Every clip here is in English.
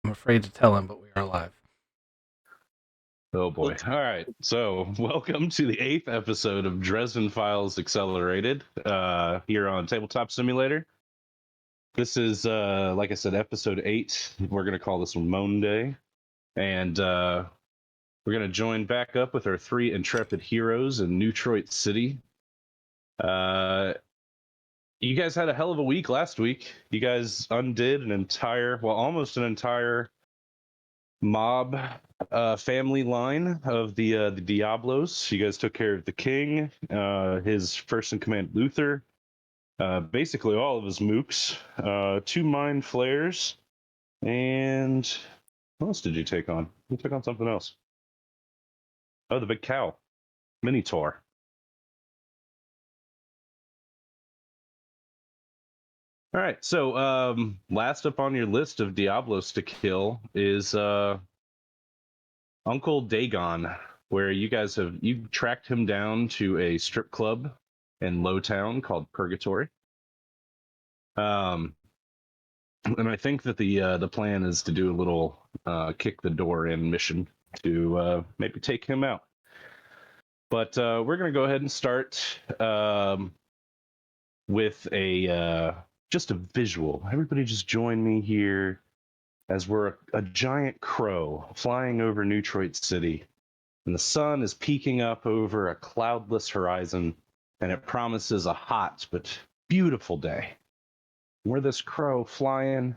I'm afraid to tell him, but we are live. Oh boy. All right. So, welcome to the 8th episode of Dresden Files Accelerated here on Tabletop Simulator. This is, like I said, episode 8. We're going to call this one Moanday. And we're going to join back up with our 3 intrepid heroes in Detroit City. You guys had a hell of a week last week. You guys undid almost an entire mob family line of the Diablos. You guys took care of the king, his first in command Luther, basically all of his mooks, 2 mind flares, and what else did you take on? You took on something else. Oh, the big cow, Minotaur. All right, so last up on your list of Diablos to kill is Uncle Dagon, where you tracked him down to a strip club in Lowtown called Purgatory. And I think that the plan is to do a little kick the door in mission to maybe take him out. But we're gonna go ahead and start with just a visual. Everybody just join me here as we're a giant crow flying over Detroit City. And the sun is peeking up over a cloudless horizon, and it promises a hot but beautiful day. We're this crow flying,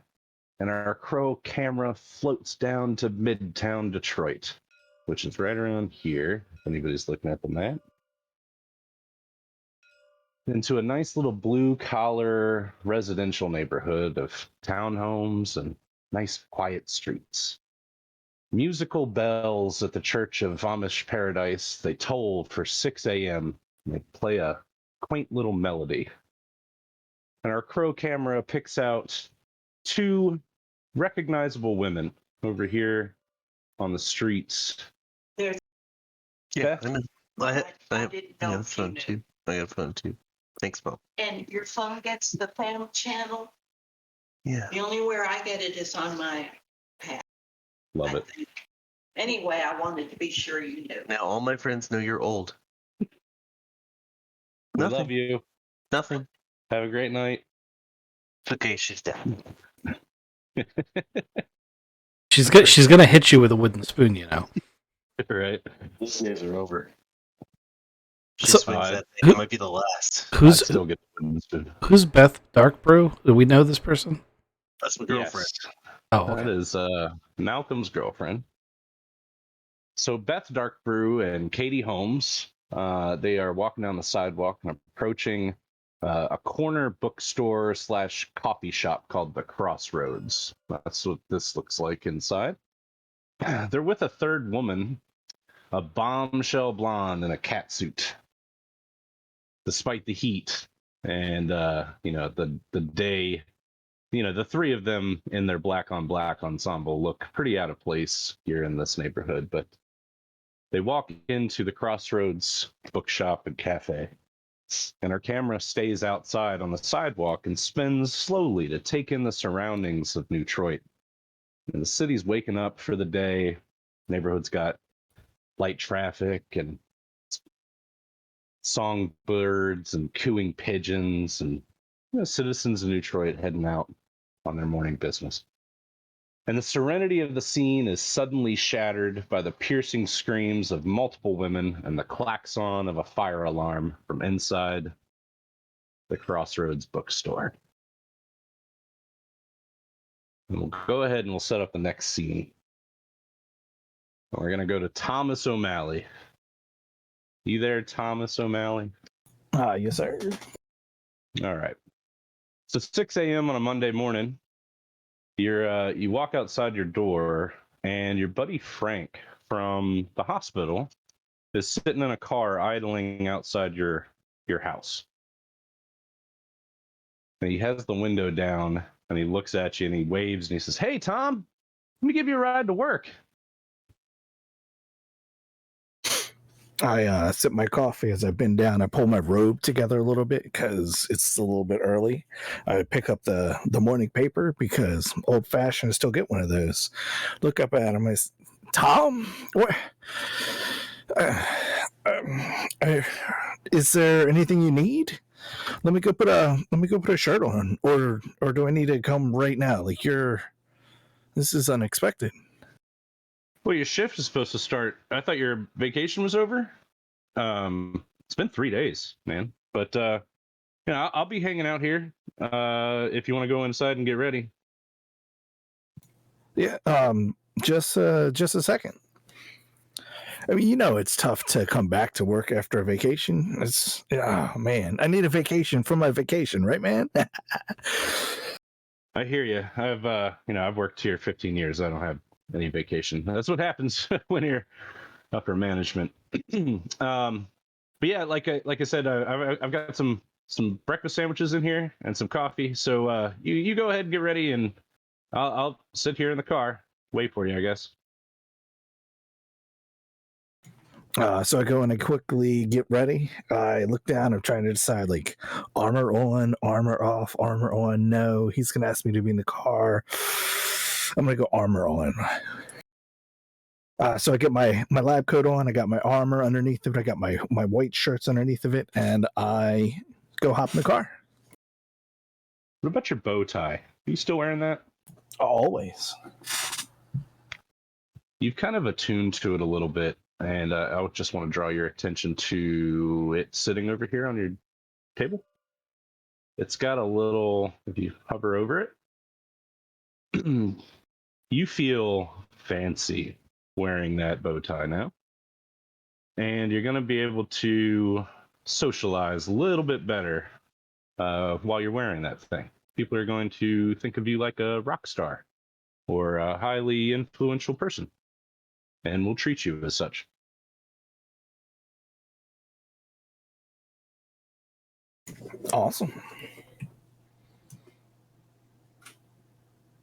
and our crow camera floats down to Midtown Detroit, which is right around here, if anybody's looking at the map. Into a nice little blue-collar residential neighborhood of townhomes and nice quiet streets. Musical bells at the Church of Amish Paradise, they toll for 6 a.m. They play a quaint little melody. And our crow camera picks out 2 recognizable women over here on the streets. There's Yeah, Beth? I have didn't know a if you phone knew. too. I got a phone too. Thanks, Mom. And your phone gets the family channel. Yeah. The only where I get it is on my Love I it. think. Anyway, I wanted to be sure you knew. Now all my friends know you're old. We Nothing. love you. Nothing. Have a great night. It's okay, she's dead. She's gonna hit you with a wooden spoon, you know. Right. These days are over. She So- swings that who- thing. It might be the last. I Who's still get the wooden spoon. who's Beth Darkbrew? Do we know this person? That's my girlfriend. Yes. Oh, That okay. is Malcolm's girlfriend. So Beth Darkbrew and Katie Holmes, they are walking down the sidewalk and approaching a corner bookstore / coffee shop called the Crossroads. That's what this looks like inside. They're with a third woman, a bombshell blonde in a catsuit. Despite the heat and the day, the 3 of them in their black on black ensemble look pretty out of place here in this neighborhood, but they walk into the Crossroads bookshop and cafe, and our camera stays outside on the sidewalk and spins slowly to take in the surroundings of Detroit. And the city's waking up for the day. Neighborhood's got light traffic and songbirds and cooing pigeons and citizens in Detroit heading out on their morning business. And the serenity of the scene is suddenly shattered by the piercing screams of multiple women and the klaxon of a fire alarm from inside the Crossroads bookstore. And we'll go ahead and we'll set up the next scene. We're going to go to Thomas O'Malley. You there, Thomas O'Malley? Yes, sir. All right. So 6 a.m. on a Monday morning, you walk outside your door, and your buddy Frank from the hospital is sitting in a car idling outside your house. And he has the window down, and he looks at you, and he waves, and he says, "Hey, Tom, let me give you a ride to work." I sip my coffee as I bend down. I pull my robe together a little bit because it's a little bit early. I pick up the morning paper because old fashioned. I still get one of those. Look up at him. Tom, what? Uh, um, uh, is there anything you need? Let me go put a shirt on, or do I need to come right now? Like this is unexpected. Well, your shift is supposed to start. I thought your vacation was over. It's been 3 days, man. But I'll be hanging out here. If you want to go inside and get ready. Yeah. Just a second. I mean, it's tough to come back to work after a vacation. Man, I need a vacation from my vacation, right, man? I hear you. I've worked here 15 years. I don't have any vacation. That's what happens when you're upper management. But yeah, like I said, I've got some breakfast sandwiches in here and some coffee. So you go ahead and get ready, and I'll sit here in the car, wait for you, I guess. So I go and I quickly get ready. I look down. I'm trying to decide, like, armor on, armor off, armor on. No, he's gonna ask me to be in the car. I'm gonna go armor on. So I get my lab coat on. I got my armor underneath of it. I got my white shirts underneath of it, and I go hop in the car. What about your bow tie? Are you still wearing that? Always. You've kind of attuned to it a little bit, and I would just want to draw your attention to it sitting over here on your table. It's got a little, if you hover over it, you feel fancy wearing that bow tie now. And you're going to be able to socialize a little bit better while you're wearing that thing. People are going to think of you like a rock star or a highly influential person, and will treat you as such. Awesome.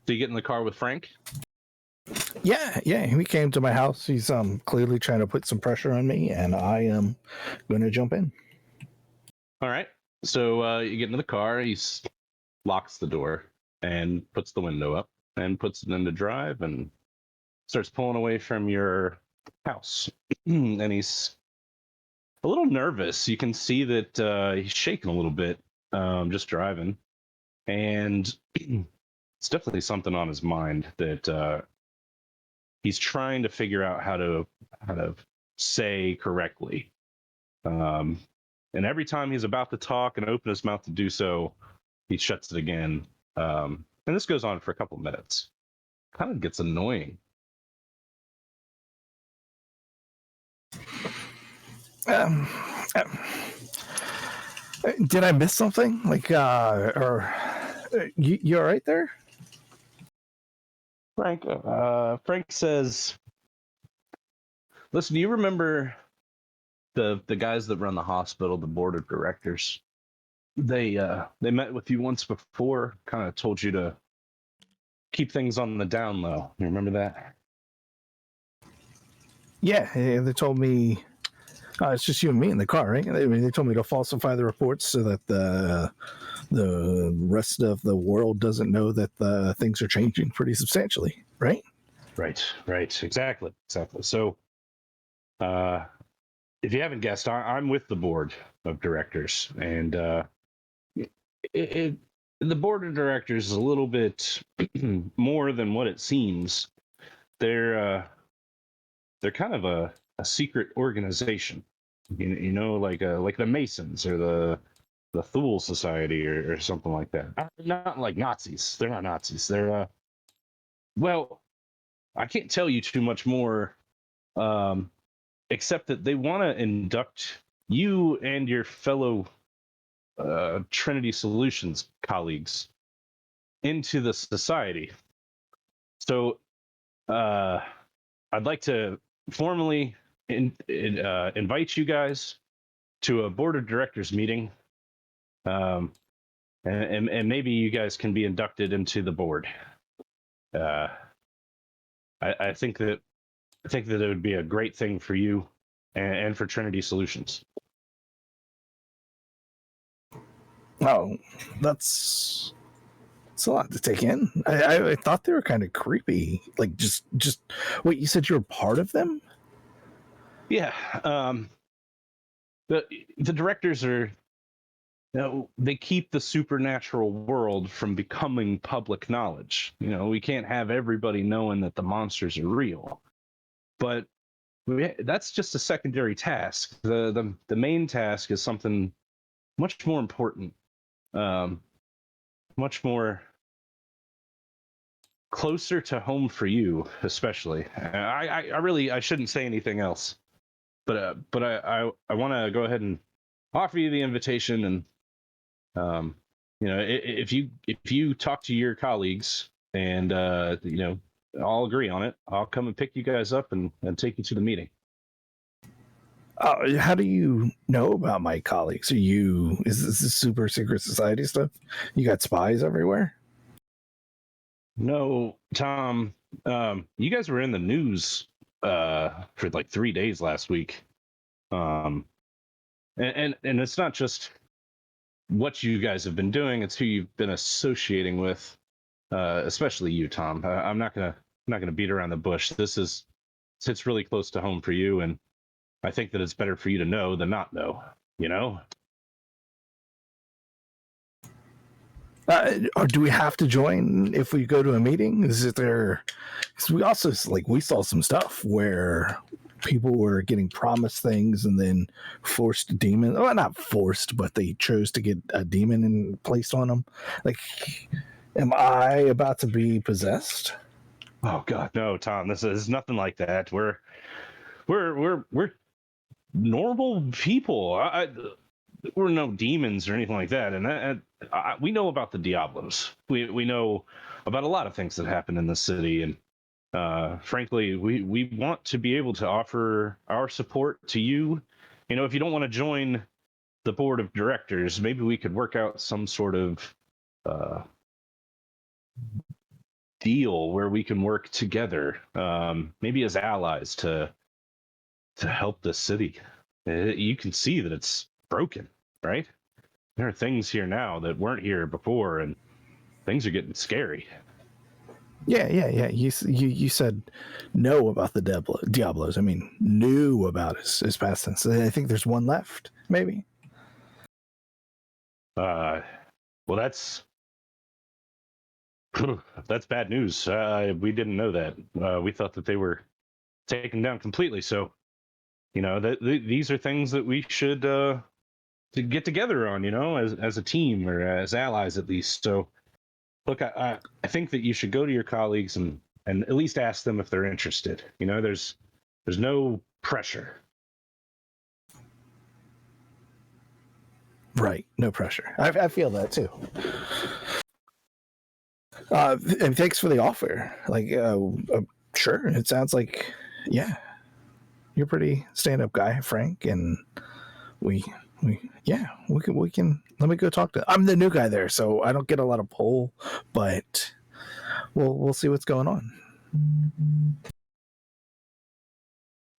So you get in the car with Frank? Yeah. He came to my house. He's clearly trying to put some pressure on me, and I am going to jump in. All right. So you get into the car. He locks the door and puts the window up and puts it into drive and starts pulling away from your house. And he's a little nervous. You can see that he's shaking a little bit just driving. And it's definitely something on his mind that he's trying to figure out how to say correctly. And every time he's about to talk and open his mouth to do so, he shuts it again. And this goes on for a couple minutes. Kind of gets annoying. Did I miss something? Like, or you all right there? Frank says, "Listen, do you remember the guys that run the hospital, the board of directors? They met with you once before, kind of told you to keep things on the down low. You remember that?" Yeah, they told me it's just you and me in the car, right? They told me to falsify the reports so that the rest of the world doesn't know that things are changing pretty substantially, right? Right. Exactly. So, if you haven't guessed, I'm with the board of directors, and the board of directors is a little bit more than what it seems. They're kind of a secret organization, like the Masons or the Thule Society or something like that. Not like Nazis. They're not Nazis. They're well, I can't tell you too much more, except that they want to induct you and your fellow Trinity Solutions colleagues into the society. So I'd like to formally invite you guys to a board of directors meeting, and maybe you guys can be inducted into the board. I think that it would be a great thing for you and for Trinity Solutions. Oh, that's a lot to take in. I thought they were kind of creepy. Like just wait, you said you were part of them? Yeah. The directors are, they keep the supernatural world from becoming public knowledge. We can't have everybody knowing that the monsters are real. But that's just a secondary task. The main task is something much more important, much more closer to home for you, especially. I shouldn't say anything else, but I want to go ahead and offer you the invitation, and if you talk to your colleagues and all agree on it, I'll come and pick you guys up and take you to the meeting. How do you know about my colleagues? Is this super secret society stuff? You got spies everywhere? No, Tom, you guys were in the news for like 3 days last week. And it's not just what you guys have been doing, it's who you've been associating with, especially you, Tom. I'm not gonna beat around the bush. This sits really close to home for you, and I think that it's better for you to know than not know, Or do we have to join if we go to a meeting? Is it there? Because we also we saw some stuff where people were getting promised things and then forced demon. Well, not forced, but they chose to get a demon placed on them. Like, am I about to be possessed? Oh God, no, Tom. This is nothing like that. We're normal people. We're no demons or anything like that, and we know about the Diablos. We know about a lot of things that happen in the city, and frankly, we want to be able to offer our support to you. If you don't want to join the board of directors, maybe we could work out some sort of deal where we can work together, maybe as allies to help the city. You can see that it's broken, right? There are things here now that weren't here before, and things are getting scary. Yeah. You said know about the Diablos. I mean, knew about is past tense. I think there's one left, maybe. Well, that's bad news. We didn't know that. We thought that they were taken down completely. So, these are things that we should to get together on, as a team or as allies at least. So, look, I think that you should go to your colleagues and at least ask them if they're interested. There's no pressure. Right, no pressure. I feel that too. And thanks for the offer. Sure. It sounds like, yeah, you're a pretty stand-up guy, Frank, and we can. Let me go talk to. I'm the new guy there, so I don't get a lot of pull, but we'll see what's going on.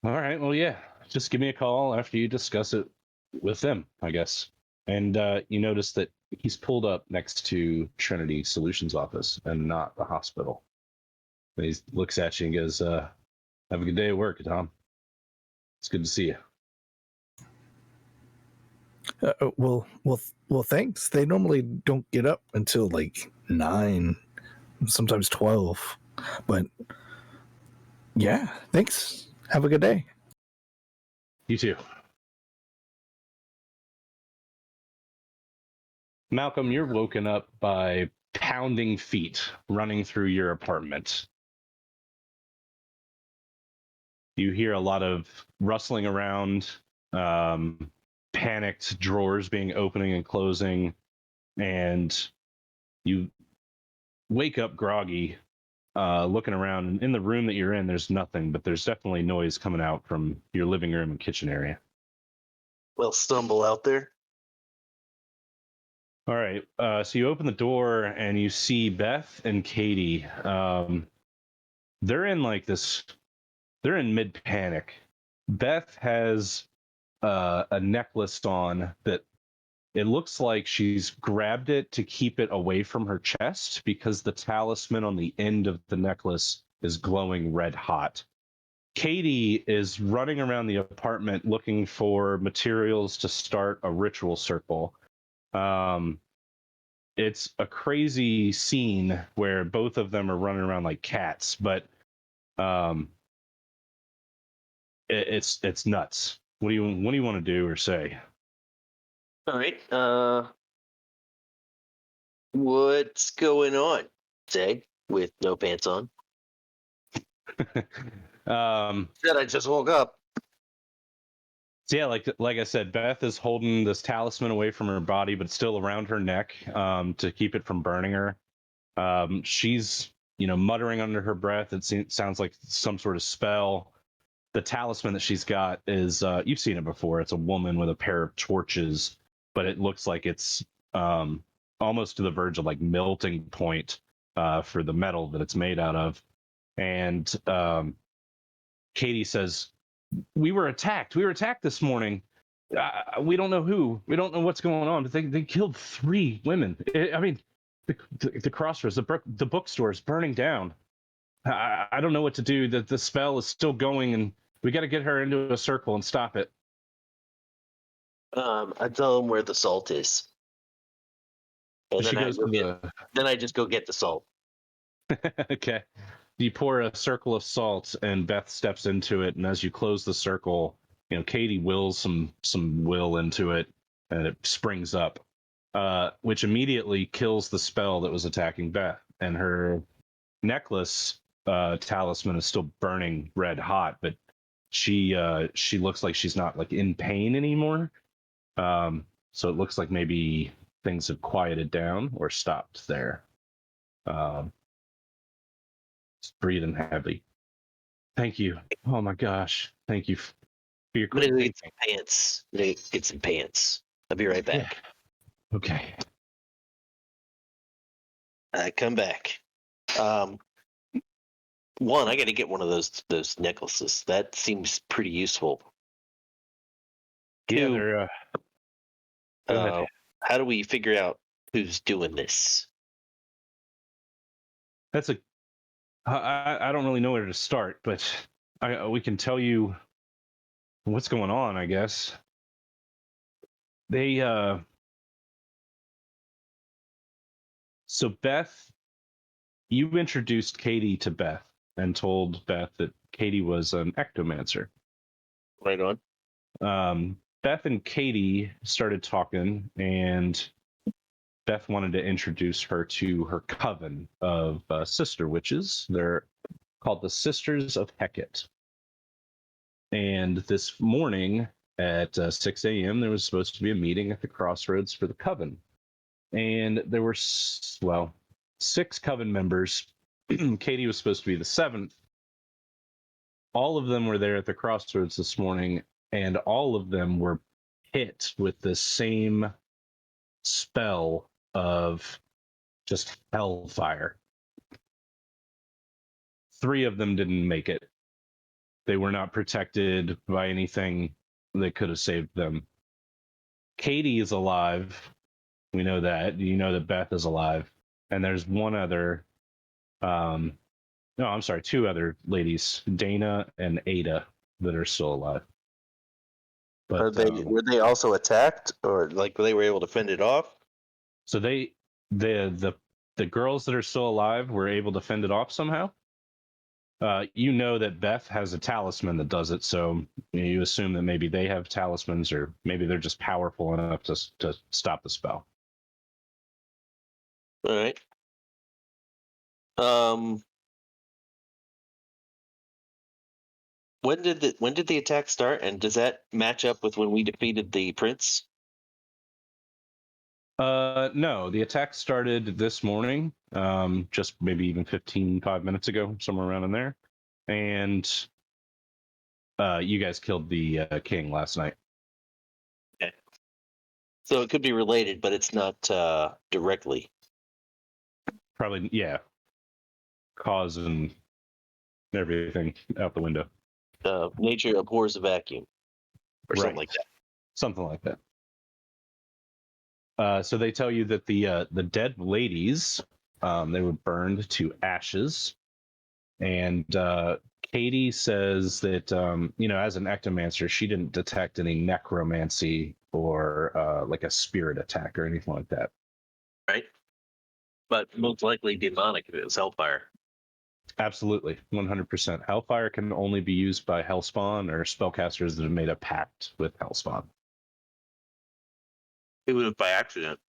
All right. Well, yeah. Just give me a call after you discuss it with them, I guess. And you notice that he's pulled up next to Trinity Solutions office and not the hospital. And he looks at you and goes, "Have a good day at work, Tom. It's good to see you." Well, thanks. They normally don't get up until like 9, sometimes 12, but yeah, thanks. Have a good day. You too. Malcolm, you're woken up by pounding feet running through your apartment. You hear a lot of rustling around, panicked drawers being opening and closing, and you wake up groggy, looking around. And in the room that you're in, there's nothing, but there's definitely noise coming out from your living room and kitchen area. We'll stumble out there. All right. So you open the door and you see Beth and Katie. They're in they're in mid panic. Beth has a necklace on that it looks like she's grabbed it to keep it away from her chest because the talisman on the end of the necklace is glowing red hot. Katie is running around the apartment looking for materials to start a ritual circle. It's a crazy scene where both of them are running around like cats, but it's nuts. What do you want to do or say? All right. What's going on? Say, with no pants on. Said I just woke up. So yeah, like I said, Beth is holding this talisman away from her body, but still around her neck to keep it from burning her. She's muttering under her breath. Sounds like some sort of spell. The talisman that she's got is you've seen it before. It's a woman with a pair of torches, but it looks like it's almost to the verge of like melting point for the metal that it's made out of. And Katie says, we were attacked this morning. We don't know who, we don't know what's going on, but they killed 3 women. I mean, the crossroads, the bookstore is burning down. I don't know what to do. The spell is still going, and we got to get her into a circle and stop it. I tell him where the salt is, and She goes to then I just go get the salt. Okay. You pour a circle of salt, and Beth steps into it. And as you close the circle, Katie wills some will into it, and it springs up, which immediately kills the spell that was attacking Beth. And her necklace talisman is still burning red hot, but she looks like she's not like in pain anymore. So it looks like maybe things have quieted down or stopped there. Breathing heavy. Thank you. Oh my gosh. Thank you for your I'm gonna great get some pants. I'm gonna get some pants. I'll be right back. Yeah. Okay. Come back. One, I got to get one of those necklaces. That seems pretty useful. Yeah, 2, they're go ahead. how do we figure out who's doing this? That's I don't really know where to start, but we can tell you what's going on, I guess. They so Beth, you introduced Katie to Beth and told Beth that Katie was an ectomancer. Right on. Beth and Katie started talking, and Beth wanted to introduce her to her coven of sister witches. They're called the Sisters of Hecate. And this morning at 6 a.m., there was supposed to be a meeting at the crossroads for the coven. And there were, 6 coven members. Katie was supposed to be the 7th. All of them were there at the crossroads this morning, and all of them were hit with the same spell of just hellfire. 3 of them didn't make it. They were not protected by anything that could have saved them. Katie is alive. We know that. You know that Beth is alive. And there's one other, no, I'm sorry, 2 other ladies, Dana and Ada, that are still alive. But Were they also attacked, or like they were able to fend it off? so the girls that are still alive were able to fend it off somehow. You know that Beth has a talisman that does it, so you assume that maybe they have talismans, or maybe they're just powerful enough to stop the spell. All right. When did the attack start, and does that match up with when we defeated the prince? No, the attack started this morning, just maybe even 5 minutes ago, somewhere around in there. And you guys killed the king last night. Okay. So it could be related, but it's not directly. Probably, yeah. Cause and everything out the window. nature abhors a vacuum, or something Right. like that. Something like that. So they tell you that the dead ladies, they were burned to ashes, and Katie says that as an ectomancer, she didn't detect any necromancy or like a spirit attack or anything like that. Right? But most likely demonic if it was hellfire. Absolutely, 100%. Hellfire can only be used by Hellspawn or spellcasters that have made a pact with Hellspawn. Even if by accident.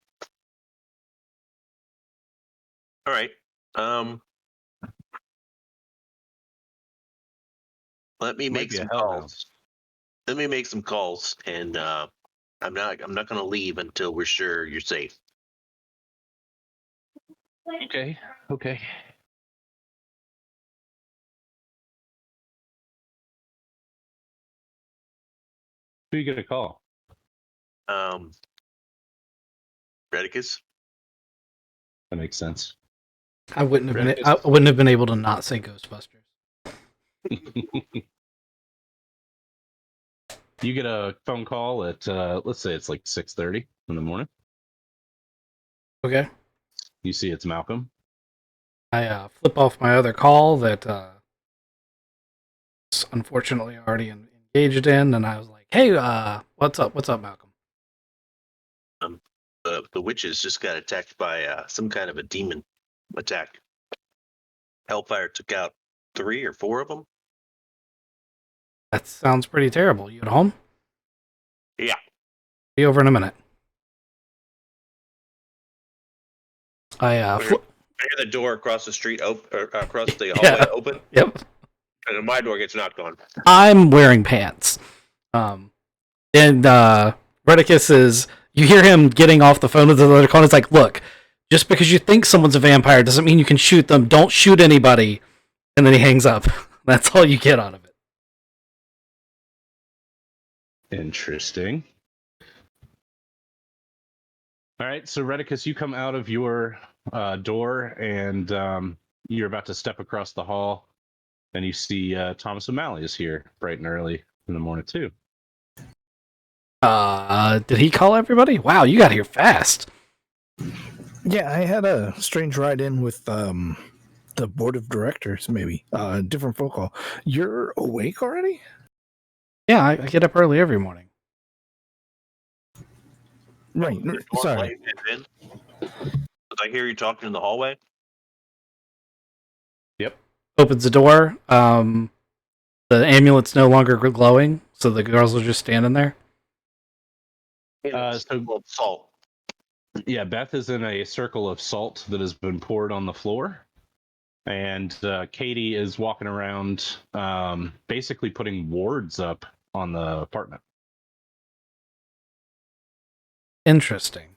All right. Let me Might make be a some hellhound. calls. Let me make some calls, and I'm not going to leave until we're sure you're safe. Okay. Who you gonna call? Redicus? That makes sense. I wouldn't have been. Redicus? I wouldn't have been able to not say Ghostbusters. You get a phone call at let's say it's like 6:30 in the morning. Okay. You see it's Malcolm. I flip off my other call that was unfortunately already engaged in, and I was like, "Hey, what's up? What's up, Malcolm?" The witches just got attacked by some kind of a demon attack. Hellfire took out 3 or 4 of them. That sounds pretty terrible. You at home? Yeah. Be over in a minute. I I hear the door across the street across the hallway open, Yep. and then my door gets knocked on. I'm wearing pants. And Redicus is. You hear him getting off the phone with the other call. It's like, look, just because you think someone's a vampire doesn't mean you can shoot them. Don't shoot anybody. And then he hangs up. That's all you get out of it. Interesting. All right, so Redicus, you come out of your door and you're about to step across the hall, and you see Thomas O'Malley is here bright and early in the morning too. Did he call everybody? Wow, you got here fast. Yeah, I had a strange ride in with the board of directors, maybe. Different phone call. You're awake already? Yeah, I get up early every morning. Right. The door Sorry. in. Did I hear you talking in the hallway? Yep. Opens the door. The amulet's no longer glowing, so the girls are just standing there. Salt. Yeah, Beth is in a circle of salt that has been poured on the floor. And Katie is walking around basically putting wards up on the apartment. Interesting.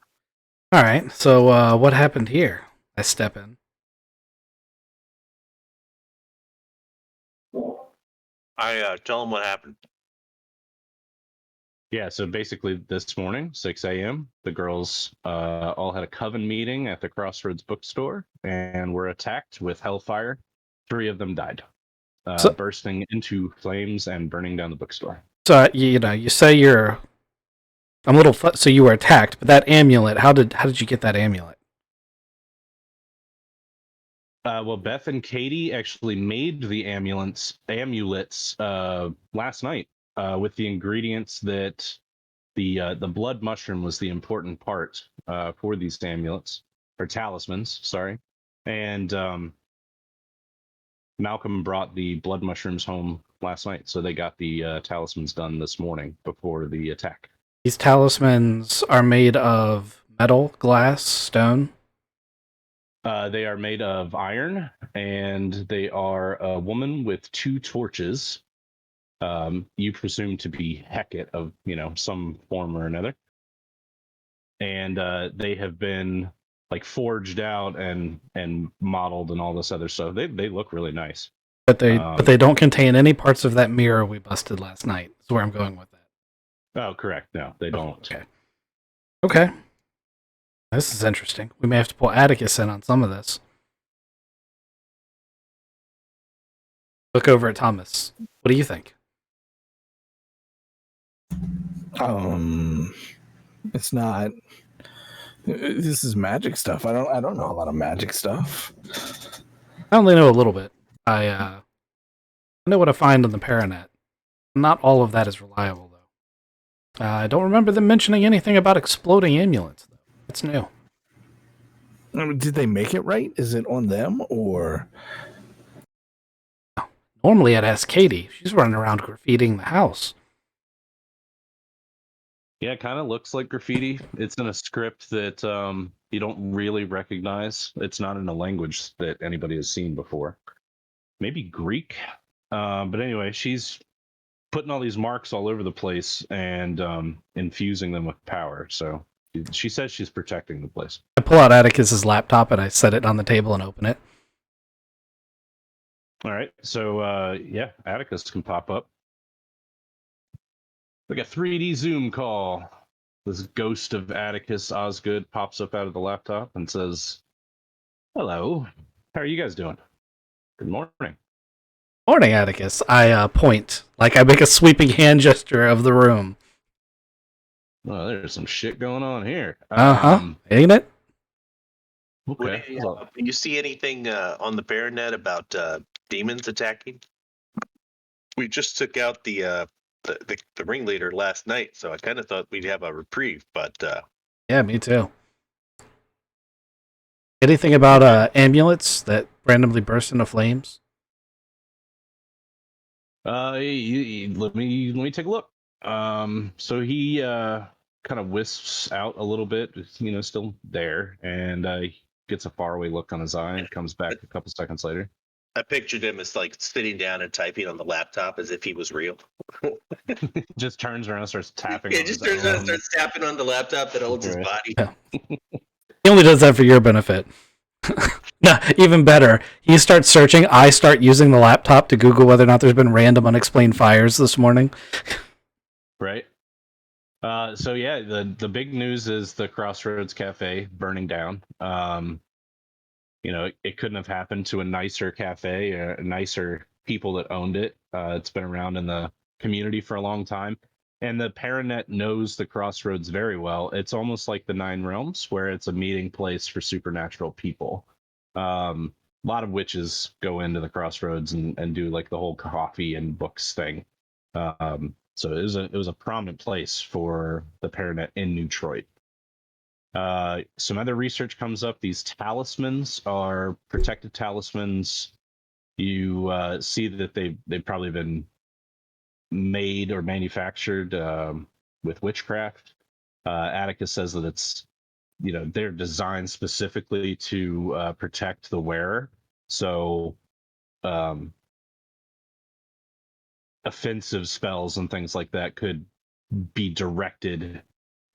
All right, so what happened here? I step in. I tell him what happened. Yeah, so basically this morning, 6 a.m., the girls all had a coven meeting at the Crossroads bookstore and were attacked with hellfire. 3 of them died, bursting into flames and burning down the bookstore. So you say you're. I'm a little. So you were attacked, but that amulet. How did you get that amulet? Well, Beth and Katie actually made the amulets last night with the ingredients that the blood mushroom was the important part for these amulets or talismans. Sorry, and Malcolm brought the blood mushrooms home last night, so they got the talismans done this morning before the attack. These talismans are made of metal, glass, stone. They are made of iron, and they are a woman with 2 torches. You presume to be Hecate of some form or another, and they have been like forged out and modeled and all this other stuff. They look really nice, But they don't contain any parts of that mirror we busted last night. That's where I'm going with that. Oh, correct. No, they don't. Okay. This is interesting. We may have to pull Atticus in on some of this. Look over at Thomas. What do you think? It's not. This is magic stuff. I don't know a lot of magic stuff. I only know a little bit. I know what to find on the Paranet. Not all of that is reliable, though. I don't remember them mentioning anything about exploding amulets, though. It's new. I mean, did they make it right? Is it on them or? Normally, I'd ask Katie. She's running around graffitiing the house. Yeah, it kind of looks like graffiti. It's in a script that you don't really recognize. It's not in a language that anybody has seen before. Maybe Greek. But anyway, she's putting all these marks all over the place and infusing them with power. So she says she's protecting the place. I pull out Atticus's laptop and I set it on the table and open it. All right. So yeah, Atticus can pop up. Like a 3D Zoom call. This ghost of Atticus Osgood pops up out of the laptop and says, "Hello. How are you guys doing? Good morning." Morning, Atticus. I point. Like I make a sweeping hand gesture of the room. Well, there's some shit going on here. Ain't it? Okay. You see anything on the Paranet about demons attacking? We just took out the ringleader last night, so I kind of thought we'd have a reprieve. But Yeah, me too. Anything about amulets that randomly burst into flames? Let me take a look. So he kind of wisps out a little bit, still there, and gets a faraway look on his eye and comes back a couple seconds later. I pictured him as like sitting down and typing on the laptop as if he was real. Just turns around and starts tapping. Yeah, on just his turns around and own. starts tapping on the laptop that holds his Right. body. Yeah. He only does that for your benefit. No, even better. He starts searching. I start using the laptop to Google whether or not there's been random unexplained fires this morning. Right. So yeah, the big news is the Crossroads Cafe burning down. It couldn't have happened to a nicer cafe, nicer people that owned it. It's been around in the community for a long time. And the Paranet knows the Crossroads very well. It's almost like the Nine Realms, where it's a meeting place for supernatural people. A lot of witches go into the Crossroads and do like the whole coffee and books thing. So it was a prominent place for the Paranet in Detroit. Some other research comes up. These talismans are protected talismans. You see that they've probably been made or manufactured with witchcraft. Atticus says that it's they're designed specifically to protect the wearer. So offensive spells and things like that could be directed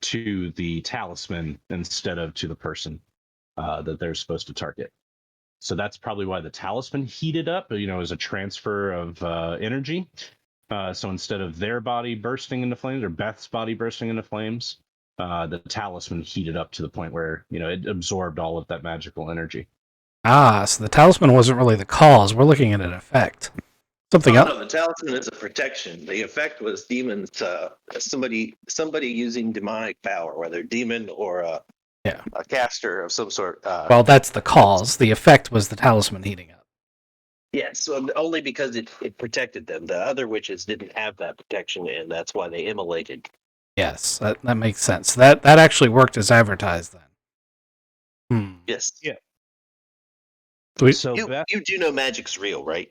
to the talisman instead of to the person that they're supposed to target. So that's probably why the talisman heated up, as a transfer of energy. So instead of their body bursting into flames or Beth's body bursting into flames, the talisman heated up to the point where, it absorbed all of that magical energy. Ah, so the talisman wasn't really the cause. We're looking at an effect. Something else. No, the talisman is a protection. The effect was demons. Somebody using demonic power, whether demon or a caster of some sort. Well, that's the cause. The effect was the talisman heating up. Yes, so only because it protected them. The other witches didn't have that protection, and that's why they immolated. Yes, that makes sense. That actually worked as advertised then. Yes. Yeah. So you do know magic's real, right?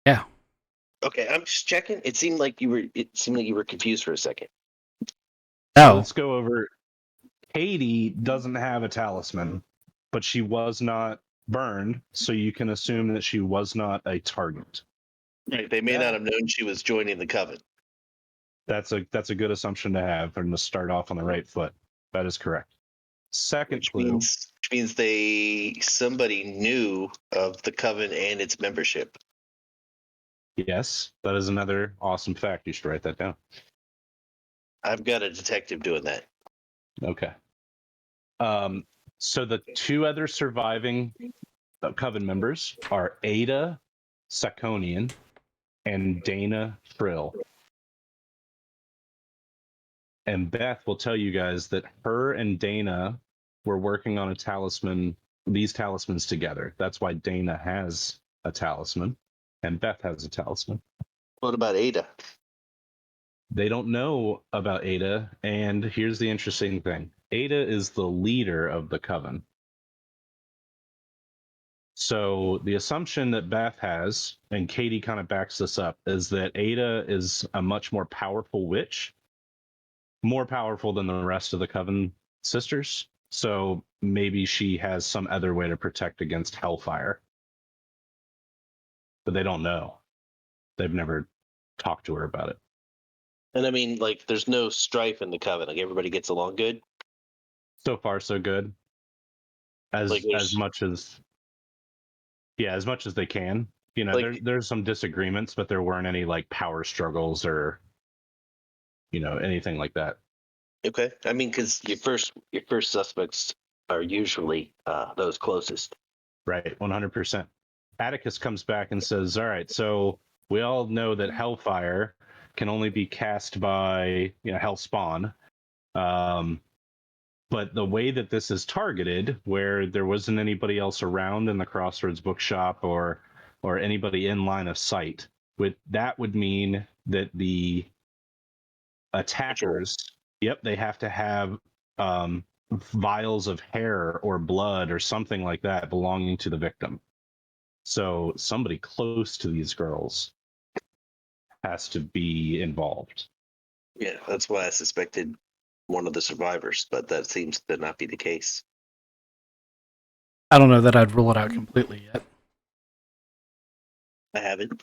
Yeah. Okay, I'm just checking. It seemed like you were confused for a second. No. Let's go over. Katie doesn't have a talisman, but she was not burned, so you can assume that she was not a target. Right. They may not have known she was joining the coven. That's a good assumption to have and to start off on the right foot. That is correct. Second clue. Which means somebody knew of the coven and its membership. Yes, that is another awesome fact. You should write that down. I've got a detective doing that. Okay. So the two other surviving coven members are Ada Sakonian and Dana Frill. And Beth will tell you guys that her and Dana were working on these talismans together. That's why Dana has a talisman and Beth has a talisman. What about Ada? They don't know about Ada, and here's the interesting thing. Ada is the leader of the coven. So the assumption that Beth has, and Katie kind of backs this up, is that Ada is a much more powerful witch, more powerful than the rest of the coven sisters. So maybe she has some other way to protect against hellfire. But they don't know. They've never talked to her about it. And I mean, like, there's no strife in the coven. Like, everybody gets along good. So far, so good. Like, As much as they can. You know, like, there's some disagreements, but there weren't any like power struggles or anything like that. okay. I mean, because your first suspects are usually those closest. Right, 100%. Atticus comes back and says, "All right, so we all know that hellfire can only be cast by hellspawn, but the way that this is targeted, where there wasn't anybody else around in the Crossroads bookshop or anybody in line of sight, would mean that the attackers, yep, they have to have vials of hair or blood or something like that belonging to the victim. So somebody close to these girls has to be involved." Yeah, that's why I suspected one of the survivors, but that seems to not be the case. I don't know that I'd rule it out completely yet. I haven't,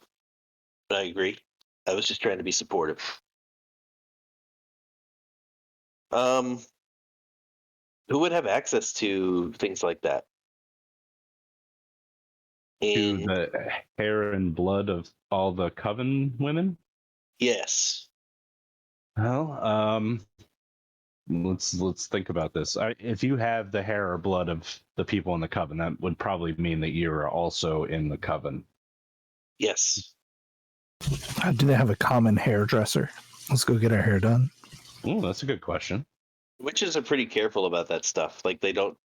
but I agree. I was just trying to be supportive. Who would have access to things like that? To the hair and blood of all the coven women? Yes. Well, let's think about this. If you have the hair or blood of the people in the coven, that would probably mean that you are also in the coven. Yes. Do they have a common hairdresser? Let's go get our hair done. Oh, that's a good question. Witches are pretty careful about that stuff. Like, they don't.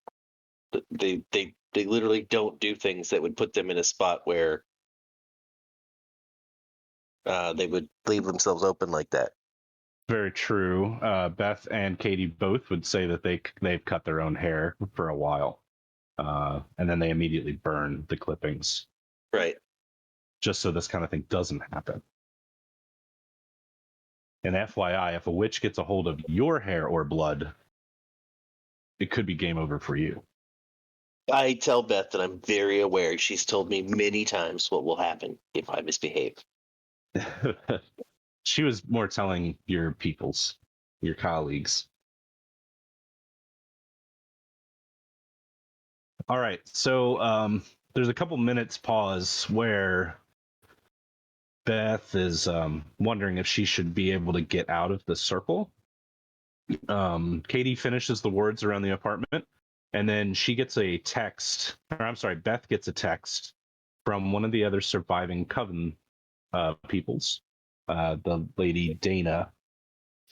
They literally don't do things that would put them in a spot where they would leave themselves open like that. Very true. Beth and Katie both would say that they've cut their own hair for a while, and then they immediately burn the clippings, Right. just so this kind of thing doesn't happen. And FYI, if a witch gets a hold of your hair or blood, it could be game over for you. I tell Beth that I'm very aware. She's told me many times what will happen if I misbehave. She was more telling your colleagues. All right, so there's a couple minutes pause where Beth is wondering if she should be able to get out of the circle. Katie finishes the words around the apartment, and then she gets a text, or I'm sorry, Beth gets a text from one of the other surviving coven peoples, the lady Dana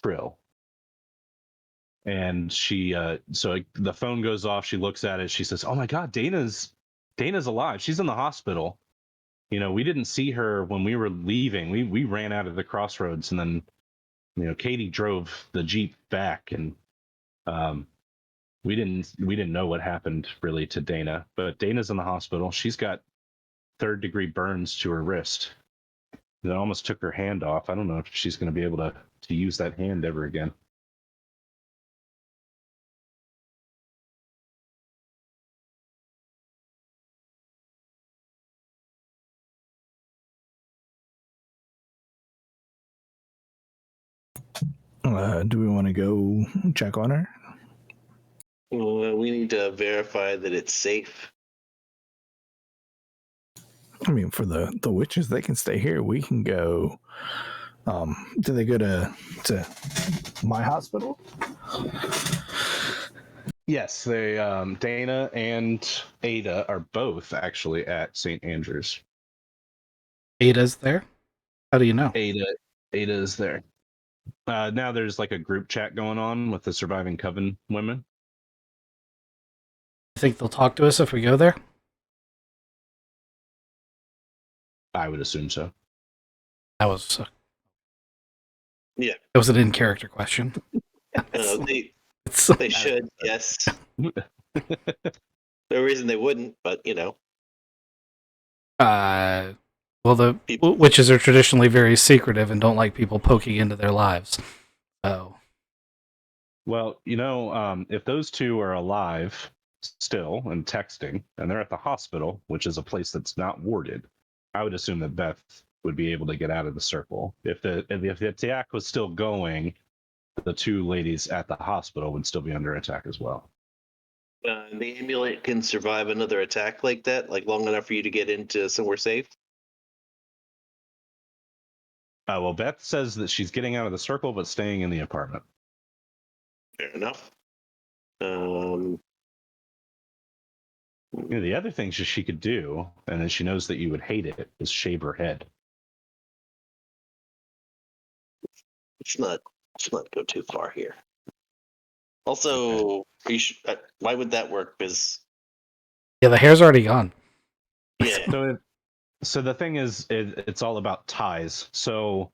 Frill. And she, so the phone goes off. She looks at it. She says, "Oh my God, Dana's alive. She's in the hospital. We didn't see her when we were leaving. We ran out of the crossroads, and then Katie drove the Jeep back, and we didn't know what happened really to Dana. But Dana's in the hospital. She's got third-degree burns to her wrist. It almost took her hand off. I don't know if she's going to be able to use that hand ever again." Do we want to go check on her? Well, we need to verify that it's safe. I mean, for the witches, they can stay here. We can go. Do they go to my hospital? Yes, they Dana and Ada are both actually at St. Andrews. Ada's there? How do you know? Ada is there. Now there's like a group chat going on with the surviving coven women. You think they'll talk to us if we go there? I would assume so. That was Yeah. it was an in character question. They It's they should, yes. No reason they wouldn't, but well, the People- witches are traditionally very secretive and don't like people poking into their lives. So Well, if those two are alive still and texting, and they're at the hospital, which is a place that's not warded, I would assume that Beth would be able to get out of the circle. If the attack was still going, the two ladies at the hospital would still be under attack as well. and the amulet can survive another attack like that, like long enough for you to get into somewhere safe. Well, Beth says that she's getting out of the circle but staying in the apartment. Fair enough. The other things that she could do, and then she knows that you would hate it, is shave her head. Let's not go too far here. Also, why would that work? Because yeah, the hair's already gone. yeah, So the thing is, it's all about ties. So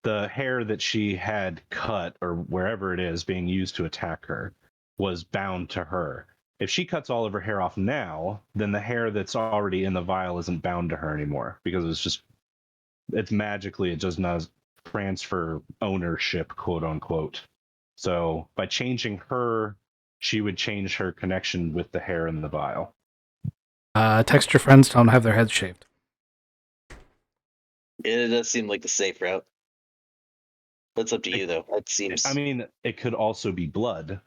the hair that she had cut, or wherever it is being used to attack her, was bound to her. If she cuts all of her hair off now, then the hair that's already in the vial isn't bound to her anymore because it's magically, it does not transfer ownership, quote unquote. So by changing her, she would change her connection with the hair in the vial. Text your friends, tell them to have their heads shaved. it does seem like the safe route. That's up to you, though. That seems. I mean, it could also be blood,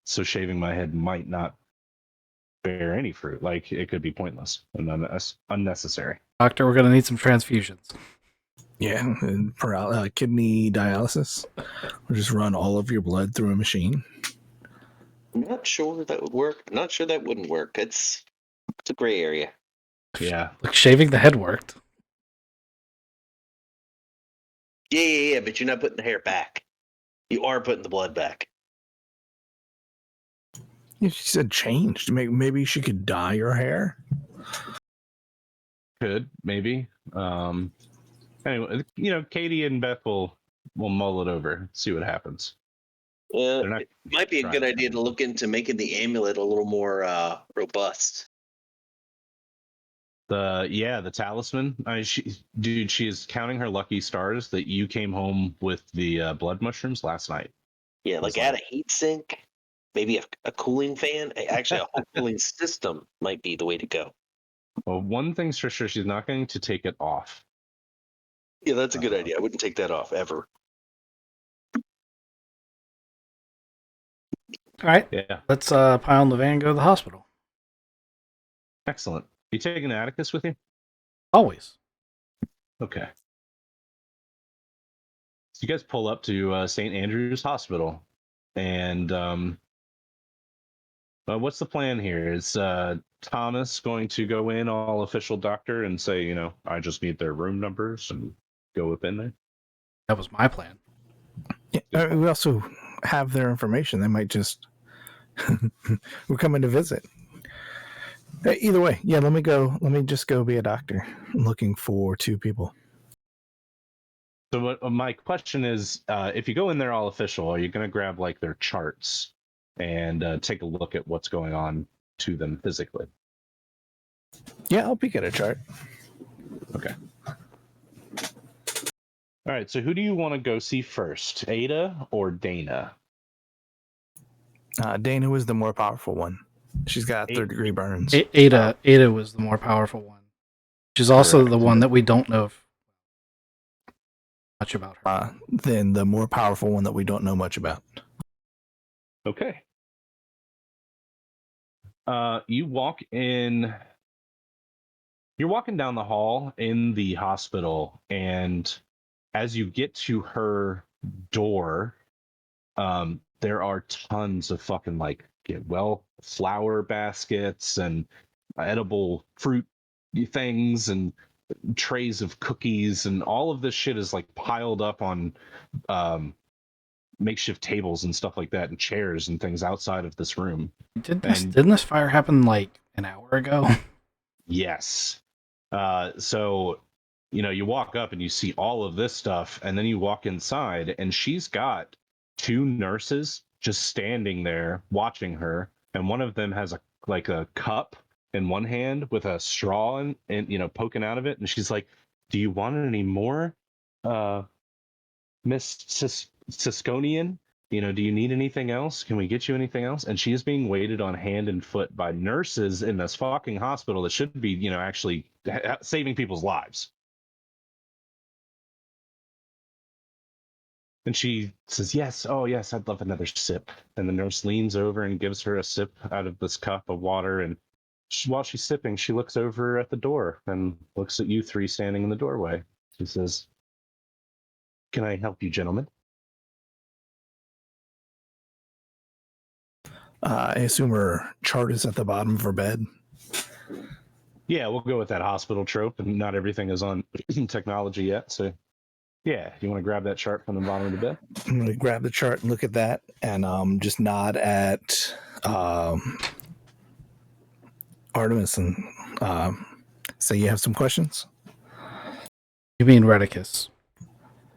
so shaving my head might not bear any fruit. Like, it could be pointless and unnecessary. Doctor, we're gonna need some transfusions. Yeah, and for kidney dialysis, we'll just run all of your blood through a machine. I'm not sure that would work. I'm not sure that wouldn't work. It's a gray area. Yeah. Like shaving the head worked. Yeah. But you're not putting the hair back. You are putting the blood back. Yeah, she said changed. Maybe she could dye her hair. Could, maybe. Anyway, Katie and Beth will mull it over, see what happens. It might be a good trying. idea to look into making the amulet a little more robust. The talisman. She is counting her lucky stars that you came home with the blood mushrooms last night. Yeah, like add a heat sink, maybe a cooling fan. Actually, a whole cooling system might be the way to go. Well, one thing's for sure, she's not going to take it off. Yeah, that's a good idea. I wouldn't take that off ever. All right, Yeah, let's pile in the van and go to the hospital. excellent. You taking Atticus with you? Always. Okay. So you guys pull up to St. Andrew's Hospital, and what's the plan here? Is Thomas going to go in all official doctor and say, I just need their room numbers and go up in there? That was my plan. Yeah, we also have their information. They might just we're coming to visit. Either way, yeah. Let me just go be a doctor. I'm looking for 2 people. So my question is, if you go in there all official, are you going to grab like their charts and take a look at what's going on to them physically? Yeah, I'll peek at a chart. Okay. All right. So who do you want to go see first, Ada or Dana? Dana was the more powerful one. She's got 3rd-degree burns. Ada was the more powerful one. She's also Correct. the one that we don't know much about her. Then the more powerful one that we don't know much about. Okay. You walk in. You're walking down the hall in the hospital, and as you get to her door, there are tons of fucking flower baskets and edible fruit things and trays of cookies, and all of this shit is like piled up on makeshift tables and stuff like that, and chairs and things outside of this room. Didn't this fire happen like an hour ago? Yes. So, you walk up and you see all of this stuff, and then you walk inside, and she's got two nurses just standing there watching her, and one of them has a cup in one hand with a straw and poking out of it, and she's like, "Do you want any more, Miss Sisconian? Do you need anything else? Can we get you anything else?" And she is being waited on hand and foot by nurses in this fucking hospital that should be, actually saving people's lives. And she says, "Yes, oh yes, I'd love another sip." And the nurse leans over and gives her a sip out of this cup of water. And while she's sipping, she looks over at the door and looks at you three standing in the doorway. She says, "Can I help you, gentlemen?" I assume her chart is at the bottom of her bed. Yeah, we'll go with that hospital trope, and not everything is on technology yet. So, yeah, you want to grab that chart from the bottom of the bed? I'm going to grab the chart and look at that and just nod at Artemis and say, "You have some questions?" You mean Redicus?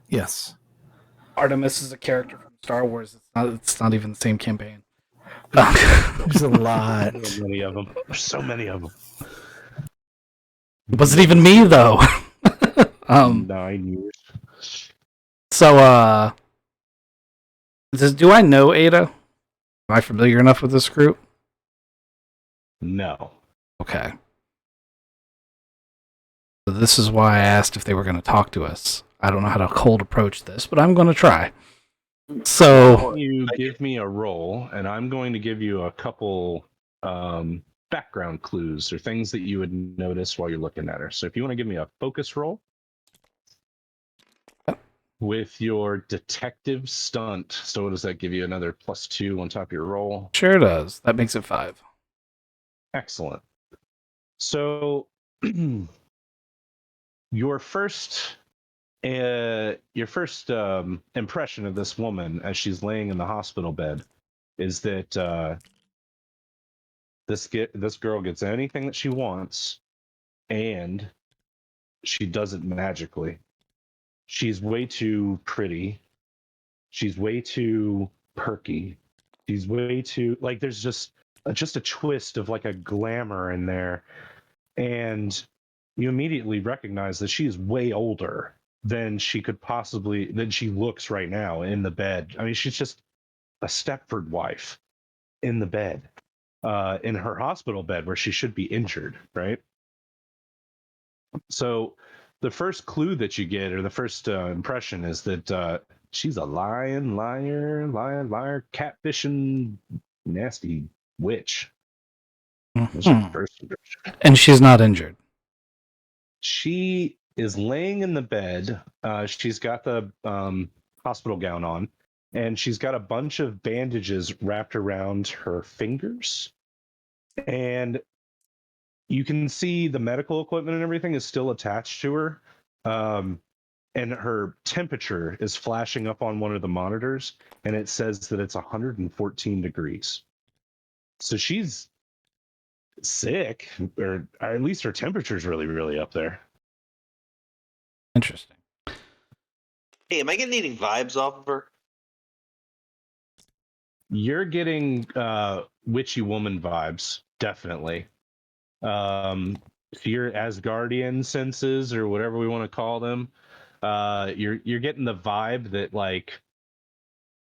Yes. Artemis is a character from Star Wars. It's not even the same campaign. There's a lot. So many of them. There's so many of them. It wasn't even me though. 9 years. So do I know Ada? Am I familiar enough with this group? No. Okay. So this is why I asked if they were going to talk to us. I don't know how to cold approach this, but I'm going to try. So you give me a roll, and I'm going to give you a couple background clues or things that you would notice while you're looking at her. So if you want to give me a focus roll with your detective stunt. So what does that give you? Another +2 on top of your roll? sure does. That makes it 5. Excellent. So your first impression of this woman as she's laying in the hospital bed is that this girl gets anything that she wants, and she does it magically. She's way too pretty. She's way too perky. She's way too there's just a twist of like a glamour in there, and you immediately recognize that she is way older than she looks right now in the bed. I mean, she's just a Stepford wife in the bed, in her hospital bed where she should be injured, right? So the first clue that you get, or the first impression, is that she's a liar, catfishing, nasty witch. That's your first impression. And she's not injured. She is laying in the bed. She's got the hospital gown on, and she's got a bunch of bandages wrapped around her fingers. And you can see the medical equipment and everything is still attached to her. And her temperature is flashing up on one of the monitors, and it says that it's 114 degrees. So she's sick, or at least her temperature is really, really up there. Interesting. Hey, am I getting any vibes off of her? You're getting witchy woman vibes, definitely. Your Asgardian senses, or whatever we want to call them, you're getting the vibe that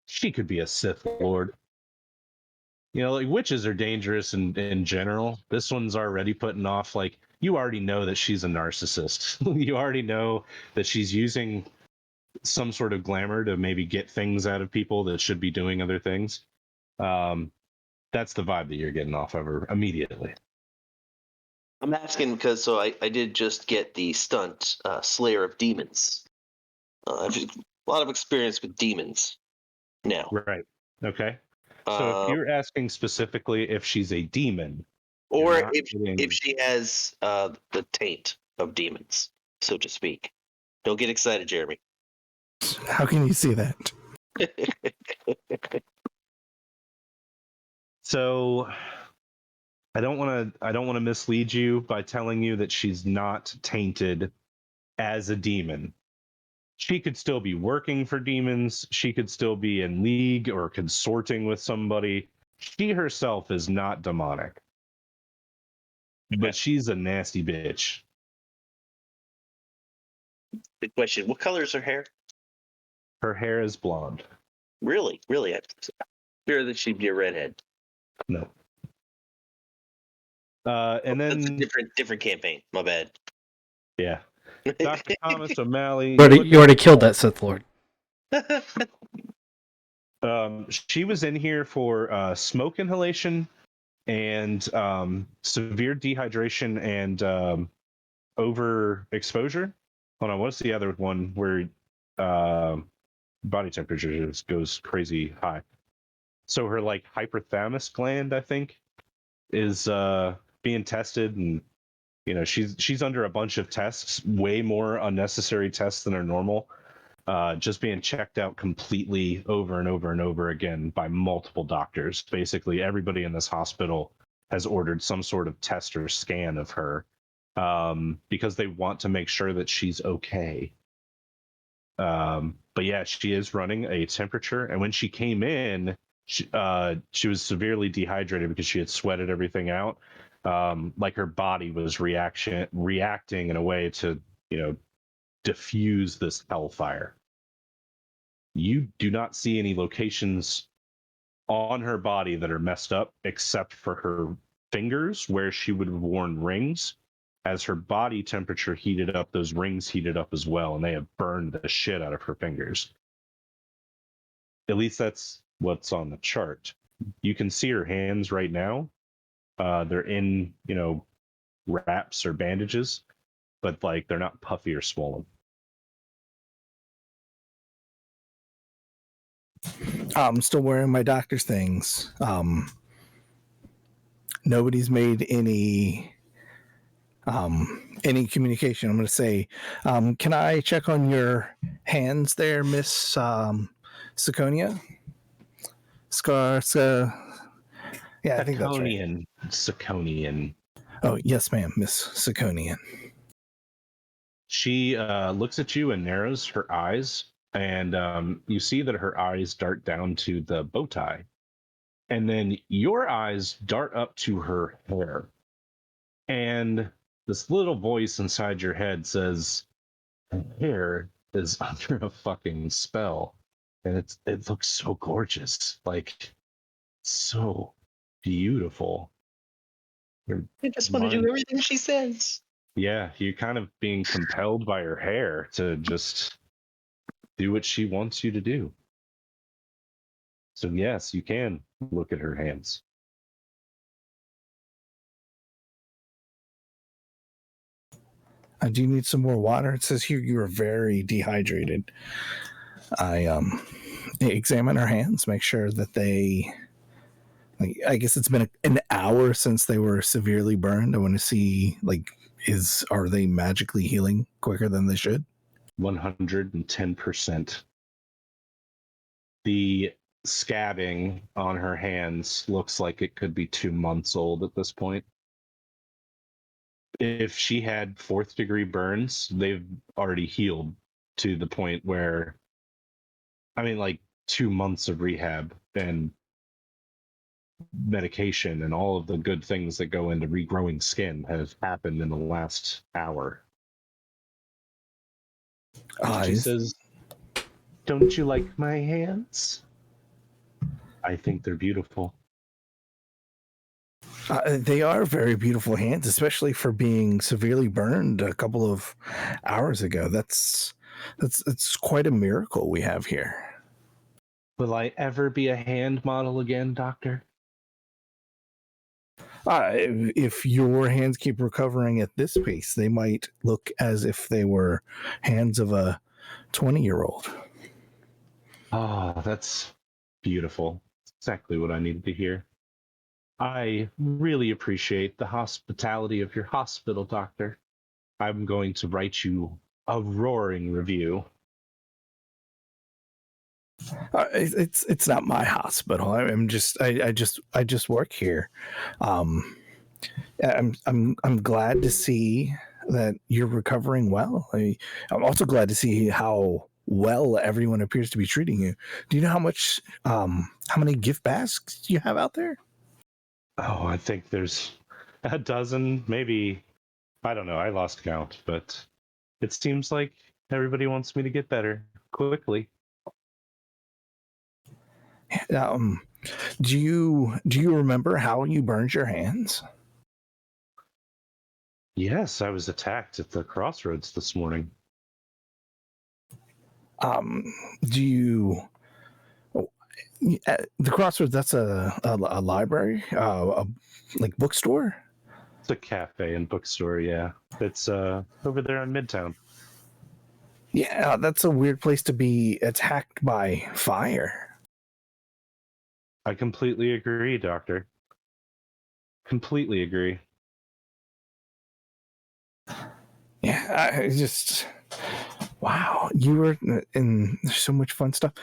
she could be a Sith Lord. Witches are dangerous in general. This one's already putting off, you already know that she's a narcissist. You already know that she's using some sort of glamour to maybe get things out of people that should be doing other things. That's the vibe that you're getting off of her immediately. I'm asking because I did just get the stunt Slayer of Demons. I've a lot of experience with demons now. Right. Okay. So if you're asking specifically if she's a demon, or if she has the taint of demons, so to speak. Don't get excited, Jeremy. How can you see that? So I don't want to mislead you by telling you that she's not tainted as a demon. She could still be working for demons. She could still be in league or consorting with somebody. She herself is not demonic, but she's a nasty bitch. Good question. What color is her hair? Her hair is blonde. Really? Really? I fear that she'd be a redhead. No. And That's a then different campaign. My bad. yeah, Dr. Thomas O'Malley. You already killed that Sith Lord. She was in here for smoke inhalation and severe dehydration and overexposure. Hold on, what's the other one where body temperature just goes crazy high? So her like hypothalamus gland, I think, is being tested, and you know she's under a bunch of tests, way more unnecessary tests than are normal. Just being checked out completely over and over and over again by multiple doctors. Basically, everybody in this hospital has ordered some sort of test or scan of her because they want to make sure that she's okay. But yeah, she is running a temperature, and when she came in, she was severely dehydrated because she had sweated everything out. Like her body was reacting in a way to, you know, diffuse this hellfire. You do not see any locations on her body that are messed up except for her fingers where she would have worn rings. As her body temperature heated up, those rings heated up as well, and they have burned the shit out of her fingers. At least that's what's on the chart. You can see her hands right now. They're in, you know, wraps or bandages, but like they're not puffy or swollen. I'm still wearing my doctor's things. Nobody's made any communication. I'm going to say, can I check on your hands there, Miss Siconia? Yeah, I think that's right. Siconian. Oh, yes, ma'am, Miss Siconian. She looks at you and narrows her eyes, and you see that her eyes dart down to the bow tie. And then your eyes dart up to her hair. And this little voice inside your head says, her hair is under a fucking spell. And it looks so gorgeous. Like, so beautiful. I just want to do everything she says. Yeah, you're kind of being compelled by her hair to just do what she wants you to do. So yes, you can look at her hands. I do need some more water. It says here you are very dehydrated. I examine her hands, make sure that they. I guess it's been an hour since they were severely burned. I want to see, like, are they magically healing quicker than they should? 110%. The scabbing on her hands looks like it could be 2 months old at this point. If she had fourth degree burns, they've already healed to the point where, I mean, like 2 months of rehab and medication and all of the good things that go into regrowing skin have happened in the last hour. She says, "Don't you like my hands? I think they're beautiful." They are very beautiful hands, especially for being severely burned a couple of hours ago. That's quite a miracle we have here. Will I ever be a hand model again, Doctor? If your hands keep recovering at this pace, they might look as if they were hands of a 20-year-old. Oh, that's beautiful. Exactly what I needed to hear. I really appreciate the hospitality of your hospital, Doctor. I'm going to write you a roaring review. It's not my hospital. I just work here. Um, I'm glad to see that you're recovering well. I'm also glad to see how well everyone appears to be treating you. Do you know how many gift baskets you have out there? Oh, I think there's a dozen, maybe. I don't know. I lost count, but it seems like everybody wants me to get better quickly. Um, do you remember how you burned your hands? Yes, I was attacked at the crossroads this morning. Um, do you? The Crossroads, that's a library, like bookstore. It's a cafe and bookstore, yeah. It's over there in Midtown. Yeah, that's a weird place to be attacked by fire. I completely agree, Doctor. Completely agree. Yeah, I just wow, you were in so much fun stuff.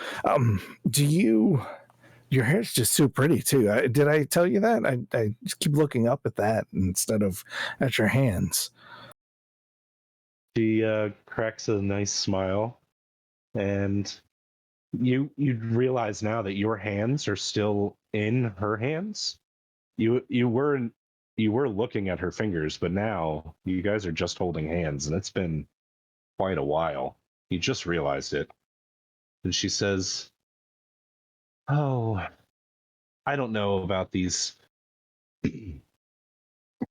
Do you? Your hair's just so pretty too. Did I tell you that? I just keep looking up at that instead of at your hands. She cracks a nice smile, and you realize now that your hands are still in her hands. You were looking at her fingers, but now you guys are just holding hands, and it's been quite a while. You just realized it. And she says, "Oh, I don't know about these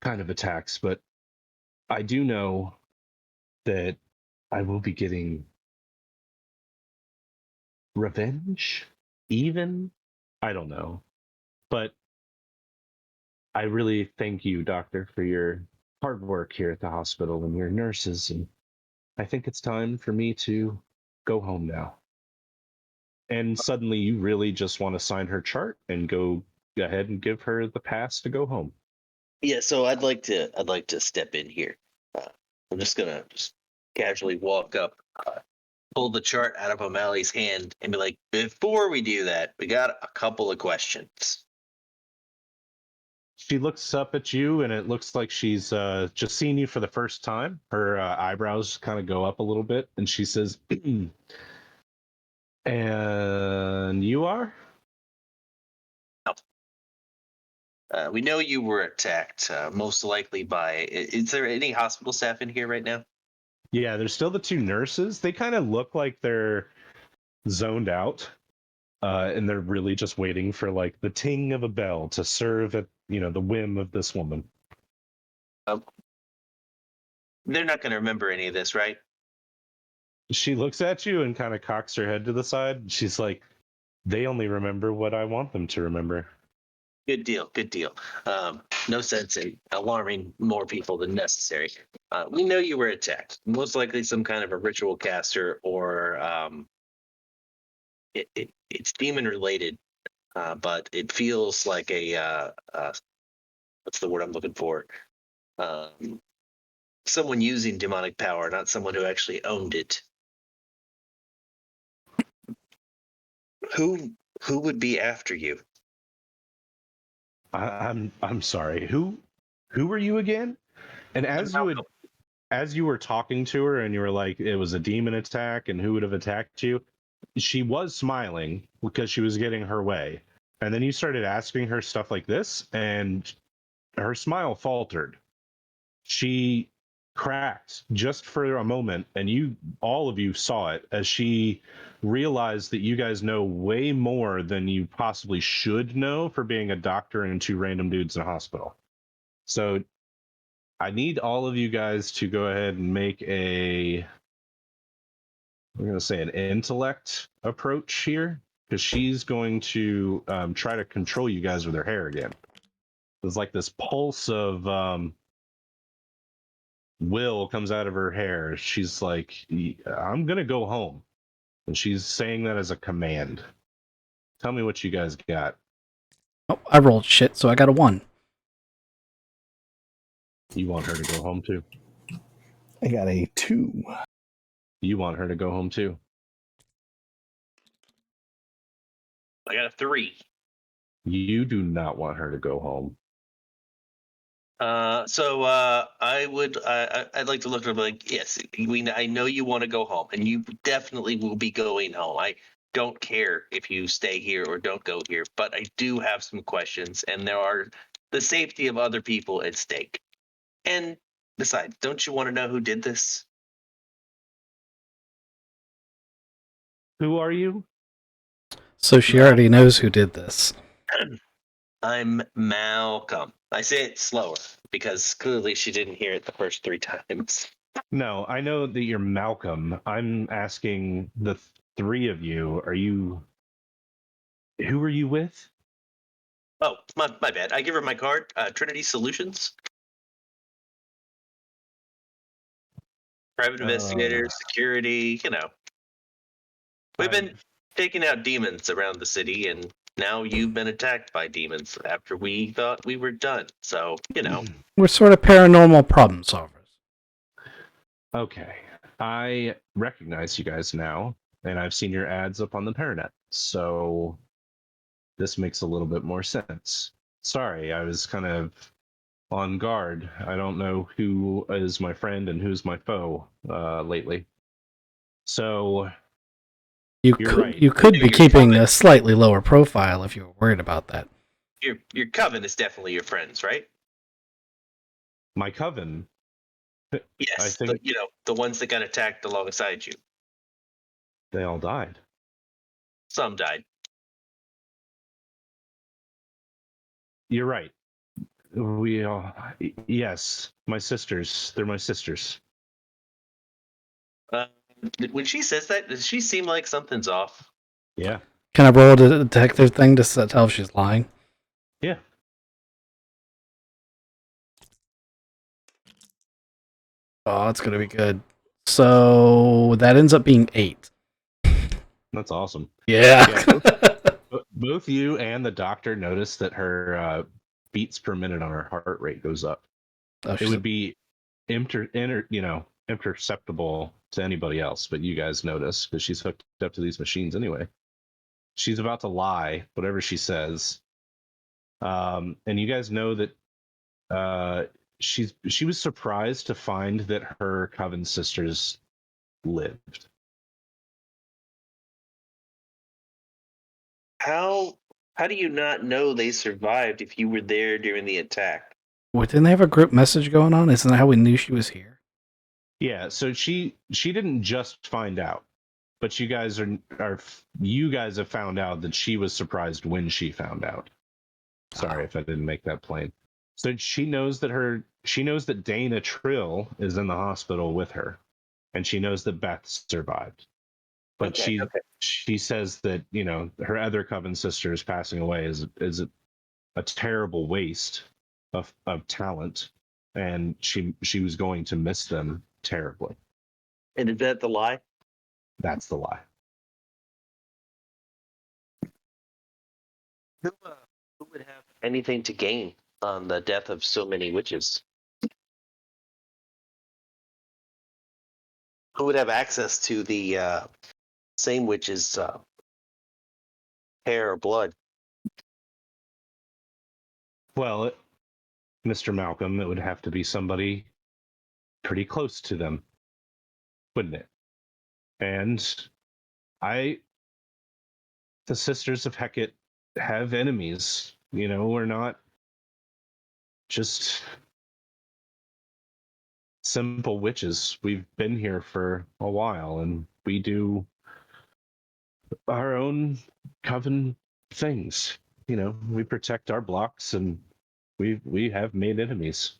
kind of attacks, but I do know that I will be getting revenge, even. I don't know. But I really thank you, Doctor, for your hard work here at the hospital and your nurses. And I think it's time for me to go home now." And suddenly you really just want to sign her chart and go ahead and give her the pass to go home. Yeah, so I'd like to step in here. I'm just gonna just casually walk up, pull the chart out of O'Malley's hand, and be like, "Before we do that, we got a couple of questions." She looks up at you, and it looks like she's just seen you for the first time. Her eyebrows kind of go up a little bit, and she says, "And you are?" We know you were attacked, most likely by. Is there any hospital staff in here right now? Yeah, there's still the two nurses. They kind of look like they're zoned out, and they're really just waiting for like the ting of a bell to serve at the whim of this woman. They're not going to remember any of this, right? She looks at you and kind of cocks her head to the side. She's like, "They only remember what I want them to remember." Good deal. Good deal. No sense in alarming more people than necessary. We know you were attacked. Most likely some kind of a ritual caster, or it's demon related, but it feels like what's the word I'm looking for? Um, Someone using demonic power, not someone who actually owned it. Who would be after you? I'm sorry. Who were you again? And as you were talking to her and you were like, it was a demon attack and who would have attacked you, she was smiling because she was getting her way. And then you started asking her stuff like this, and her smile faltered. She cracked just for a moment, and all of you saw it as she realized that you guys know way more than you possibly should know for being a doctor and two random dudes in a hospital. So I need all of you guys to go ahead and make we're going to say an intellect approach here, because she's going to try to control you guys with her hair again. There's like this pulse of will comes out of her hair. She's like, "I'm going to go home." And she's saying that as a command. Tell me what you guys got. Oh, I rolled shit, so I got a 1. You want her to go home too? I got a 2. You want her to go home too? I got a 3. You do not want her to go home. I'd like to look at him like, yes, I know you want to go home, and you definitely will be going home. I don't care if you stay here or don't go here, but I do have some questions, and there are the safety of other people at stake. And besides, don't you want to know who did this? Who are you? So she already knows who did this. I'm Malcolm. I say it slower because clearly she didn't hear it the first 3 times. No, I know that you're Malcolm. I'm asking the three of you. Who are you with? Oh, my bad. I give her my card. Trinity Solutions. Private investigator, security, We've been taking out demons around the city, and now you've been attacked by demons after we thought we were done. So, We're sort of paranormal problem solvers. Okay. I recognize you guys now, and I've seen your ads up on the Paranet. So this makes a little bit more sense. Sorry, I was kind of on guard. I don't know who is my friend and who's my foe lately. So You You're could right. you could be You're keeping coming. a slightly lower profile if you were worried about that. your coven is definitely your friends, right? my coven, Yes, think- the ones that got attacked alongside you. they all died. Some died. You're right. We all, yes, my sisters. They're my sisters. When she says that, does she seem like something's off? Yeah. Can I roll a detective thing to tell if she's lying? Yeah. Oh, it's gonna be good. So that ends up being 8. That's awesome. Yeah. Both you and the doctor notice that her beats per minute on her heart rate goes up. Oh, It would be imperceptible to anybody else, but you guys notice because she's hooked up to these machines anyway. She's about to lie, whatever she says. And you guys know that she was surprised to find that her coven sisters lived. How do you not know they survived if you were there during the attack? Wait, didn't they have a group message going on? Isn't that how we knew she was here? Yeah, so she didn't just find out, but you guys have found out that she was surprised when she found out. Sorry if I didn't make that plain. So she knows that Dana Trill is in the hospital with her, and she knows that Beth survived. But Okay. she says that her other coven sister is passing away is a terrible waste of talent, and she was going to miss them terribly. And is that the lie? That's the lie. Who would have anything to gain on the death of so many witches? Who would have access to the same witch's hair or blood? Well, Mr. Malcolm, it would have to be somebody pretty close to them, wouldn't it? And the Sisters of Hecate have enemies. We're not just simple witches. We've been here for a while, and we do our own coven things. We protect our blocks, and we have made enemies.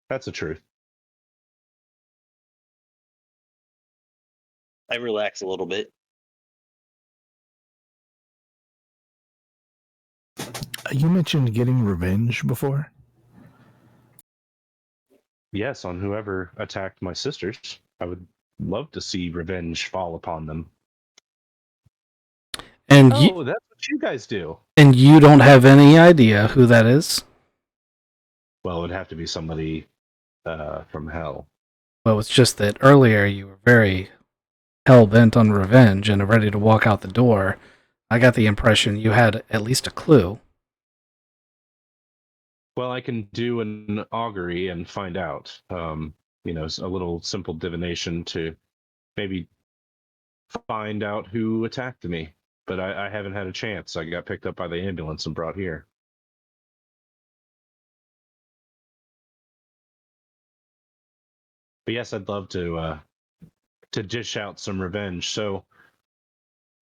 That's the truth. I relax a little bit. You mentioned getting revenge before. Yes, on whoever attacked my sisters. I would love to see revenge fall upon them. And That's what you guys do. and you don't have any idea who that is? Well, it would have to be somebody from hell. Well, it's just that earlier you were very hell bent on revenge and ready to walk out the door, I got the impression you had at least a clue. Well, I can do an augury and find out. A little simple divination to maybe find out who attacked me. But I haven't had a chance. I got picked up by the ambulance and brought here. But yes, I'd love to dish out some revenge. So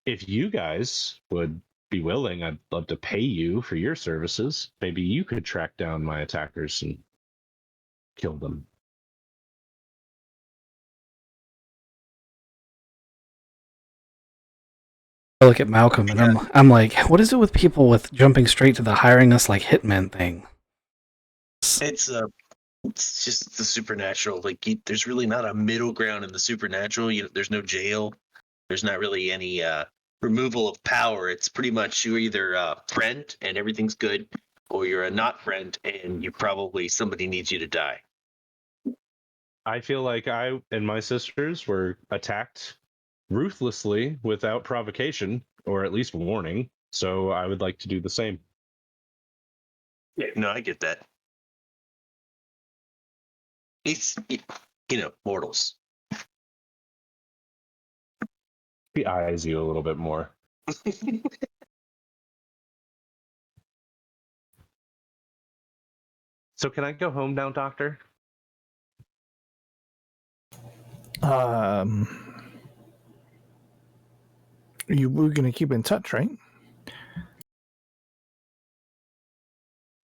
if you guys would be willing, I'd love to pay you for your services. Maybe you could track down my attackers and kill them. I look at Malcolm and I'm like, what is it with people with jumping straight to the hiring us like hitmen thing? It's just the supernatural. Like there's really not a middle ground in the supernatural. There's no jail. There's not really any removal of power. It's pretty much you're either a friend and everything's good, or you're a not friend and somebody needs you to die. I feel like I and my sisters were attacked ruthlessly without provocation, or at least warning. So I would like to do the same. Yeah, no, I get that. It's mortals. He eyes you a little bit more. So can I go home now, Doctor? We're gonna keep in touch, right?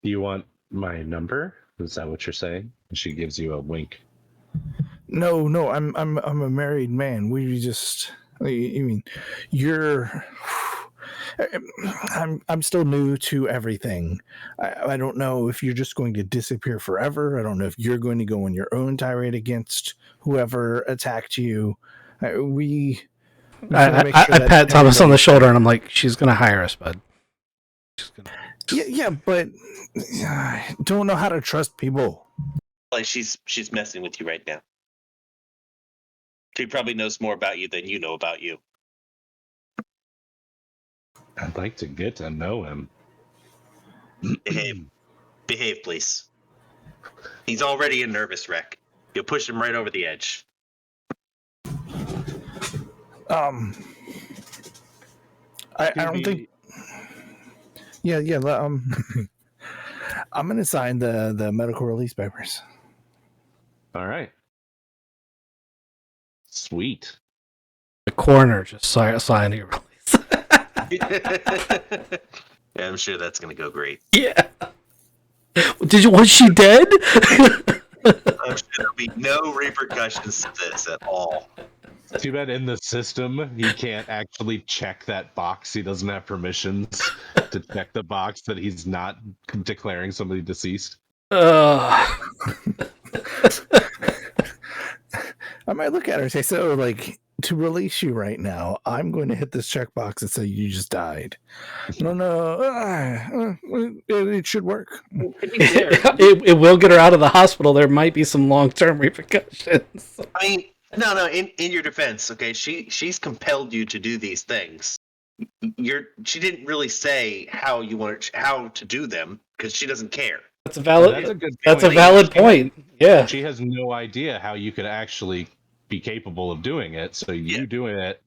Do you want my number? Is that what you're saying? She gives you a wink. No, I'm a married man. We just, I mean, you're. I'm still new to everything. I don't know if you're just going to disappear forever. I don't know if you're going to go on your own tirade against whoever attacked you. I pat Thomas on the shoulder and I'm like, she's gonna hire us, bud. Yeah, but I don't know how to trust people. Like she's messing with you right now. She probably knows more about you than you know about you. I'd like to get to know him. Behave, please. He's already a nervous wreck. You'll push him right over the edge. I don't think. Yeah. I'm gonna sign the medical release papers. All right. Sweet. The coroner just signed your release. Yeah, I'm sure that's gonna go great. Yeah. Was she dead? I'm sure there'll be no repercussions to this at all. Too bad in the system he can't actually check that box. He doesn't have permissions to check the box that he's not declaring somebody deceased. I might look at her and say, so, like, to release you right now, I'm going to hit this checkbox and say you just died. No, it should work. It will get her out of the hospital. There might be some long-term repercussions. I mean, no. In your defense, okay, she's compelled you to do these things. She didn't really say how to do them because she doesn't care. That's a valid. That's a point. valid point. Yeah. She has no idea how you could actually be capable of doing it. So you doing it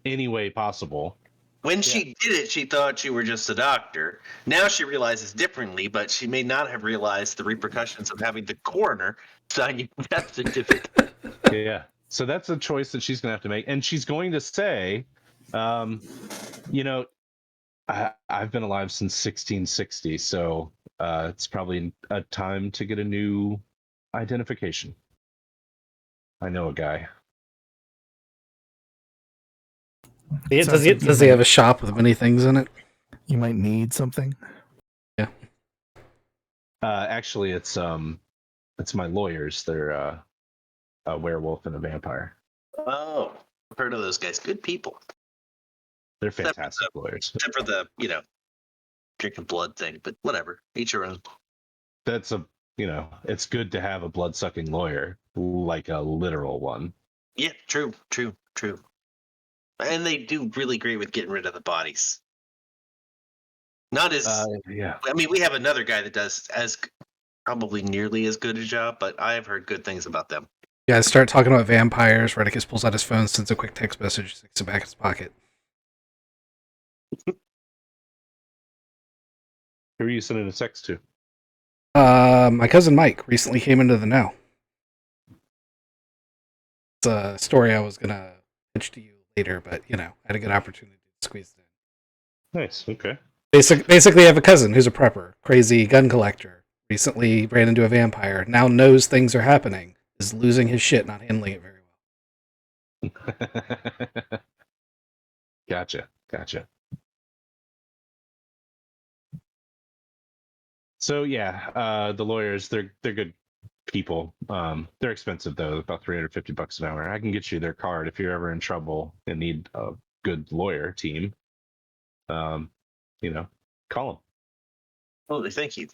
any way possible. When she did it, she thought you were just a doctor. Now she realizes differently, but she may not have realized the repercussions of having the coroner sign your death certificate. Yeah. So that's a choice that she's going to have to make. And she's going to say, I've been alive since 1660, so it's probably a time to get a new identification. I know a guy. Does he have a shop with many things in it? You might need something. Yeah. Actually, it's my lawyers. They're a werewolf and a vampire. Oh, I've heard of those guys. Good people. They're fantastic lawyers. Except for the, drinking blood thing, but whatever. Each your own. That's it's good to have a blood-sucking lawyer, like a literal one. Yeah, true. And they do really great with getting rid of the bodies. Not as Yeah. I mean, we have another guy that does as probably nearly as good a job, but I have heard good things about them. You guys start talking about vampires. Redicus pulls out his phone, sends a quick text message, sticks it back in his pocket. Who are you sending a text to? My cousin Mike recently came into the know. It's a story I was gonna pitch to you later, but I had a good opportunity to squeeze it in. Nice. Okay. Basically, I have a cousin who's a prepper, crazy gun collector. Recently ran into a vampire. Now knows things are happening. Is losing his shit, not handling it very well. Gotcha. So yeah, the lawyers they're good people. They're expensive though, about $350 an hour. I can get you their card if you're ever in trouble and need a good lawyer team. Call them. Oh, thank you.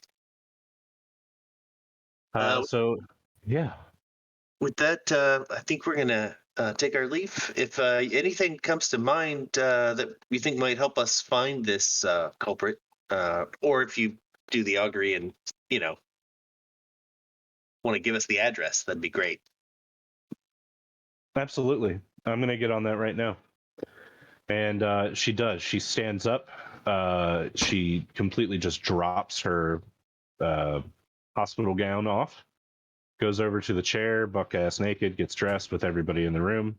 So yeah. With that, I think we're gonna take our leave. If anything comes to mind that you think might help us find this culprit, or if you do the augury and want to give us the address, that'd be great. Absolutely. I'm going to get on that right now. And she does. She stands up. She completely just drops her hospital gown off, goes over to the chair, buck ass naked, gets dressed with everybody in the room.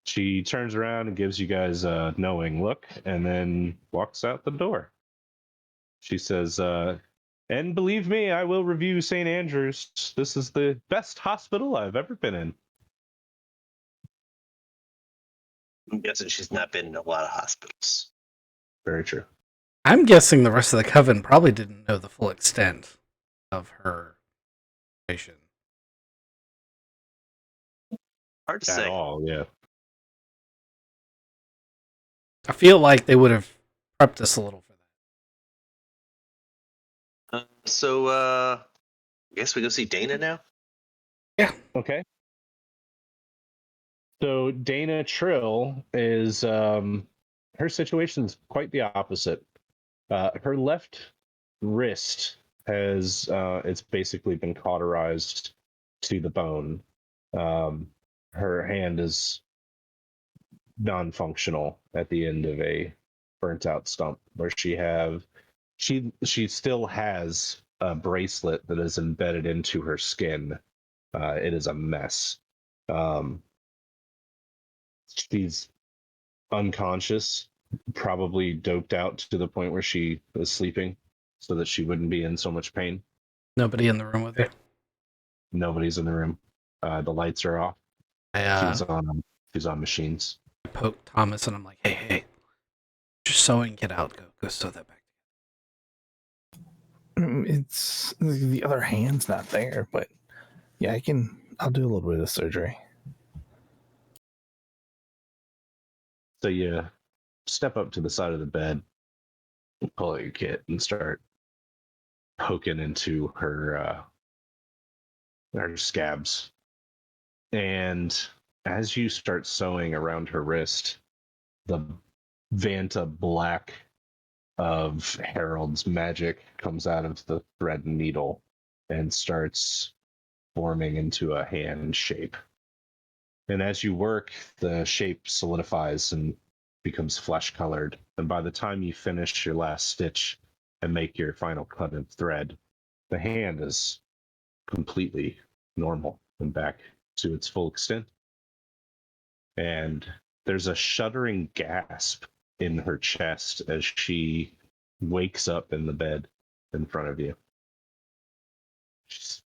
She turns around and gives you guys a knowing look and then walks out the door. She says, and believe me, I will review St. Andrews. This is the best hospital I've ever been in. I'm guessing she's not been in a lot of hospitals. Very true. I'm guessing the rest of the coven probably didn't know the full extent of her situation. Hard to At say. all, yeah. I feel like they would have prepped us a little for that. So I guess we go see Dana now. Okay. So Dana Trill is her situation is quite the opposite. Her left wrist has it's basically been cauterized to the bone. Her hand is non-functional at the end of a burnt out stump where she still has a bracelet that is embedded into her skin. It is a mess. She's unconscious, probably doped out to the point where she was sleeping so that she wouldn't be in so much pain. Nobody in the room with her. Nobody's in the room. The lights are off. I She's on machines. poke Thomas and I'm like, hey, just sewing, get out, go sew that back. It's the other hand's not there, but yeah, I'll do a little bit of surgery. So you step up to the side of the bed, pull out your kit, and start poking into her scabs. And as you start sewing around her wrist, the Vanta black of Harold's magic comes out of the thread and needle and starts forming into a hand shape. And as you work, the shape solidifies and becomes flesh colored. And by the time you finish your last stitch and make your final cut of thread, the hand is completely normal and back to its full extent. And there's a shuddering gasp in her chest as she wakes up in the bed in front of you. She's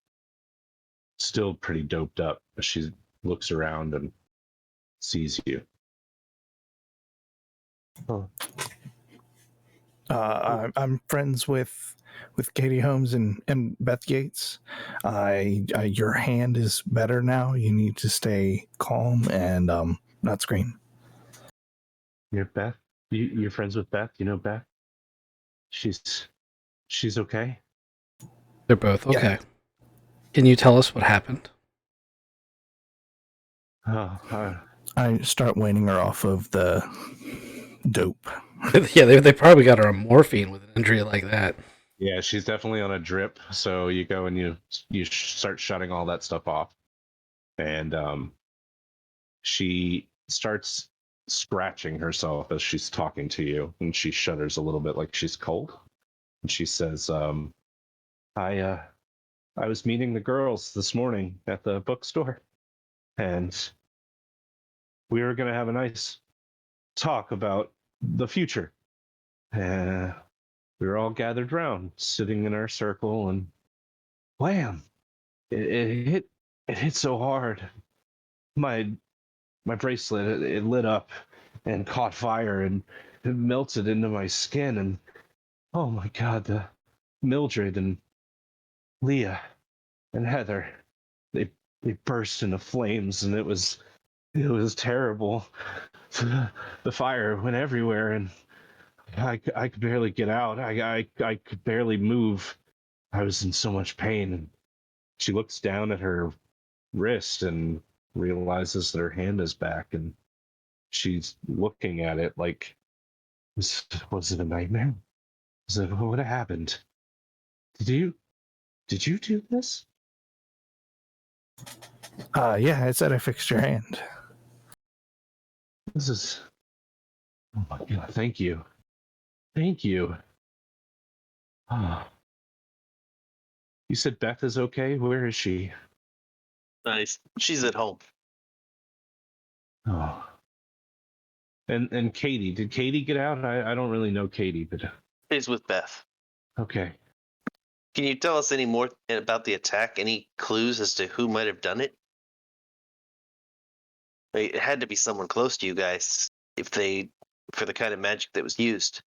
still pretty doped up, but she looks around and sees you. Oh. I'm friends with Katie Holmes and Beth Yates. Your hand is better now. You need to stay calm and not scream. You're Beth? You're friends with Beth? You know Beth? She's okay? They're both okay. Yeah. Can you tell us what happened? Oh, I start weaning her off of the dope. Yeah, they probably got her on morphine with an injury like that. Yeah, she's definitely on a drip. So you go and you start shutting all that stuff off, and she starts scratching herself as she's talking to you, and she shudders a little bit like she's cold. And she says, I was meeting the girls this morning at the bookstore, and we were gonna have a nice talk about the future. We were all gathered round, sitting in our circle, and wham! It hit so hard. My bracelet it lit up and caught fire, and it melted into my skin. And oh my God, the Mildred and Leah and Heather, they they burst into flames, and it was terrible. The fire went everywhere, and I could barely get out. I could barely move. I was in so much pain. And she looks down at her wrist and realizes that her hand is back, and she's looking at it like, was it a nightmare? What happened? Did you do this? Yeah, I said I fixed your hand. This is, oh my God, thank you. Thank you. Ah. You said Beth is okay? Where is she? Nice. She's at home. Oh. And Katie, did Katie get out? I don't really know Katie, but She's with Beth. okay. Can you tell us any more about the attack? Any clues as to who might have done it? It had to be someone close to you guys for the kind of magic that was used.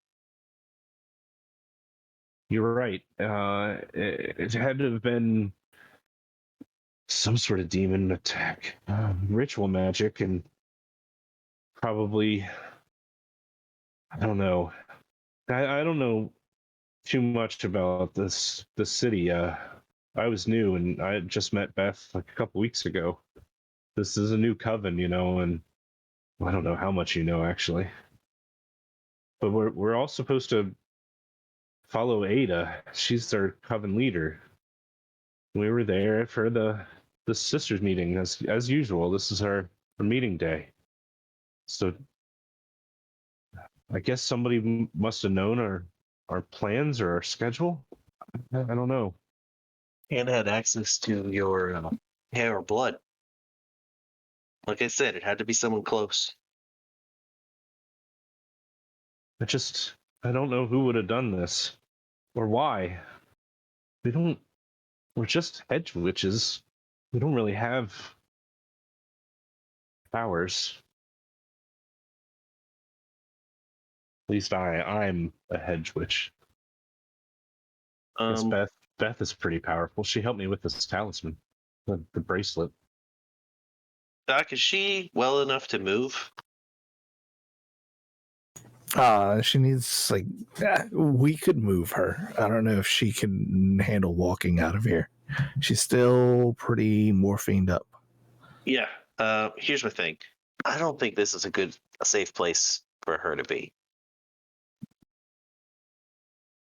You're right. It had to have been some sort of demon attack, ritual magic, and probably, I don't know. I don't know too much about the city. I was new, and I had just met Beth like a couple weeks ago. This is a new coven, and I don't know how much you know actually, but we're all supposed to follow Ada. She's their coven leader. We were there for the sisters meeting as usual. This is our meeting day. So I guess somebody must have known our plans or our schedule. I don't know. And had access to your hair or blood. Like I said, it had to be someone close. I don't know who would have done this or why. We're just hedge witches. We don't really have powers. At least I'm a hedge witch. Yes, Beth is pretty powerful. She helped me with this talisman, the bracelet. Doc, is she well enough to move? She needs we could move her. I don't know if she can handle walking out of here. She's still pretty morphined up. Yeah. Here's my thing. I don't think this is a safe place for her to be.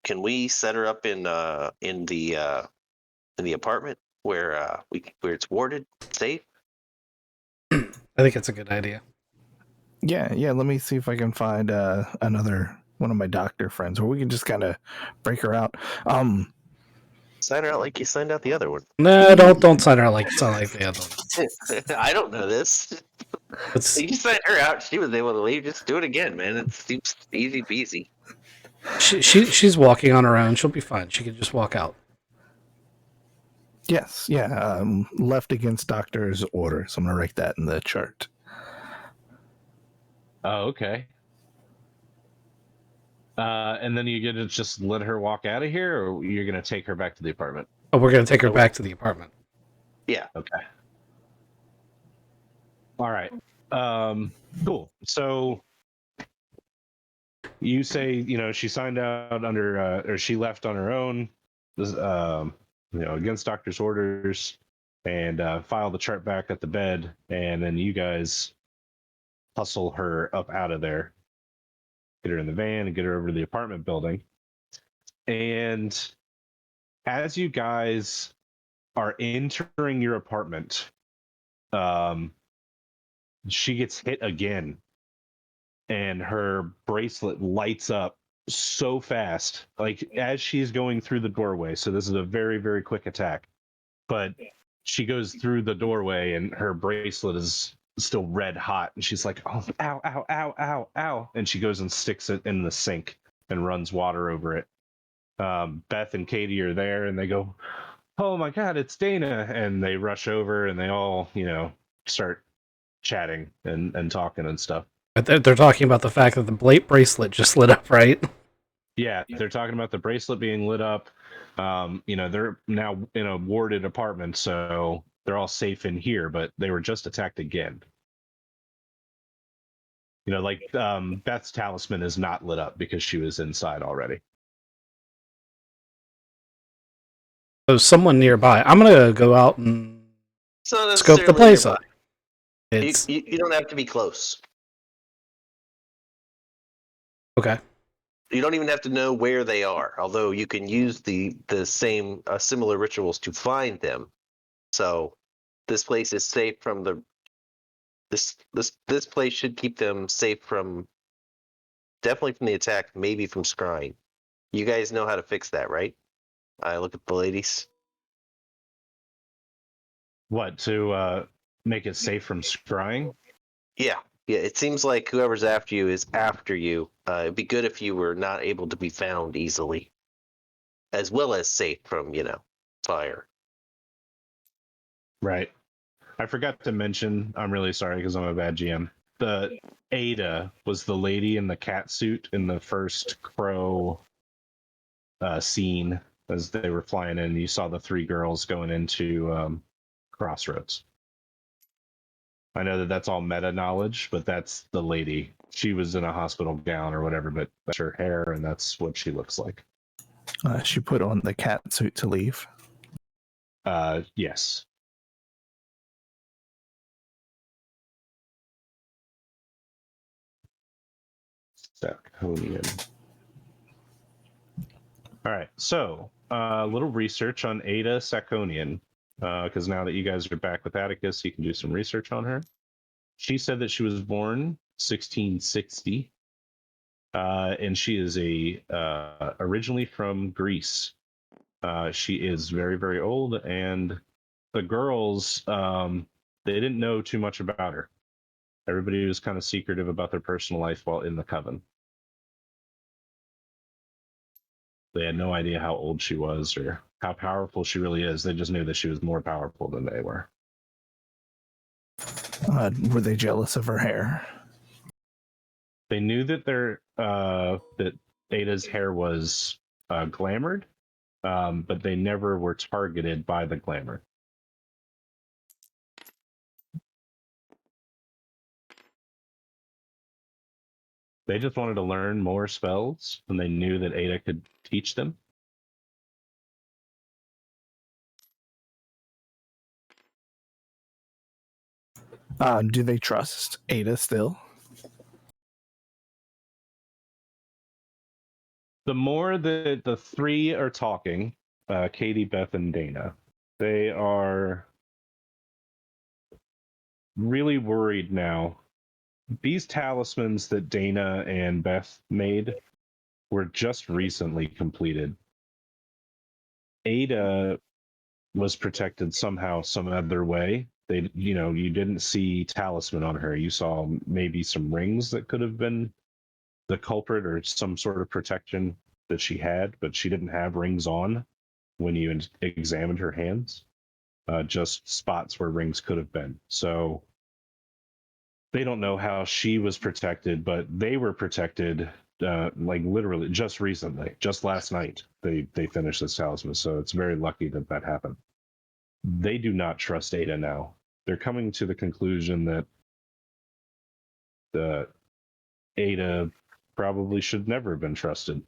Can we set her up in the apartment where it's warded, safe? I think it's a good idea. Yeah. Let me see if I can find another one of my doctor friends, where we can just kind of break her out. Sign her out like you signed out the other one. No, don't sign her out like the other one. I don't know this. It's, You signed her out. She was able to leave. Just do it again, man. It seems easy peasy. she's walking on her own. She'll be fine. She can just walk out. Yes. Yeah. Left against doctor's orders. I'm gonna write that in the chart. Oh, okay. And then you're gonna just let her walk out of here, or you're gonna take her back to the apartment? Oh, we're gonna take her back to the apartment. Yeah. Okay. All right. Cool. So you say, she signed out under, or she left on her own, against doctor's orders, and filed the chart back at the bed, and then you guys hustle her up out of there, get her in the van, and get her over to the apartment building. And as you guys are entering your apartment, she gets hit again, and her bracelet lights up so fast, like as she's going through the doorway. So this is a very, very quick attack, but she goes through the doorway and her bracelet is still red hot, and she's like, "Oh, ow, ow, ow, ow, ow!" And she goes and sticks it in the sink and runs water over it. Beth and Katie are there, and they go, "Oh my God, it's Dana!" And they rush over, and they all, start chatting and talking and stuff. They're talking about the fact that the bracelet just lit up, right? Yeah, they're talking about the bracelet being lit up. They're now in a warded apartment, so they're all safe in here, but they were just attacked again. Beth's talisman is not lit up because she was inside already. So someone nearby. I'm gonna go out and It's not scope the necessarily place nearby. up. It's You don't have to be close. okay. You don't even have to know where they are, although you can use the same similar rituals to find them. So this place is safe from the this place should keep them safe from definitely from the attack, maybe from scrying. You guys know how to fix that, right? I look at the ladies. What, to make it safe from scrying? Yeah. Yeah, it seems like whoever's after you is after you. It'd be good if you were not able to be found easily, as well as safe from, fire. Right. I forgot to mention, I'm really sorry because I'm a bad GM. The Ada was the lady in the cat suit in the first Crow scene as they were flying in. You saw the three girls going into Crossroads. I know that that's all meta knowledge, but that's the lady. She was in a hospital gown or whatever, but that's her hair, and that's what she looks like. She put on the cat suit to leave. Yes. Saconian. All right, so a little research on Ada Saconian, because now that you guys are back with Atticus, you can do some research on her. She said that she was born 1660, and she is originally from Greece. She is very, very old, and the girls, they didn't know too much about her. Everybody was kind of secretive about their personal life while in the coven. They had no idea how old she was or how powerful she really is. They just knew that she was more powerful than they were. Were they jealous of her hair? They knew that that Ada's hair was glamored, but they never were targeted by the glamour. They just wanted to learn more spells, and they knew that Ada could teach them. Do they trust Ada still? The more that the three are talking, Katie, Beth, and Dana, they are really worried now. These talismans that Dana and Beth made were just recently completed. Ada was protected somehow, some other way. You didn't see talisman on her. You saw maybe some rings that could have been the culprit or some sort of protection that she had, but she didn't have rings on when you examined her hands. Just spots where rings could have been. So they don't know how she was protected, but they were protected like literally just recently, just last night. They finished this talisman, so it's very lucky that that happened. They do not trust Ada now. They're coming to the conclusion that the Ada probably should never have been trusted.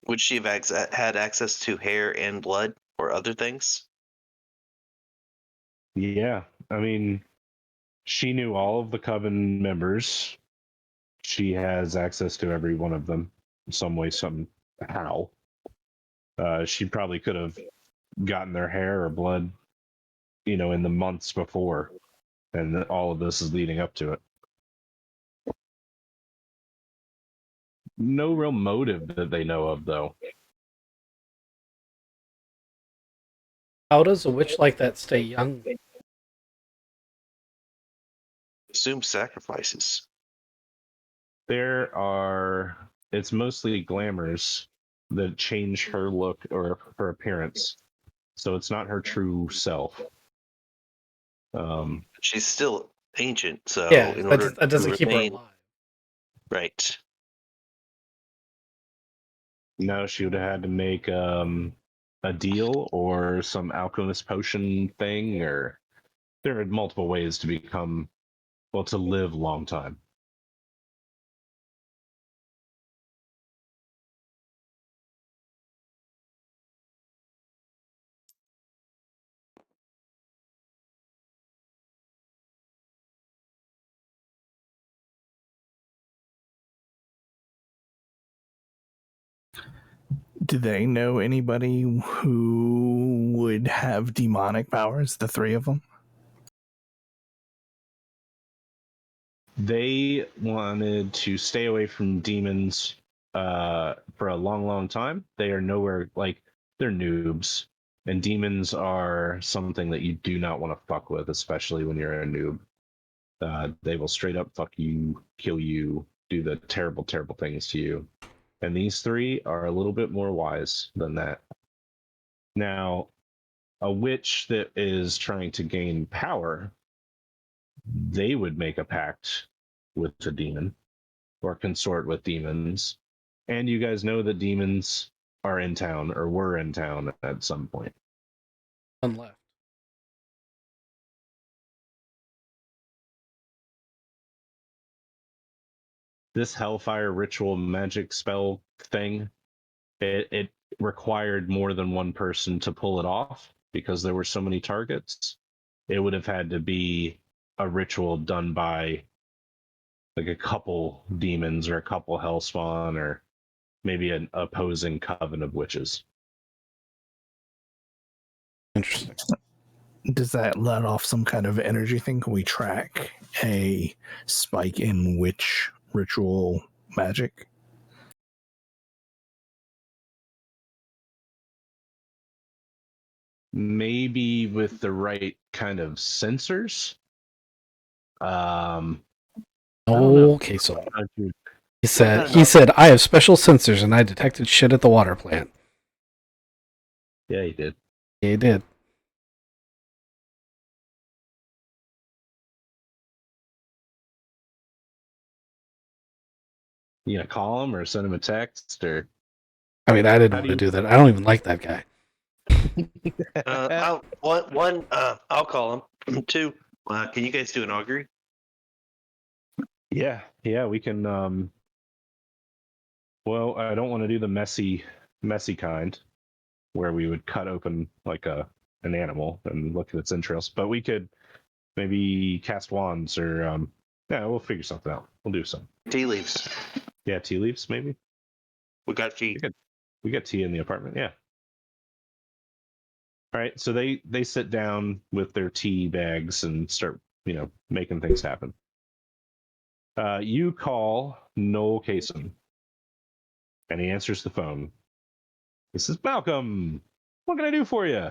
Would she have had access to hair and blood, or or other things? Yeah, I mean, she knew all of the coven members. She has access to every one of them, some way, somehow. She probably could have gotten their hair or blood, in the months before, and all of this is leading up to it. No real motive that they know of, though. How does a witch like that stay young? Assume sacrifices. It's mostly glamours that change her look or her appearance. So it's not her true self. She's still ancient, so Yeah, in order that doesn't to keep her remain alive. right. No, she would have had to make a deal or some alchemist potion thing, or there are multiple ways to to live a long time. Do they know anybody who would have demonic powers? The three of them. They wanted to stay away from demons for a long, long time. They are nowhere like they're noobs, and demons are something that you do not want to fuck with, especially when you're a noob. They will straight up fuck you, kill you, do the terrible, terrible things to you. And these three are a little bit more wise than that. Now, a witch that is trying to gain power, they would make a pact with a demon or consort with demons. And you guys know that demons are in town or were in town at some point. One left. This hellfire ritual magic spell thing, it required more than one person to pull it off because there were so many targets. It would have had to be a ritual done by like a couple demons or a couple hellspawn or maybe an opposing coven of witches. Interesting. Does that let off some kind of energy thing? Can we track a spike in witch ritual magic? Maybe with the right kind of sensors. I don't know. Okay, so How'd you- he said I have special sensors and I detected shit at the water plant. Yeah, he did. Yeah, he did. You gonna call him or send him a text or? I mean, I didn't How want do to you- do that. I don't even like that guy. I'll call him. Two, can you guys do an augury? Yeah, we can. Well, I don't want to do the messy kind, where we would cut open like an animal and look at its entrails. But we could maybe cast wands or yeah, we'll figure something out. We'll do something. Tea leaves. Yeah, tea leaves maybe. We got tea. We got tea in the apartment. Yeah. All right, so they sit down with their tea bags and start making things happen. You call Noel Kaysen, and he answers the phone. He says, "Malcolm, what can I do for you?"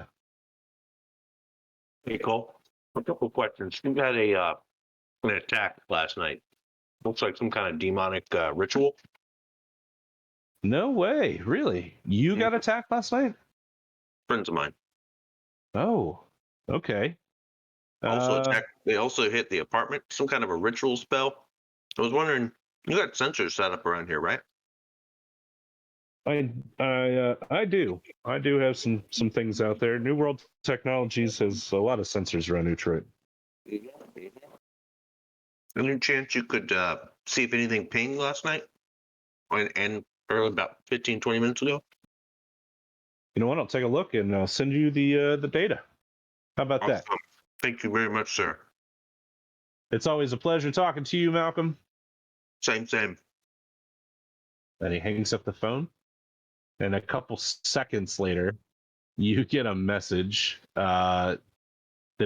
Hey, Cole. A couple of questions. We had an attack last night. Looks like some kind of demonic ritual. No way, really? You got attacked last night? Friends of mine. Oh, okay. Also attacked. They also hit the apartment. Some kind of a ritual spell. I was wondering. You got sensors set up around here, right? I do. I do have some things out there. New World Technologies has a lot of sensors around Detroit. Any chance you could see if anything pinged last night? And early about 15, 20 minutes ago? You know what? I'll take a look and I'll send you the data. How about that? Awesome. Thank you very much, sir. It's always a pleasure talking to you, Malcolm. Same. Then he hangs up the phone, and a couple seconds later, you get a message that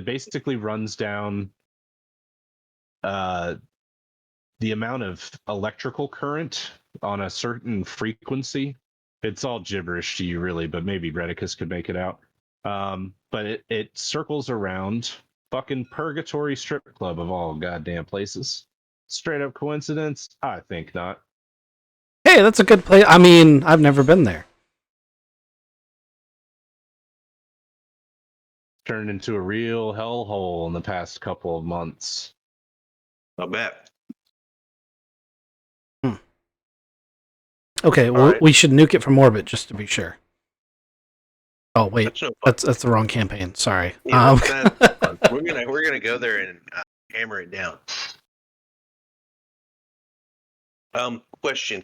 basically runs down the amount of electrical current on a certain frequency. It's all gibberish to you, really, but maybe Redicus could make it out. But it circles around fucking Purgatory Strip Club of all goddamn places. Straight up coincidence? I think not. Hey, that's a good place. I mean, I've never been there. Turned into a real hellhole in the past couple of months. I'll bet. Okay, well, right. we should nuke it from orbit just to be sure. Oh wait, That's no fun. that's the wrong campaign. Sorry. You know, that's fun. We're gonna go there and hammer it down. Question.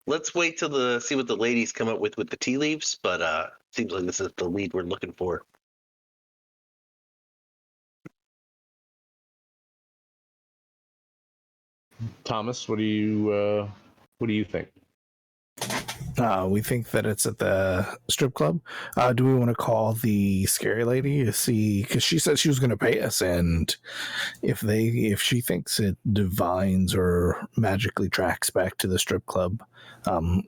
Let's wait till see what the ladies come up with the tea leaves, but seems like this is the lead we're looking for. Thomas, what do you think? We think that it's at the strip club. Do we want to call the scary lady to see? Because she said she was going to pay us, and if she thinks it divines or magically tracks back to the strip club,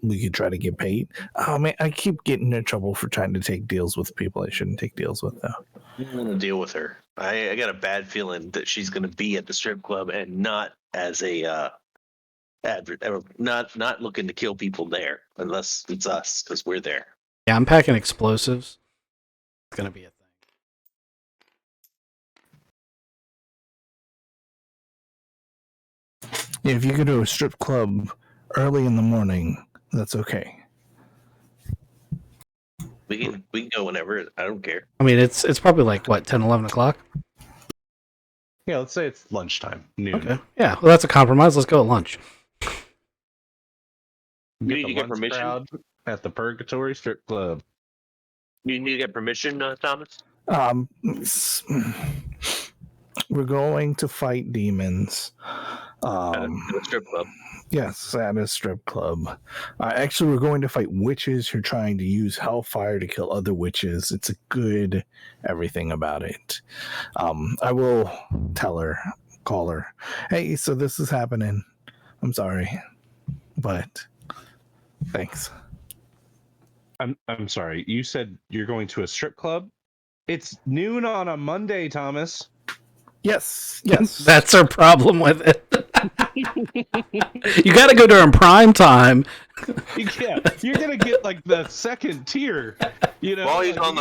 we could try to get paid. Oh man, I keep getting in trouble for trying to take deals with people I shouldn't take deals with, though. I'm gonna deal with her. I got a bad feeling that she's gonna be at the strip club and not as a not looking to kill people there, unless it's us because we're there. Yeah, I'm packing explosives. It's gonna be a thing. Yeah, if you go to a strip club early in the morning, that's okay. We can go whenever. I don't care. I mean, it's probably like what 10, 11 o'clock. Yeah, let's say it's lunchtime, noon. Okay, yeah. Well, that's a compromise. Let's go at lunch. You need to get lunch permission? crowd at the Purgatory Strip Club. You need to get permission, Thomas. We're going to fight demons. At a strip club. Yes, at a strip club. Actually, we're going to fight witches who are trying to use hellfire to kill other witches. It's a good everything about it. I will call her. Hey, so this is happening. I'm sorry, but thanks. I'm sorry. You said you're going to a strip club? It's noon on a Monday, Thomas. Yes. That's our problem with it. You got to go during prime time. Yeah, you're gonna get like the second tier. You know, While he's on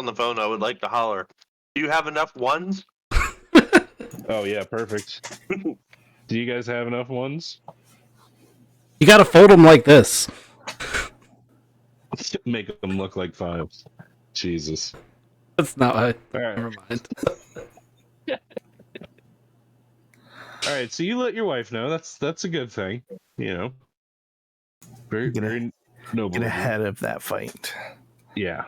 the phone, I would like to holler. Do you have enough ones? Oh yeah, perfect. Do you guys have enough ones? You got to fold them like this. Make them look like fives. Jesus. That's not. All right. Never mind. All right. So you let your wife know. That's a good thing. You know. Very noble. Get ahead of that fight. Yeah.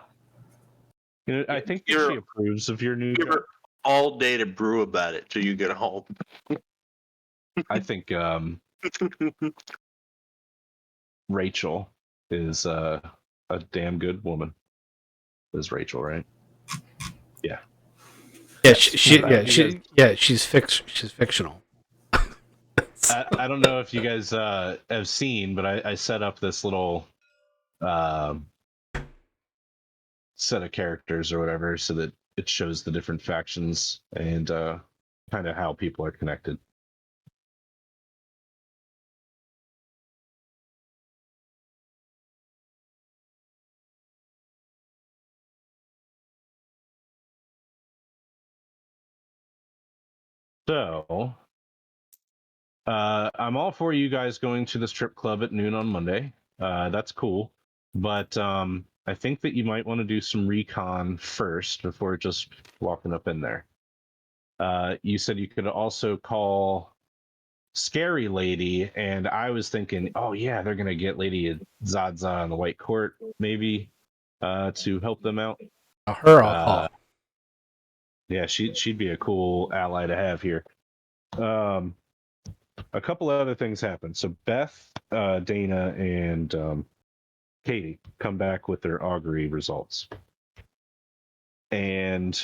You know, I think she approves of your new. Give her all day to brew about it till you get home. I think Rachel is a damn good woman. Is Rachel right? Yeah. Yeah, she's fictional. I don't know if you guys have seen, but I set up this little set of characters or whatever so that it shows the different factions and kind of how people are connected. So, I'm all for you guys going to the strip club at noon on Monday. That's cool. But I think that you might want to do some recon first before just walking up in there. You said you could also call scary lady, and I was thinking, oh yeah, they're gonna get Lady Zaza in the White Court maybe to help them out. Her I'll call. Yeah, she'd be a cool ally to have here. A couple of other things happen. So Beth, Dana, and Katie come back with their augury results. And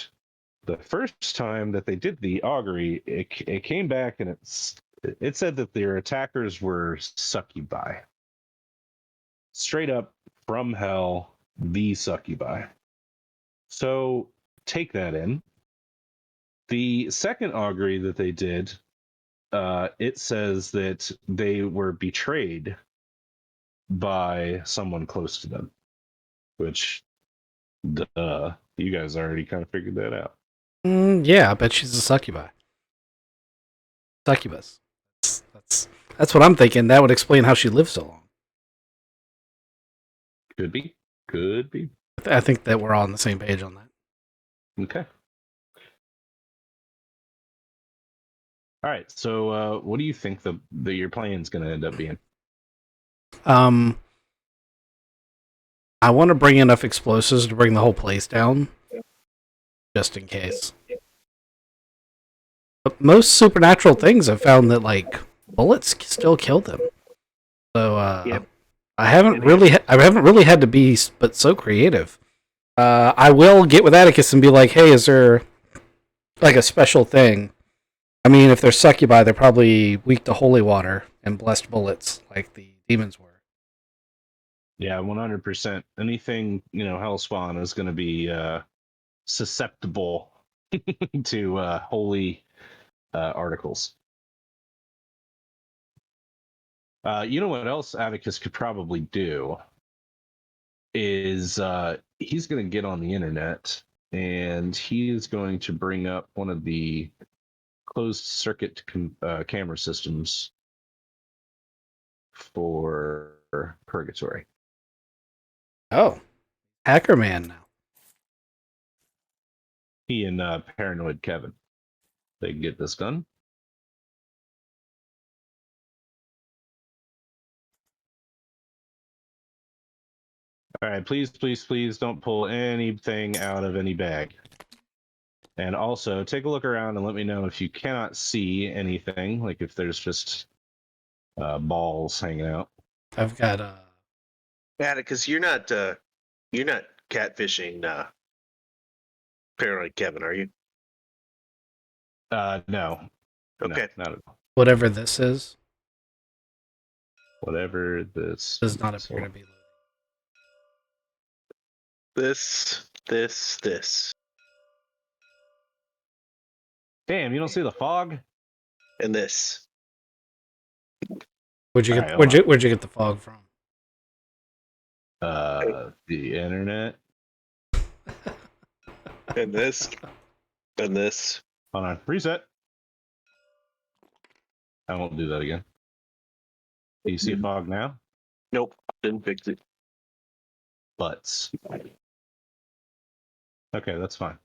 the first time that they did the augury, it came back and it said that their attackers were succubi. Straight up from hell, the succubi. So take that in. The second augury that they did, it says that they were betrayed by someone close to them, which, duh, you guys already kind of figured that out. Yeah, I bet she's a succubi. Succubus. That's what I'm thinking. That would explain how she lived so long. Could be. Could be. I think that we're all on the same page on that. Okay. All right. So, what do you think the your plan's going to end up being? I want to bring enough explosives to bring the whole place down, just in case. But most supernatural things have found that like bullets still kill them. So Yep. I haven't really had to be but so creative. I will get with Atticus and be like, hey, is there like a special thing? I mean, if they're succubi, they're probably weak to holy water and blessed bullets, like the demons were. Yeah, 100%. Anything, Hellspawn is going to be susceptible to holy articles. You know what else Atticus could probably do is he's going to get on the internet and he is going to bring up one of the closed circuit camera systems for Purgatory. Oh, Hacker Man now. He and Paranoid Kevin, they can get this done. All right, please, please, please don't pull anything out of any bag. And also, take a look around and let me know if you cannot see anything, like if there's just balls hanging out. I've got Atticus, you're not catfishing Paranoid Kevin, are you? No. Okay. No, not at all. whatever this is. Whatever this Does not is. appear to be loading. This, Damn, you don't see the fog? and this. Where'd you All right, where'd you get the fog from? The internet. And this. And this. Hold on, reset. I won't do that again. Do you see a fog now? Nope. Didn't fix it. Butts. Okay, that's fine.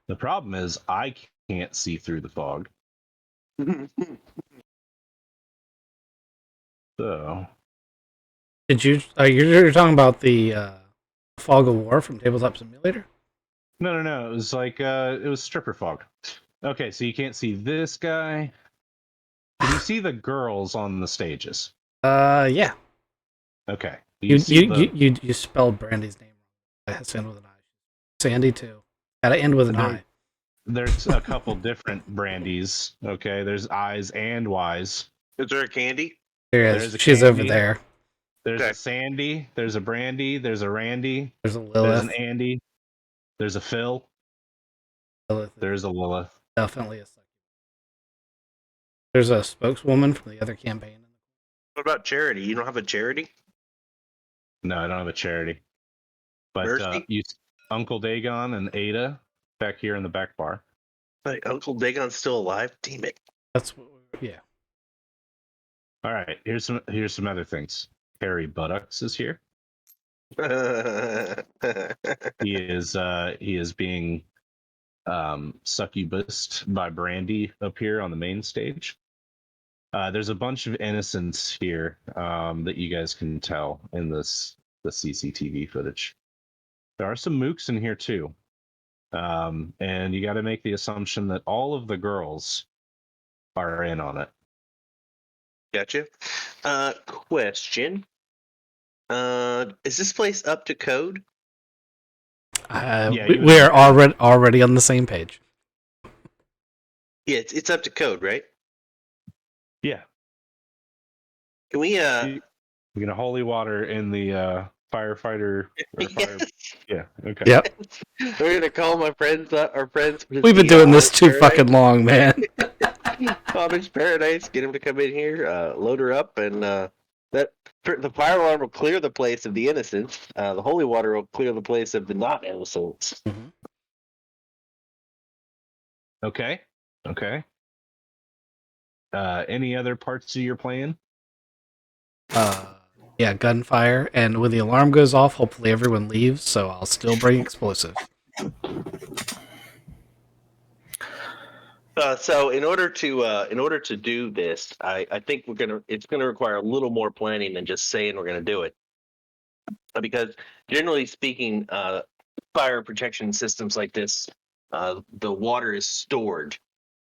The problem is I can't see through the fog. So Did you? You're talking about the fog of war from Tabletop Simulator? no. It was like it was stripper fog. Okay, so you can't see this guy. Can you see the girls on the stages? Yeah. Okay. You see you spelled Brandy's name wrong. It has to end with an I. Sandy too. Got to end with an I. There's a couple different brandies. Okay, there's I's and Y's. Is there a candy? There There's is. a She's over Candy. there. There's Okay. a Sandy. There's a Brandy. There's a Randy. There's a There's Lilith. an Andy. There's a Phil. Lilith is There's a Lilith. definitely a succubus. There's a spokeswoman from the other campaign. What about Charity? You don't have a Charity? No, I don't have a charity. But Mercy? Uncle Dagon and Ada back here in the back bar. Like, Uncle Dagon's still alive? Damn it. That's what. Yeah. All right, here's some other things. Harry Buttocks is here. He is being Succubus by Brandy up here on the main stage. There's a bunch of innocents here that you guys can tell in the CCTV footage. There are some mooks in here too. And you got to make the assumption that all of the girls are in on it. Gotcha. Question. Is this place up to code? Yeah, We are already on the same page. Yeah, it's up to code, right? Yeah. Can we We're gonna holy water in the firefighter. Or fire... Yeah. Okay. Yep. We're gonna call my friends, our friends. We've been doing this too fucking long, man. Amish Paradise. Get them to come in here, load her up, and that the fire alarm will clear the place of the innocents. The holy water will clear the place of the not innocents. Mhm. Okay. Okay. Any other parts of your plan? Yeah, gunfire, and when the alarm goes off, hopefully everyone leaves, so I'll still bring explosive. So in order to do this, I think it's gonna require a little more planning than just saying we're gonna do it, because generally speaking, fire protection systems like this, the water is stored.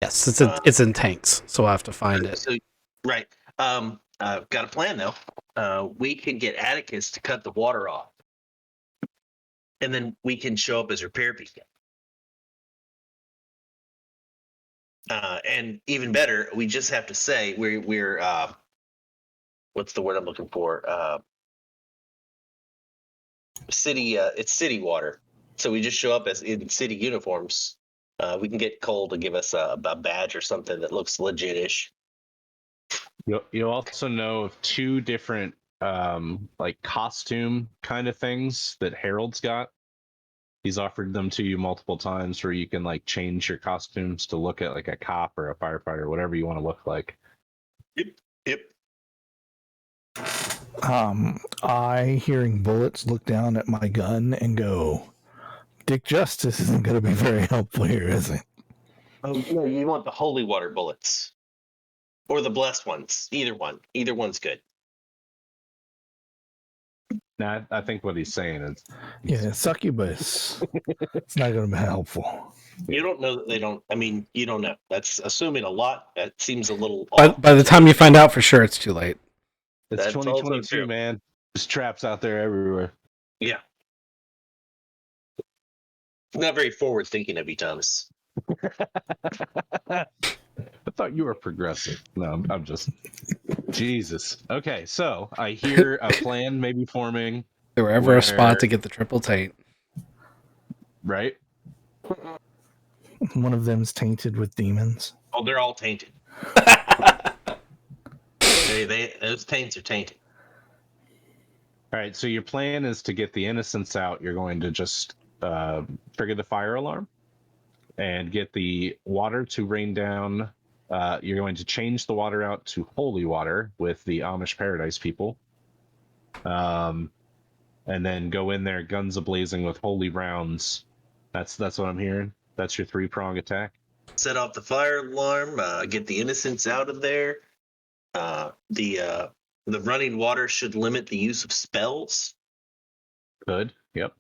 Yes, it's in tanks, so I'll have to find it. So, right. Got a plan though. We can get Atticus to cut the water off, and then we can show up as repair people. And even better, we just have to say we're what's the word I'm looking for? City. It's city water. So we just show up as in city uniforms. We can get Cole to give us a badge or something that looks legit-ish. You'll also know of two different like costume kind of things that Harold's got. He's offered them to you multiple times where you can like change your costumes to look at like a cop or a firefighter, whatever you want to look like. Yep. I, hearing bullets, look down at my gun and go, Dick Justice isn't going to be very helpful here, is he? Oh no, you want the holy water bullets. Or the blessed ones. Either one. Either one's good. Now, I think what he's saying is, Yeah, succubus. It's not going to be helpful. You don't know that they don't. I mean, you don't know. That's assuming a lot. That seems a little off. By the time you find out for sure, it's too late. it's That's also 2022, true. man. There's traps out there everywhere. Yeah. Not very forward thinking of you, Thomas. I thought you were progressive. No, I'm just Jesus. Okay, so I hear a plan maybe forming, There were ever a spot to get the triple taint. right? One of them's tainted with demons. Oh, they're all tainted. Those taints are tainted. All right, so your plan is to get the innocents out. You're going to just trigger the fire alarm and get the water to rain down. You're going to change the water out to holy water with the Amish Paradise people. And then go in there guns a-blazing with holy rounds. That's what I'm hearing. That's your three-prong attack. Set off the fire alarm. Get the innocents out of there. The running water should limit the use of spells. Good. Yep.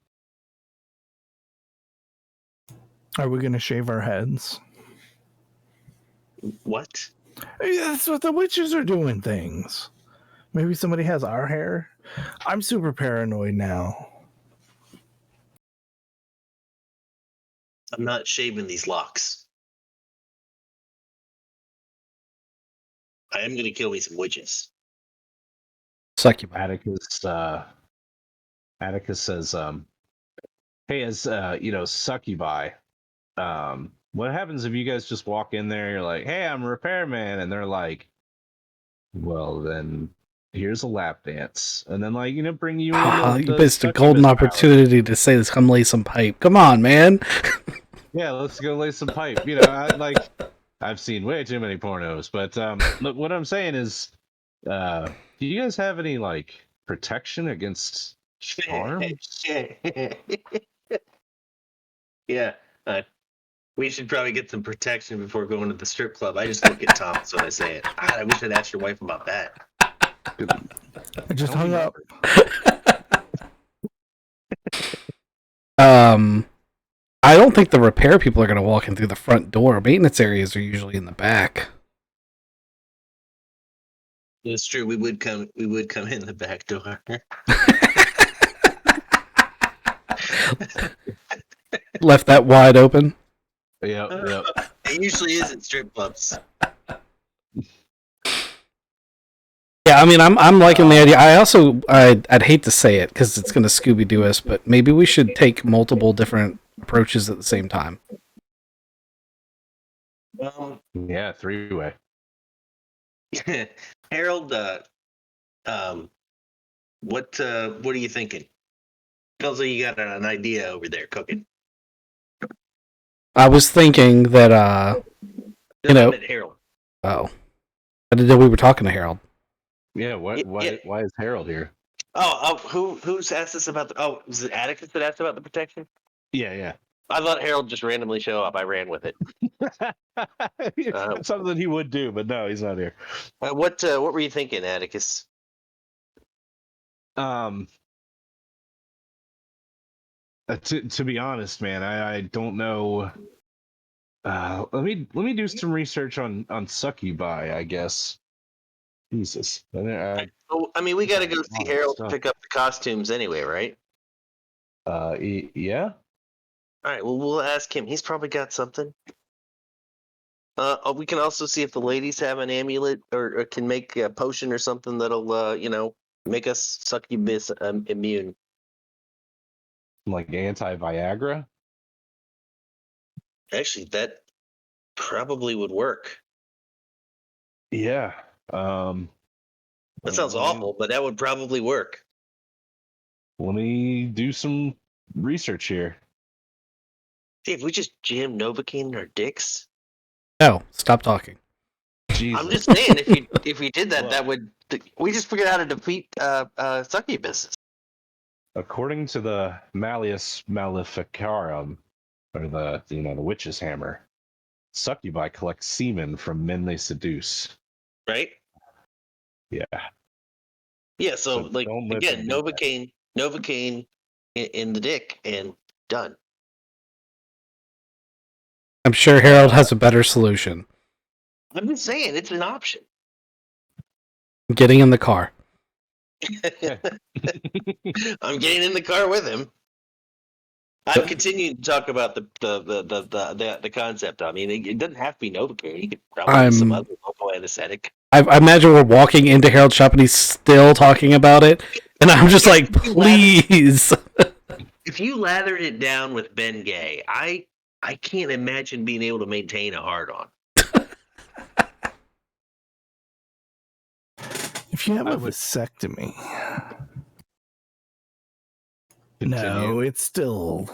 Are we going to shave our heads? What? Hey, that's what the witches are doing things. Maybe somebody has our hair. I'm super paranoid now. I'm not shaving these locks. I am going to kill me some witches. Succubus. Atticus says, hey, as succubi, what happens if you guys just walk in there, you're like, hey, I'm a repairman, and they're like, well, then here's a lap dance, and then bring you in. You missed a golden opportunity to say this. Come lay some pipe. Come on, man. Yeah, let's go lay some pipe. I've seen way too many pornos, but look, what I'm saying is, do you guys have any protection against harms? Yeah. We should probably get some protection before going to the strip club. I just look at Thomas when I say it. God, I wish I'd asked your wife about that. I just hung up. I don't think the repair people are going to walk in through the front door. Maintenance areas are usually in the back. It's true. We would come in the back door. Left that wide open. Yep. It usually is at strip clubs. Yeah, I mean, I'm liking the idea. I'd hate to say it because it's going to Scooby Doo us, but maybe we should take multiple different approaches at the same time. Yeah, 3-way. Harold, what are you thinking? Feels like you got an idea over there cooking. I was thinking that you know. Harold. Oh, I didn't know we were talking to Harold. Yeah, why is Harold here? Who's asked us about the? Oh, was it Atticus that asked about the protection? Yeah. I thought Harold just randomly show up. I ran with it. Something he would do, but no, he's not here. What were you thinking, Atticus? To be honest, man, I don't know. Let me do some research on succubi, I guess. Jesus. I mean, we got to go see Harold to pick up the costumes anyway, right? Yeah. All right. Well, we'll ask him. He's probably got something. We can also see if the ladies have an amulet or can make a potion or something that'll, make us succubus immune. Like anti-Viagra? Actually, that probably would work. Yeah. That sounds awful, but that would probably work. Let me do some research here. See, if we just jam Novocaine in our dicks. No, stop talking. Jesus. I'm just saying, if we did that, that would. We just figured out how to defeat succubus. According to the Malleus Maleficarum, or the witch's hammer, succubi collect semen from men they seduce. Right? Yeah. Yeah, so like don't let again, them do Novocaine in the dick and done. I'm sure Harold has a better solution. I'm just saying it's an option. Getting in the car. I'm getting in the car with him. I'm continuing to talk about the concept. I mean, it doesn't have to be Novocaine. You could probably use some other local anesthetic. I imagine we're walking into Harold's shop and he's still talking about it, and I'm just like, please. If you lathered it down with Ben Gay, I can't imagine being able to maintain a hard-on. If you have a vasectomy, no, it still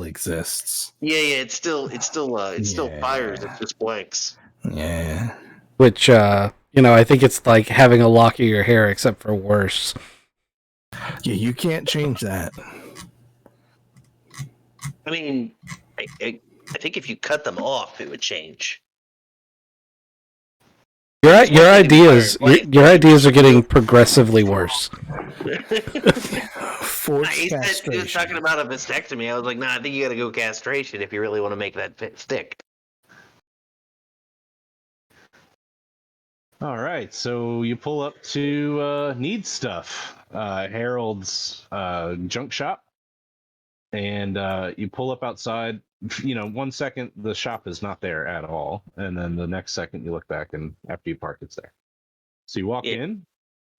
exists. Yeah, it still fires. It's just blanks. Yeah. Which, I think it's like having a lock of your hair, except for worse. Yeah, you can't change that. I mean, I think if you cut them off, it would change. Your ideas are getting progressively worse. Forced He castration. was talking about a vasectomy. I was like, I think you got to go castration if you really want to make that stick. All right, so you pull up to Need Stuff, Harold's junk shop, and you pull up outside. 1 second the shop is not there at all, and then the next second you look back, and after you park, it's there. So you walk in,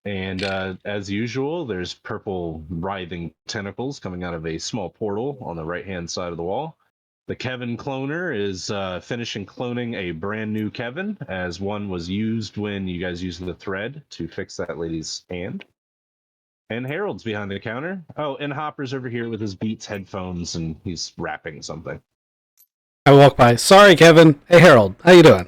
and as usual, there's purple writhing tentacles coming out of a small portal on the right-hand side of the wall. The Kevin cloner is finishing cloning a brand new Kevin, as one was used when you guys used the thread to fix that lady's hand. And Harold's behind the counter. Oh, and Hopper's over here with his Beats headphones, and he's rapping something. I walk by. Sorry, Kevin. Hey, Harold. How you doing?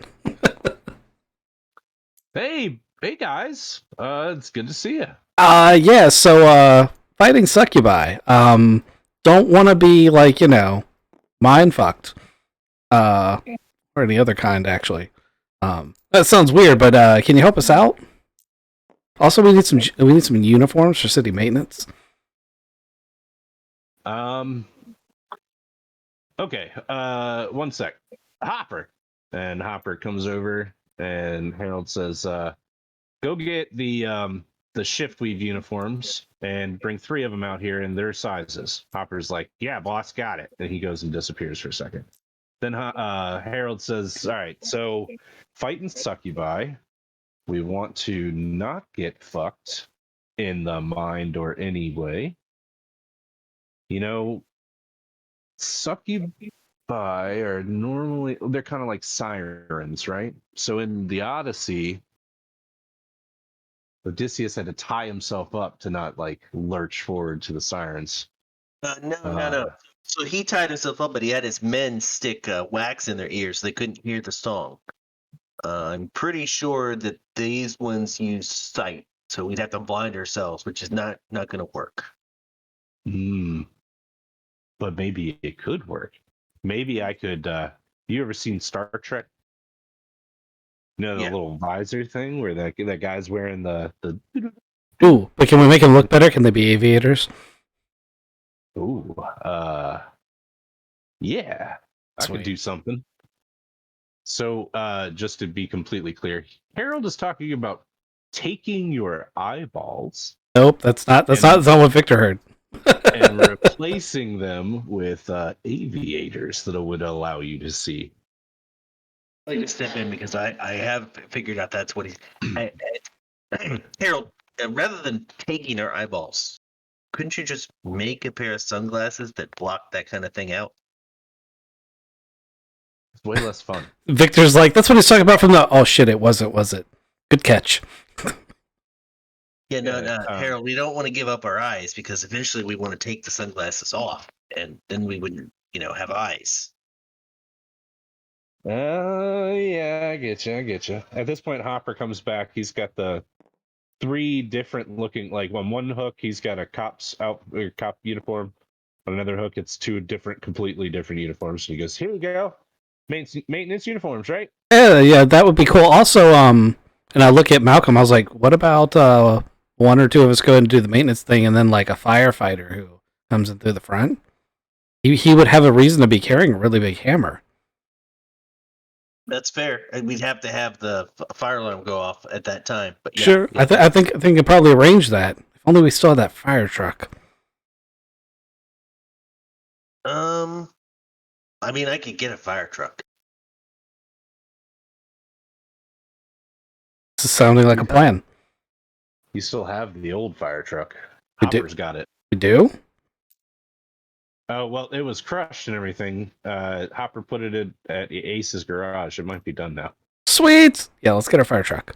Hey guys. It's good to see you. Yeah. So, fighting succubi. Don't want to be like mind fucked. or any other kind, actually. That sounds weird, but can you help us out? Also, we need some uniforms for city maintenance. Okay. One sec. Hopper. And Hopper comes over, and Harold says, "Go get the shift weave uniforms and bring 3 of them out here in their sizes." Hopper's like, "Yeah, boss, got it." And he goes and disappears for a second. Then Harold says, "All right, so fighting succubi. We want to not get fucked in the mind or any way. You know, succubi are normally, they're kind of like sirens, right? So in the Odyssey, Odysseus had to tie himself up to not like lurch forward to the sirens. No. So he tied himself up, but he had his men stick wax in their ears so they couldn't hear the song. I'm pretty sure that these ones use sight, so we'd have to blind ourselves, which is not going to work. But maybe it could work. Maybe I could. You ever seen Star Trek? You know the Yeah. little visor thing where that guy's wearing the. Ooh, but can we make them look better? Can they be aviators? Ooh, yeah, I Sweet. could do something. So, just to be completely clear, Harold is talking about taking your eyeballs Nope, that's not what Victor heard. and replacing them with aviators that would allow you to see. I'd like to step in because I have figured out that's what he's. Harold, rather than taking our eyeballs, couldn't you just make a pair of sunglasses that block that kind of thing out? It's way less fun. Victor's like, that's what he's talking about from the. Oh shit! It wasn't. Was it? Good catch. Yeah, no, Yeah, Harold, we don't want to give up our eyes because eventually we want to take the sunglasses off, and then we wouldn't, have eyes. Yeah, I get you. At this point, Hopper comes back. He's got the 3 different looking, like on one hook, he's got a cop uniform. On another hook, it's 2 completely different uniforms. And he goes, "Here we go, maintenance uniforms, right?" Yeah, that would be cool. Also, and I look at Malcolm. I was like, what about 1 or 2 of us going to do the maintenance thing, and then like a firefighter who comes in through the front? He would have a reason to be carrying a really big hammer. That's fair. And we'd have to have the fire alarm go off at that time. But yeah, Sure, yeah. I think we could probably arrange that. If only we still had that fire truck. I mean, I could get a fire truck. This is sounding like a plan. You still have the old fire truck. We do. Hopper's got it. We do? Oh, well, it was crushed and everything. Hopper put it at Ace's garage. It might be done now. Sweet. Yeah, let's get our fire truck.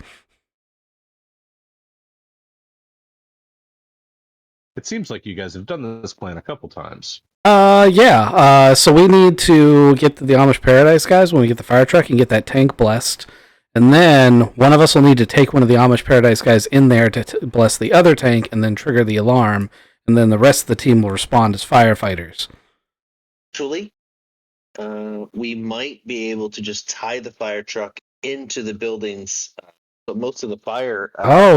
It seems like you guys have done this plan a couple times. Yeah. So we need to get to the Amish Paradise guys when we get the fire truck and get that tank blessed. And then one of us will need to take one of the Amish Paradise guys in there to bless the other tank and then trigger the alarm. And then the rest of the team will respond as firefighters. Actually, we might be able to just tie the fire truck into the buildings. But most of the fire.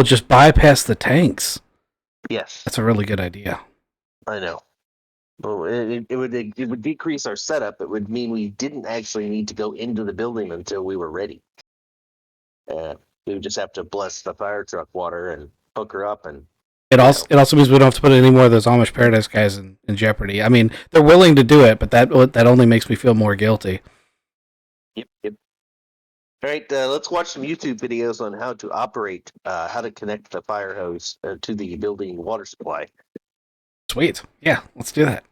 Just bypass the tanks. Yes. That's a really good idea. I know. Well, it would decrease our setup. It would mean we didn't actually need to go into the building until we were ready. We would just have to bless the fire truck water and hook her up. And it also means we don't have to put any more of those Amish Paradise guys in jeopardy. I mean, they're willing to do it, but that only makes me feel more guilty. Yep. All right, let's watch some YouTube videos on how to operate, how to connect the fire hose to the building water supply. Sweet. Yeah, let's do that.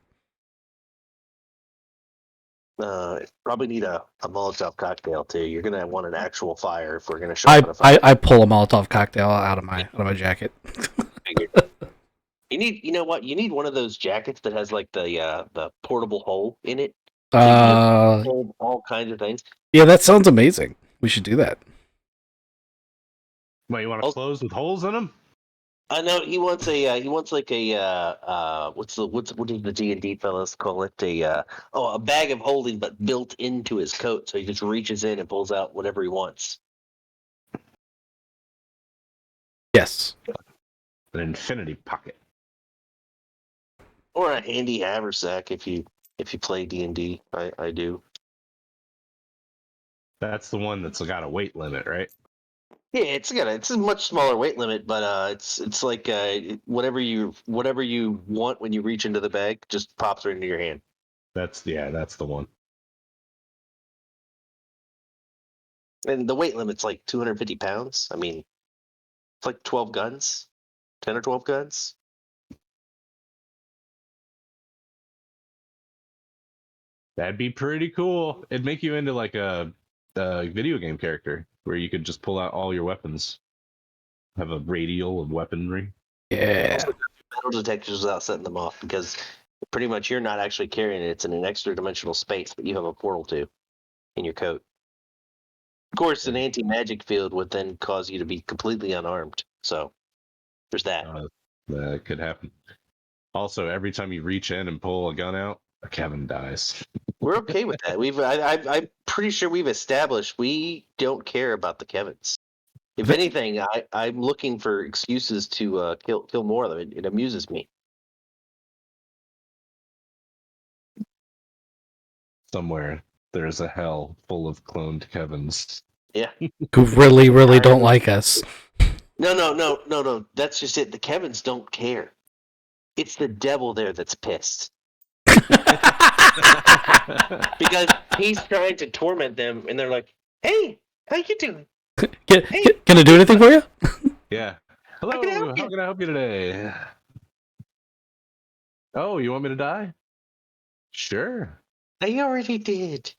Probably need a Molotov cocktail too. You're gonna want an actual fire if we're gonna show up on a fire. I pull a Molotov cocktail out of my jacket. You need one of those jackets that has like the portable hole in it. Hold all kinds of things. Yeah, that sounds amazing. We should do that. What, you want clothes with holes in them? I know he wants like a what do the D&D fellas call it, a bag of holding, but built into his coat, so he just reaches in and pulls out whatever he wants. Yes. An infinity pocket. Or a handy haversack if you play D&D. I do. That's the one that's got a weight limit, right? Yeah, it's a much smaller weight limit, but it's like whatever you want when you reach into the bag just pops right into your hand. That's the one. And the weight limit's like 250 pounds. I mean, it's like 12 guns, 10 or 12 guns. That'd be pretty cool. It'd make you into like a video game character where you could just pull out all your weapons. Have a radial of weaponry. Yeah. Metal detectors without setting them off because pretty much you're not actually carrying it. It's in an extra dimensional space that you have a portal to in your coat. Of course, an anti-magic field would then cause you to be completely unarmed. So there's that. That could happen. Also, every time you reach in and pull a gun out, Kevin dies. We're okay with that. I'm pretty sure we've established we don't care about the Kevins. If anything, I'm looking for excuses to kill more of them. It amuses me. Somewhere there's a hell full of cloned Kevins. Yeah. Who really, really don't like us. No. That's just it. The Kevins don't care. It's the devil there that's pissed. Because he's trying to torment them, and they're like, "Hey, how you doing? Can I do anything for you? Yeah. Hello, How can I help you? how can I help you today? Oh, you want me to die? Sure. I already did."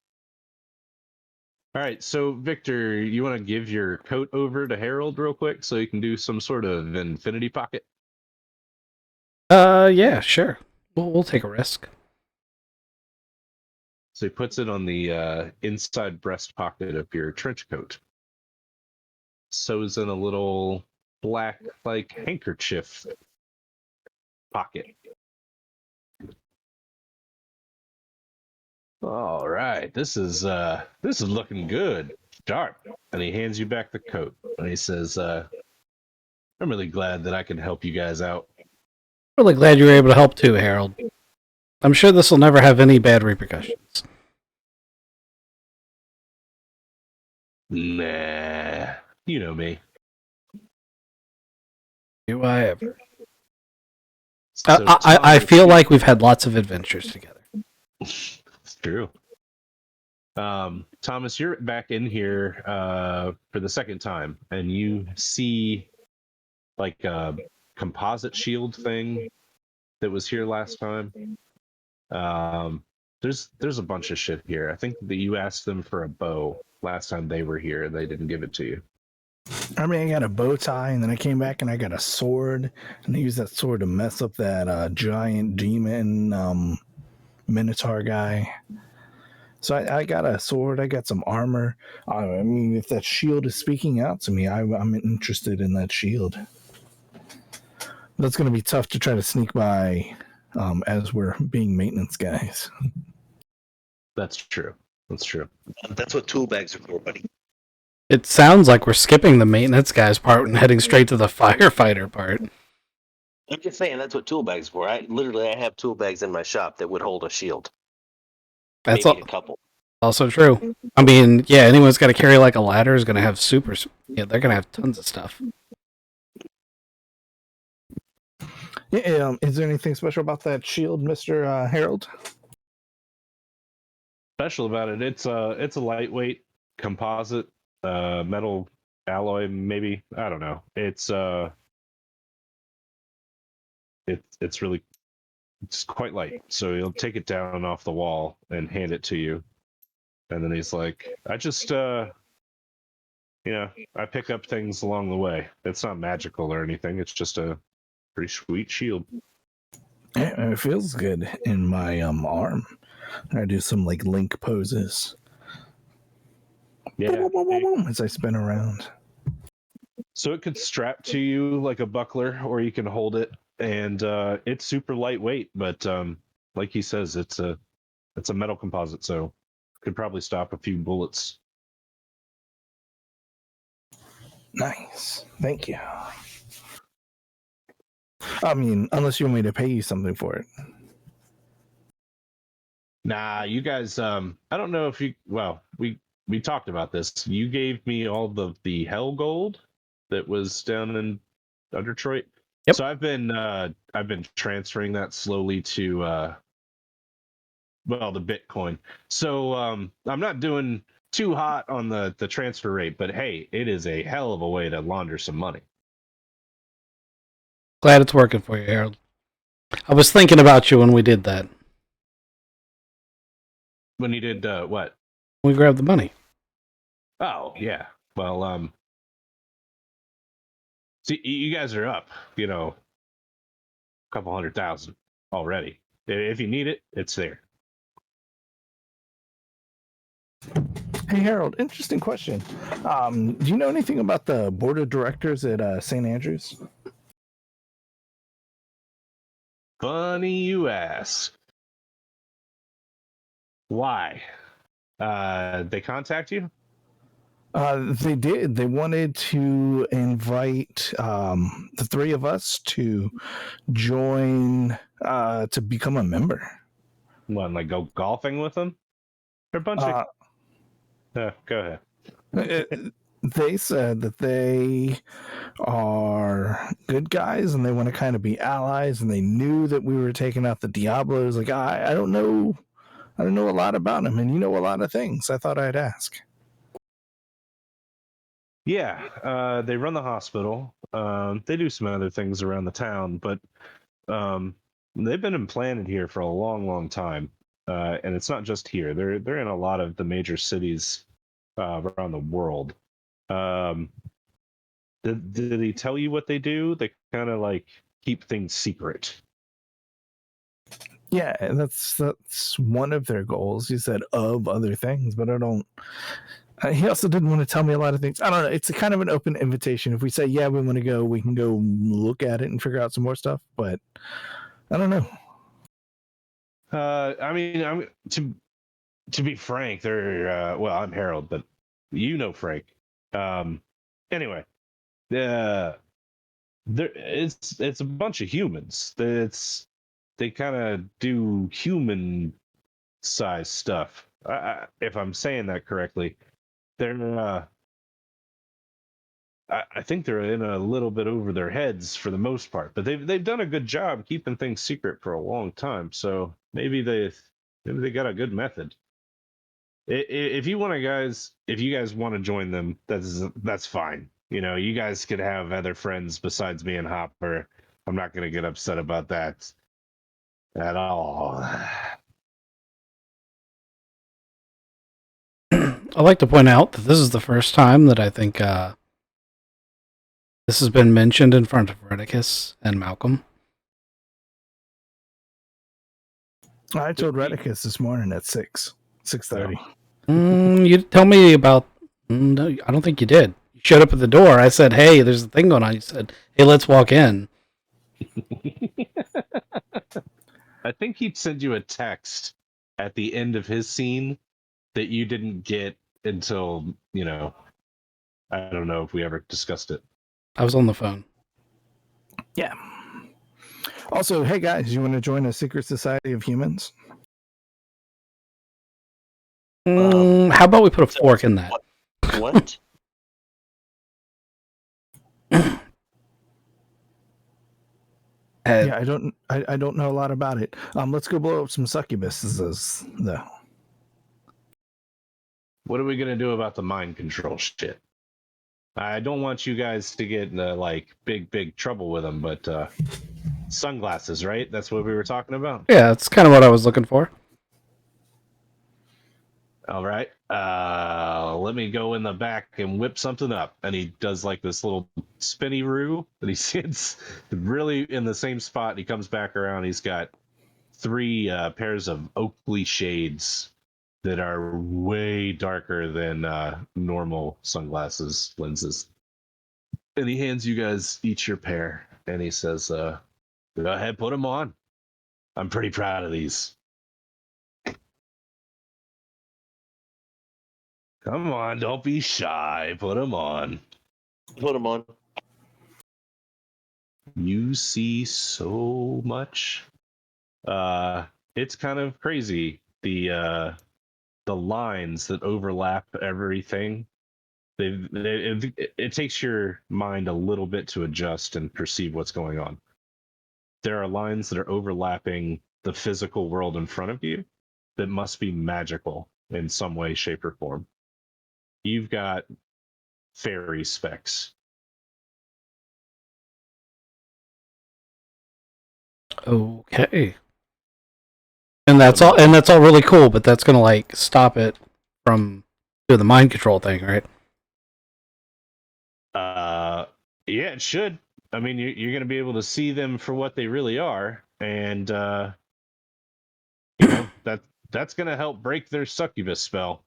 All right, so Victor, you want to give your coat over to Harold real quick so you can do some sort of infinity pocket? Yeah, sure. We'll take a risk. So he puts it on the inside breast pocket of your trench coat. Sews in a little black, like, handkerchief pocket. All right, this is looking good, sharp. And he hands you back the coat, and he says, "I'm really glad that I can help you guys out." Really glad you were able to help too, Harold. I'm sure this will never have any bad repercussions. Nah, you know me. Do I ever? So I feel like we've had lots of adventures together. It's true. Thomas, you're back in here for the second time, and you see like a composite shield thing that was here last time. There's a bunch of shit here. I think that you asked them for a bow last time they were here, and they didn't give it to you. I mean, I got a bow tie, and then I came back and I got a sword, and I used that sword to mess up that giant demon minotaur guy. So I got a sword, I got some armor. I mean, if that shield is speaking out to me, I'm interested in that shield. That's going to be tough to try to sneak by as we're being maintenance guys. That's true. That's true. That's what tool bags are for, buddy. It sounds like we're skipping the maintenance guy's part and heading straight to the firefighter part. I'm just saying that's what tool bags are for. I have tool bags in my shop that would hold a shield. That's Maybe a couple. also true. I mean, yeah, anyone's got to carry like a ladder is going to have yeah, they're going to have tons of stuff. Yeah, is there anything special about that shield, Mr. Harold? Special about it, it's a lightweight composite metal alloy, maybe. I don't know. It's really, it's quite light. So he'll take it down off the wall and hand it to you. And then he's like, I just I pick up things along the way. It's not magical or anything. It's just a pretty sweet shield. Yeah, it feels good in my arm. I do some like link poses. Yeah. As I spin around. So it could strap to you like a buckler, or you can hold it, and it's super lightweight. But like he says, it's a metal composite, so could probably stop a few bullets. Nice. Thank you. I mean, unless you want me to pay you something for it. Nah, you guys. I don't know if you. Well, we talked about this. You gave me all the hell gold that was down in Detroit. Yep. So I've been transferring that slowly to well, the Bitcoin. So I'm not doing too hot on the transfer rate, but hey, it is a hell of a way to launder some money. Glad it's working for you, Harold. I was thinking about you when we did that. When you did what? We grabbed the money. Oh yeah. Well, see, you guys are up. A couple 100,000 already. If you need it, it's there. Hey, Harold, interesting question. Do you know anything about the board of directors at St. Andrews? Funny you ask. Why? They contact you? They did. They wanted to invite the three of us to join to become a member. What, like go golfing with them? They're a bunch of. Go ahead. They said that they are good guys and they want to kind of be allies, and they knew that we were taking out the Diablos. Like, I don't know a lot about them, and you know a lot of things. I thought I'd ask. Yeah, they run the hospital. They do some other things around the town, but they've been implanted here for a long, long time. And it's not just here. They're in a lot of the major cities around the world. Did he tell you what they do? They kind of like keep things secret. Yeah, and that's one of their goals. He said of other things, but I don't. He also didn't want to tell me a lot of things. I don't know. It's a kind of an open invitation. If we say yeah, we want to go, we can go look at it and figure out some more stuff. But I don't know. I mean, I'm to be frank, they're well, I'm Harold, but you know Frank. Anyway, it's a bunch of humans. They kind of do human size stuff. If I'm saying that correctly, they're I think they're in a little bit over their heads for the most part, but they've done a good job keeping things secret for a long time. So maybe they got a good method. If you want to guys, if you guys want to join them, that's fine. You guys could have other friends besides me and Hopper. I'm not gonna get upset about that at all. I'd like to point out that this is the first time that I think this has been mentioned in front of Redicus and Malcolm. I told Redicus this morning at 6:30. You tell me about. No, I don't think you did. You showed up at the door. I said, "Hey, there's a thing going on." You said, "Hey, let's walk in." I think he'd send you a text at the end of his scene that you didn't get until, I don't know if we ever discussed it. I was on the phone. Yeah. Also, hey guys, you want to join a secret society of humans? How about we put a fork in that? What? Yeah, I don't know a lot about it. Let's go blow up some succubuses though. What are we gonna do about the mind control shit? I don't want you guys to get into big trouble with them, but sunglasses, right? That's what we were talking about. Yeah, that's kind of what I was looking for. All right. Let me go in the back and whip something up. And he does like this little spinny roo, and he sits really in the same spot. He comes back around. He's got 3 pairs of Oakley shades that are way darker than normal sunglasses lenses. And he hands you guys each your pair, and he says, "Go ahead, put them on. I'm pretty proud of these. Come on, don't be shy. Put them on." Put them on. You see so much. It's kind of crazy. The lines that overlap everything. It takes your mind a little bit to adjust and perceive what's going on. There are lines that are overlapping the physical world in front of you that must be magical in some way, shape, or form. You've got fairy specks. Okay. And that's all really cool, but that's gonna like stop it from doing the mind control thing, right? Yeah, it should. I mean, you're going to be able to see them for what they really are, and that's going to help break their succubus spell.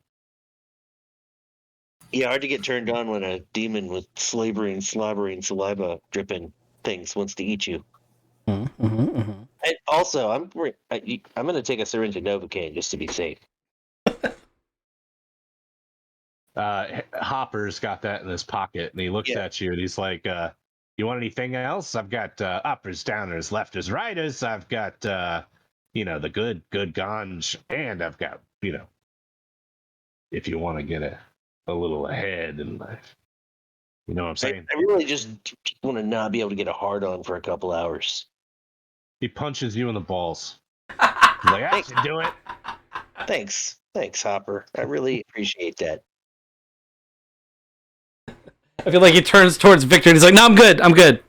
Yeah, hard to get turned on when a demon with slobbering saliva dripping things wants to eat you. Mm-hmm. And also, I'm going to take a syringe of Novocaine just to be safe. Hopper's got that in his pocket, and he looks at you, and he's like, "You want anything else? I've got uppers, downers, lefters, righters. I've got the good ganj, and I've got if you want to get a little ahead in life. You know what I'm saying?" I really just want to not be able to get a hard on for a couple hours. He punches you in the balls. He's like, "I should do it." Thanks, Hopper. I really appreciate that. I feel like he turns towards Victor and he's like, "No, I'm good. I'm good."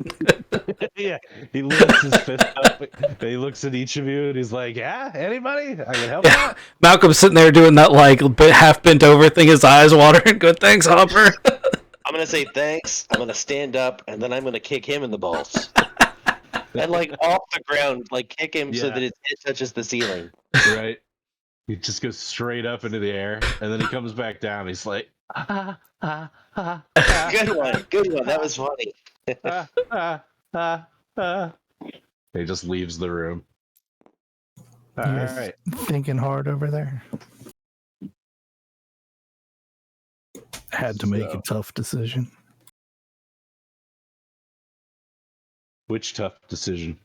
Yeah, he lifts his fist up. And he looks at each of you, and he's like, "Yeah, anybody? I can help out." Malcolm's sitting there doing that like half bent over thing, his eyes watering. Good, thanks, Hopper. I'm gonna say thanks. I'm gonna stand up, and then I'm gonna kick him in the balls, and like off the ground, like kick him so that his head touches the ceiling. Right. He just goes straight up into the air, and then he comes back down. He's like, ah, ah, ah, ah, Good one. That was funny. ah, ah, ah, ah. He just leaves the room. All You guys right. thinking hard over there? Had to make a tough decision. Which tough decision?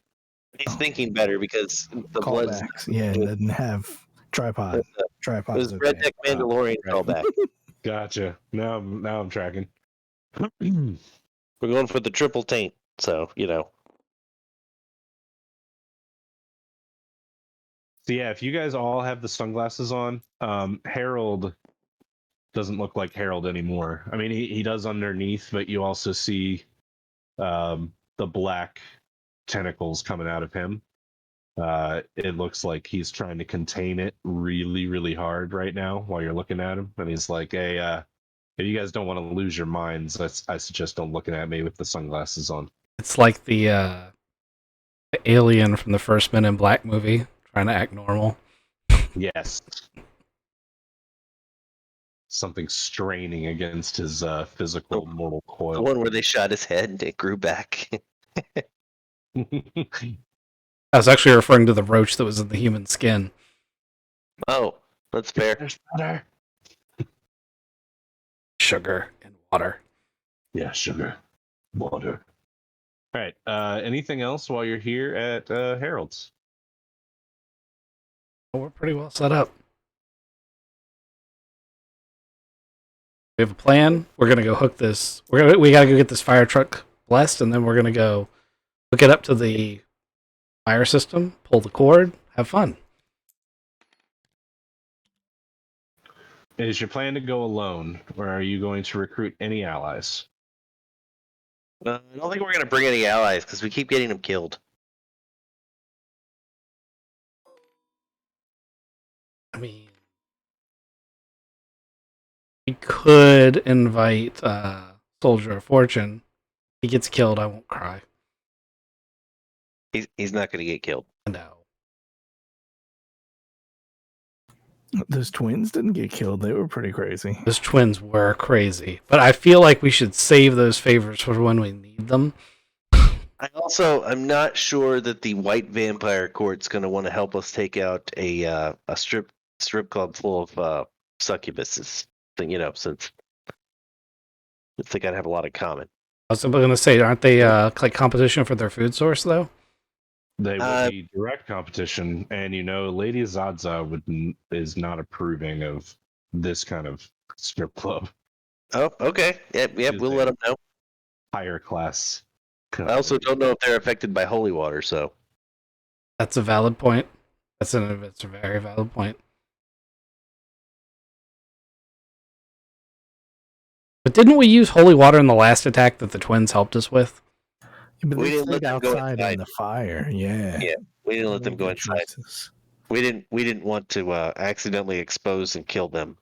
He's thinking better because the blood's Callbacks. Yeah, it doesn't have tripod. it Tripod's was Red okay. Deck Mandalorian right. callback. Gotcha. Now I'm tracking. We're going for the triple taint, so So yeah, if you guys all have the sunglasses on, Harold doesn't look like Harold anymore. I mean, he does underneath, but you also see the black tentacles coming out of him. It looks like he's trying to contain it really, really hard right now while you're looking at him. And he's like, "Hey, if you guys don't want to lose your minds, I suggest don't looking at me with the sunglasses on." It's like the alien from the first Men in Black movie trying to act normal. Yes. Something straining against his physical mortal the coil. one where they shot his head and it grew back. I was actually referring to the roach that was in the human skin. Oh, that's fair. There's butter. Sugar and water. Yeah, sugar, water. All right. Anything else while you're here at Harold's? Well, we're pretty well set up. We have a plan. We're gonna go hook this. We gotta go get this fire truck blessed, and then we're gonna go hook it up to the fire system, pull the cord, have fun. Is your plan to go alone, or are you going to recruit any allies? I don't think we're gonna bring any allies because we keep getting them killed. I mean, we could invite Soldier of Fortune. If he gets killed, I won't cry. He's not gonna get killed. No. Those twins didn't get killed. They were pretty crazy. Those twins were crazy, but I feel like we should save those favors for when we need them. I'm not sure that the white vampire court's going to want to help us take out a strip club full of succubuses. Since they got to have a lot of common. I was going to say, aren't they like competition for their food source though? They will be direct competition, and Lady Zaza is not approving of this kind of strip club. Oh, okay. Yep. We'll let them know. Higher class. I also don't know if they're affected by holy water, so. That's a valid point. It's a very valid point. But didn't we use holy water in the last attack that the twins helped us with? Yeah, but We they didn't let stayed them go outside in the fire. Yeah. Yeah, we didn't let them go Good inside. choices. We didn't want to accidentally expose and kill them.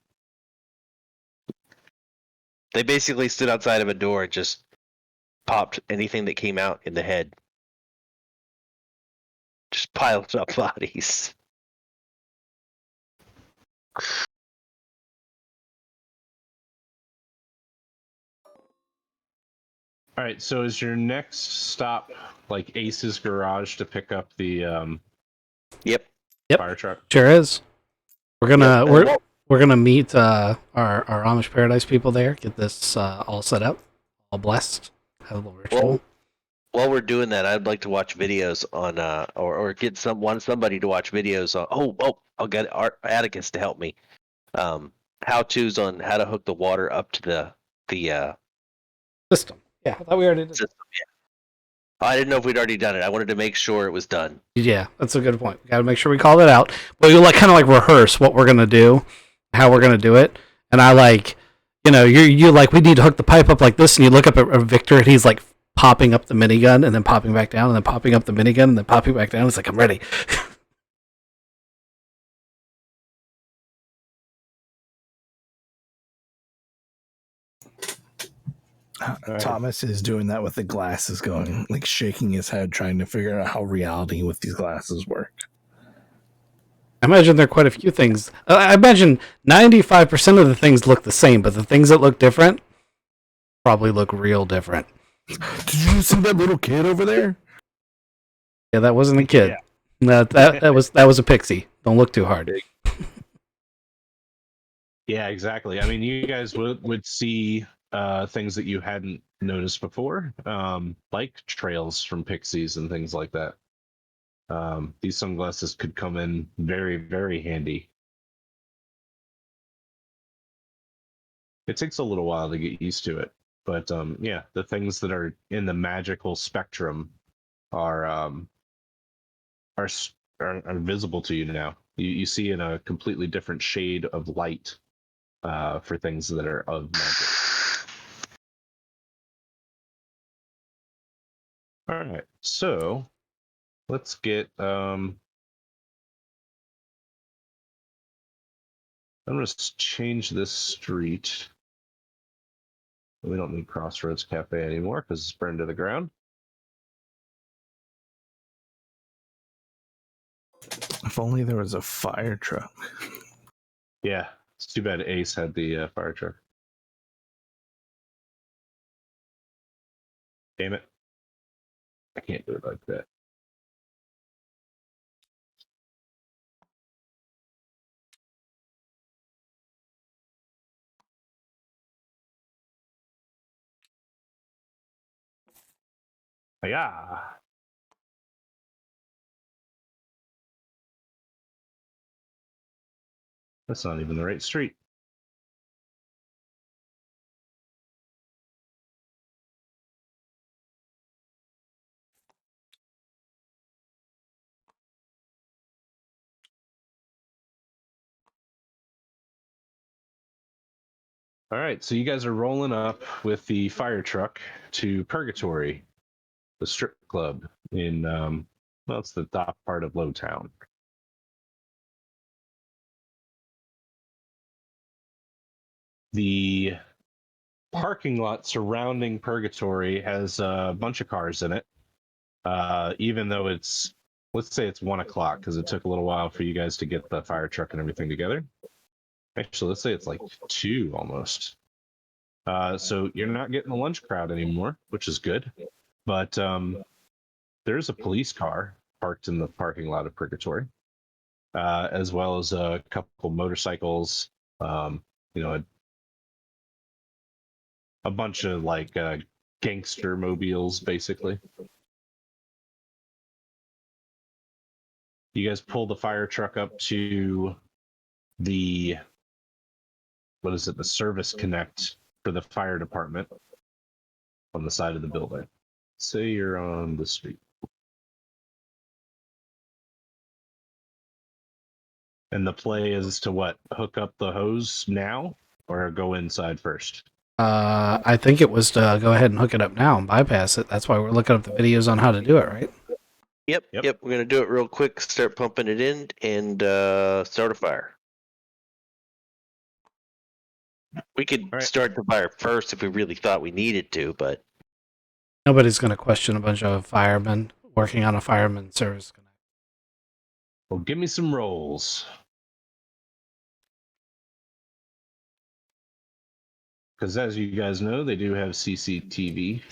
They basically stood outside of a door and just popped anything that came out in the head. Just piled up bodies. All right, so is your next stop like Ace's garage to pick up the Yep. fire truck? Sure is. We're gonna Yeah. we're gonna meet our Amish Paradise people there. Get this all set up, all blessed. Have a little ritual. Well, while we're doing that, I'd like to watch videos on or get somebody to watch videos on. I'll get Atticus to help me. How to's on how to hook the water up to the System. Yeah, I thought we already did. system. Yeah. I didn't know if we'd already done it. I wanted to make sure it was done. Yeah, that's a good point. We gotta make sure we call it out. But we kind of rehearse what we're gonna do, how we're gonna do it. And I you we need to hook the pipe up like this, and you look up at Victor, and he's like popping up the minigun, and then popping back down, and then popping up the minigun, and then popping back down. It's like, I'm ready. Right. Thomas is doing that with the glasses going, like shaking his head, trying to figure out how reality with these glasses work. I imagine there are quite a few things. I imagine 95% of the things look the same, but the things that look different probably look real different. Did you see that little kid over there? Yeah, that wasn't a kid. No, that was a pixie. Don't look too hard. Yeah, exactly. I mean, you guys would see things that you hadn't noticed before, like trails from pixies and things like that. These sunglasses could come in very, very handy. It takes a little while to get used to it, but yeah, the things that are in the magical spectrum are visible to you now. You see in a completely different shade of light for things that are of magic. All right, so let's get I'm gonna change this street. We don't need Crossroads Cafe anymore because it's burned to the ground. If only there was a fire truck. Yeah, it's too bad Ace had the fire truck. Damn it. I can't do it like that. Yeah. That's not even the right street. All right, so you guys are rolling up with the fire truck to Purgatory, the strip club in, well, it's the top part of Lowtown. The parking lot surrounding Purgatory has a bunch of cars in it. Even though it's let's say it's 1 o'clock because it took a little while for you guys to get the fire truck and everything together. Actually, let's say it's like 2 almost. So you're not getting the lunch crowd anymore, which is good. But there's a police car parked in the parking lot of Purgatory, as well as a couple motorcycles. You know, a bunch of like gangster mobiles, basically. You guys pull the fire truck up to the the service connect for the fire department on the side of the building. Say you're on the street. And the play is to what? Hook up the hose now or go inside first? I think it was to go ahead and hook it up now and bypass it. That's why we're looking up the videos on how to do it, right? Yep, Yep. yep. We're gonna do it real quick. Start pumping it in and start a fire. We could All right. start the fire first if we really thought we needed to, but Nobody's going to question a bunch of firemen working on a fireman service connect. Well, give me some rolls. Because as you guys know, they do have CCTV,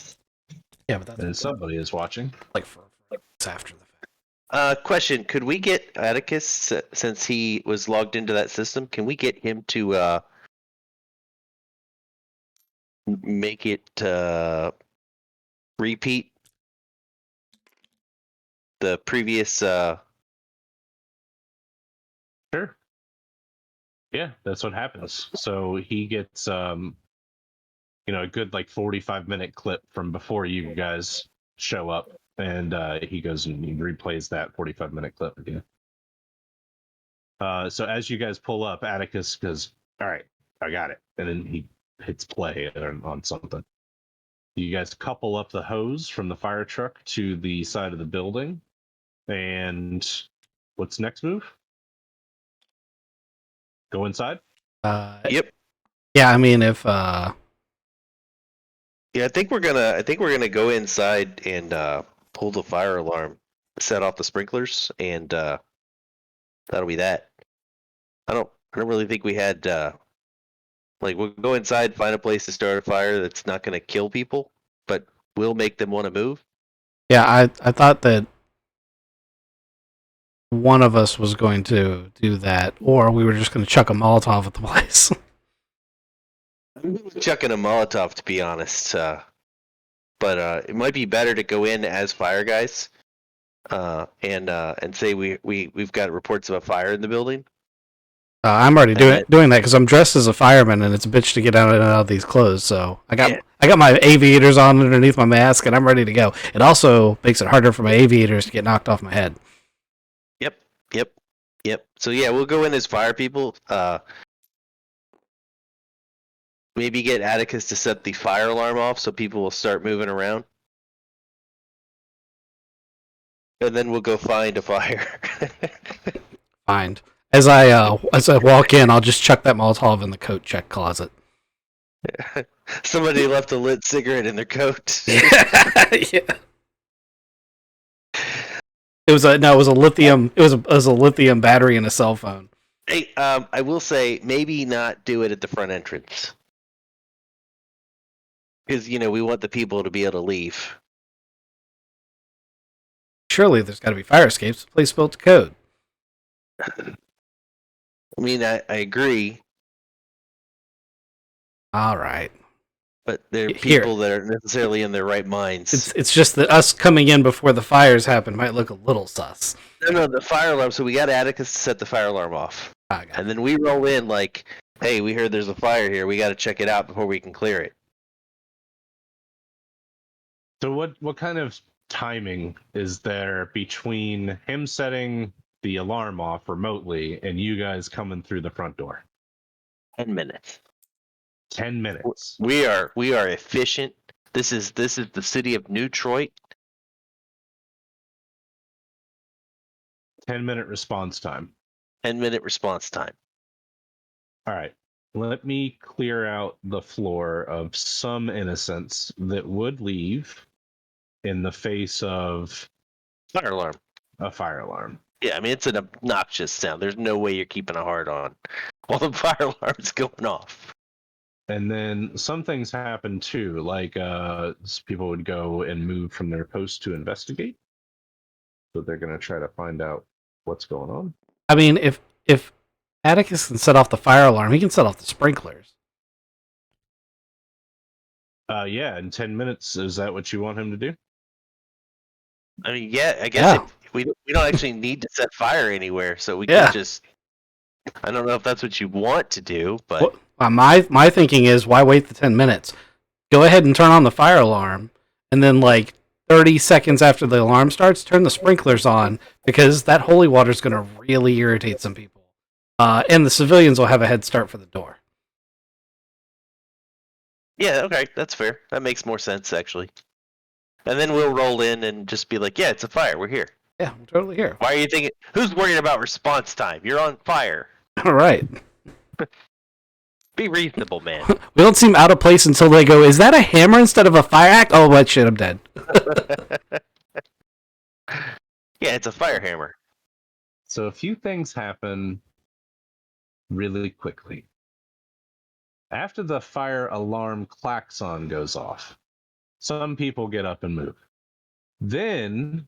Yeah, but that's and somebody is watching. like for it's after the fact. question: could we get Atticus since he was logged into that system? Can we get him to make it repeat the previous? Sure. Yeah, that's what happens. So he gets a good like 45-minute clip from before you guys show up, and he goes and he replays that 45-minute clip again. So as you guys pull up, Atticus goes, "All right, I got it," and then he hits play on something. You guys couple up the hose from the fire truck to the side of the building, and what's next move? Go inside. Yep. Yeah, I mean, if Yeah, I think we're gonna go inside and pull the fire alarm, set off the sprinklers, and that'll be that. I don't really think we had we'll go inside, find a place to start a fire that's not gonna kill people, but will make them want to move. yeah, I thought that one of us was going to do that, or we were just going to chuck a Molotov at the place. I'm chucking a Molotov, to be honest, but it might be better to go in as fire guys, and say we've got reports of a fire in the building. I'm already doing that because I'm dressed as a fireman, and it's a bitch to get out of these clothes. So I got my aviators on underneath my mask, and I'm ready to go. It also makes it harder for my aviators to get knocked off my head. Yep. So yeah, we'll go in as fire people. Maybe get Atticus to set the fire alarm off so people will start moving around. And then we'll go find a fire. Find. As I walk in, I'll just chuck that Molotov in the coat check closet. Somebody left a lit cigarette in their coat. Yeah. It was a lithium. It was a lithium battery in a cell phone. Hey, I will say maybe not do it at the front entrance, because we want the people to be able to leave. Surely there's got to be fire escapes. The place built to code. I mean, I agree, All right. but there are Here. people that aren't necessarily in their right minds. It's just that us coming in before the fires happen might look a little sus. No, the fire alarm. So we got Atticus to set the fire alarm off, and then we roll in like, "Hey, we heard there's a fire here. We got to check it out before we can clear it." So what kind of timing is there between him setting the alarm off remotely and you guys coming through the front door? 10 minutes. 10 minutes. We are efficient. This is the city of New Detroit. 10-minute response time. 10-minute response time. All right. Let me clear out the floor of some innocents that would leave in the face of Fire alarm. a fire alarm. Yeah, I mean it's an obnoxious sound. There's no way you're keeping a heart on while the fire alarm's going off. And then some things happen too, like people would go and move from their post to investigate. So they're going to try to find out what's going on. I mean, if Atticus can set off the fire alarm, he can set off the sprinklers. Yeah, in 10 minutes, is that what you want him to do? I mean, yeah, I guess Yeah. if we don't actually need to set fire anywhere, so we Yeah. can just. I don't know if that's what you want to do, but What, my thinking is, why wait the 10 minutes? Go ahead and turn on the fire alarm, and then like 30 seconds after the alarm starts, turn the sprinklers on, because that holy water is going to really irritate some people. And the civilians will have a head start for the door. yeah, okay, that's fair. That makes more sense actually. And then we'll roll in and just be like, "Yeah, it's a fire. We're here." Yeah, I'm totally here. Why are you thinking? Who's worried about response time? You're on fire. All right. Be reasonable, man. We don't seem out of place until they go, is that a hammer instead of a fire axe? Oh, what shit, I'm dead. Yeah, it's a fire hammer. So a few things happen really quickly. After the fire alarm klaxon goes off, some people get up and move. Then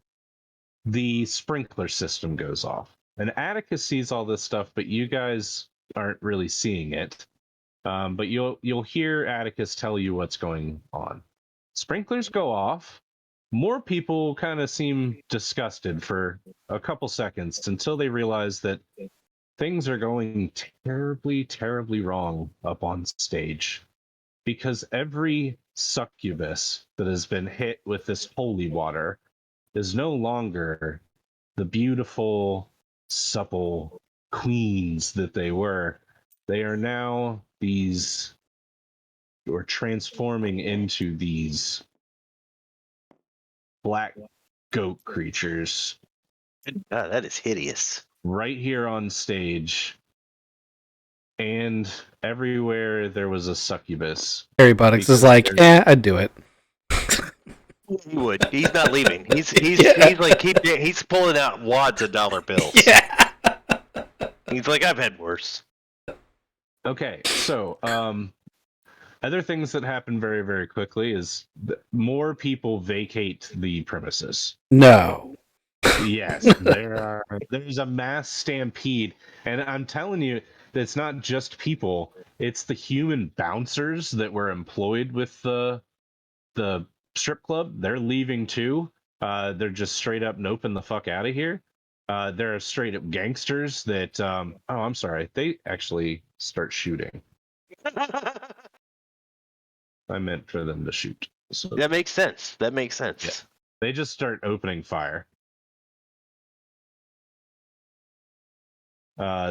the sprinkler system goes off. And Atticus sees all this stuff, but you guys aren't really seeing it. But you'll hear Atticus tell you what's going on. Sprinklers go off. More people kind of seem disgusted for a couple seconds until they realize that things are going terribly, terribly wrong up on stage. Because every succubus that has been hit with this holy water is no longer the beautiful, supple queens that they were. They are now these, or transforming into these black goat creatures God, that is hideous. right here on stage. And everywhere there was a succubus. Harry Buttocks is Because like, there's- I'd do it. He would. He's not leaving. He's Yeah. he's like he's pulling out wads of dollar bills. Yeah. He's like, I've had worse. Okay, so other things that happen very, very quickly is more people vacate the premises. No. Yes, there's a mass stampede, and I'm telling you, it's not just people; it's the human bouncers that were employed with the strip club. They're leaving too. They're just straight up noping the fuck out of here. There are straight up gangsters that. Oh, I'm sorry. They actually start shooting. I meant for them to shoot. So That makes sense. That makes sense. Yeah. They just start opening fire.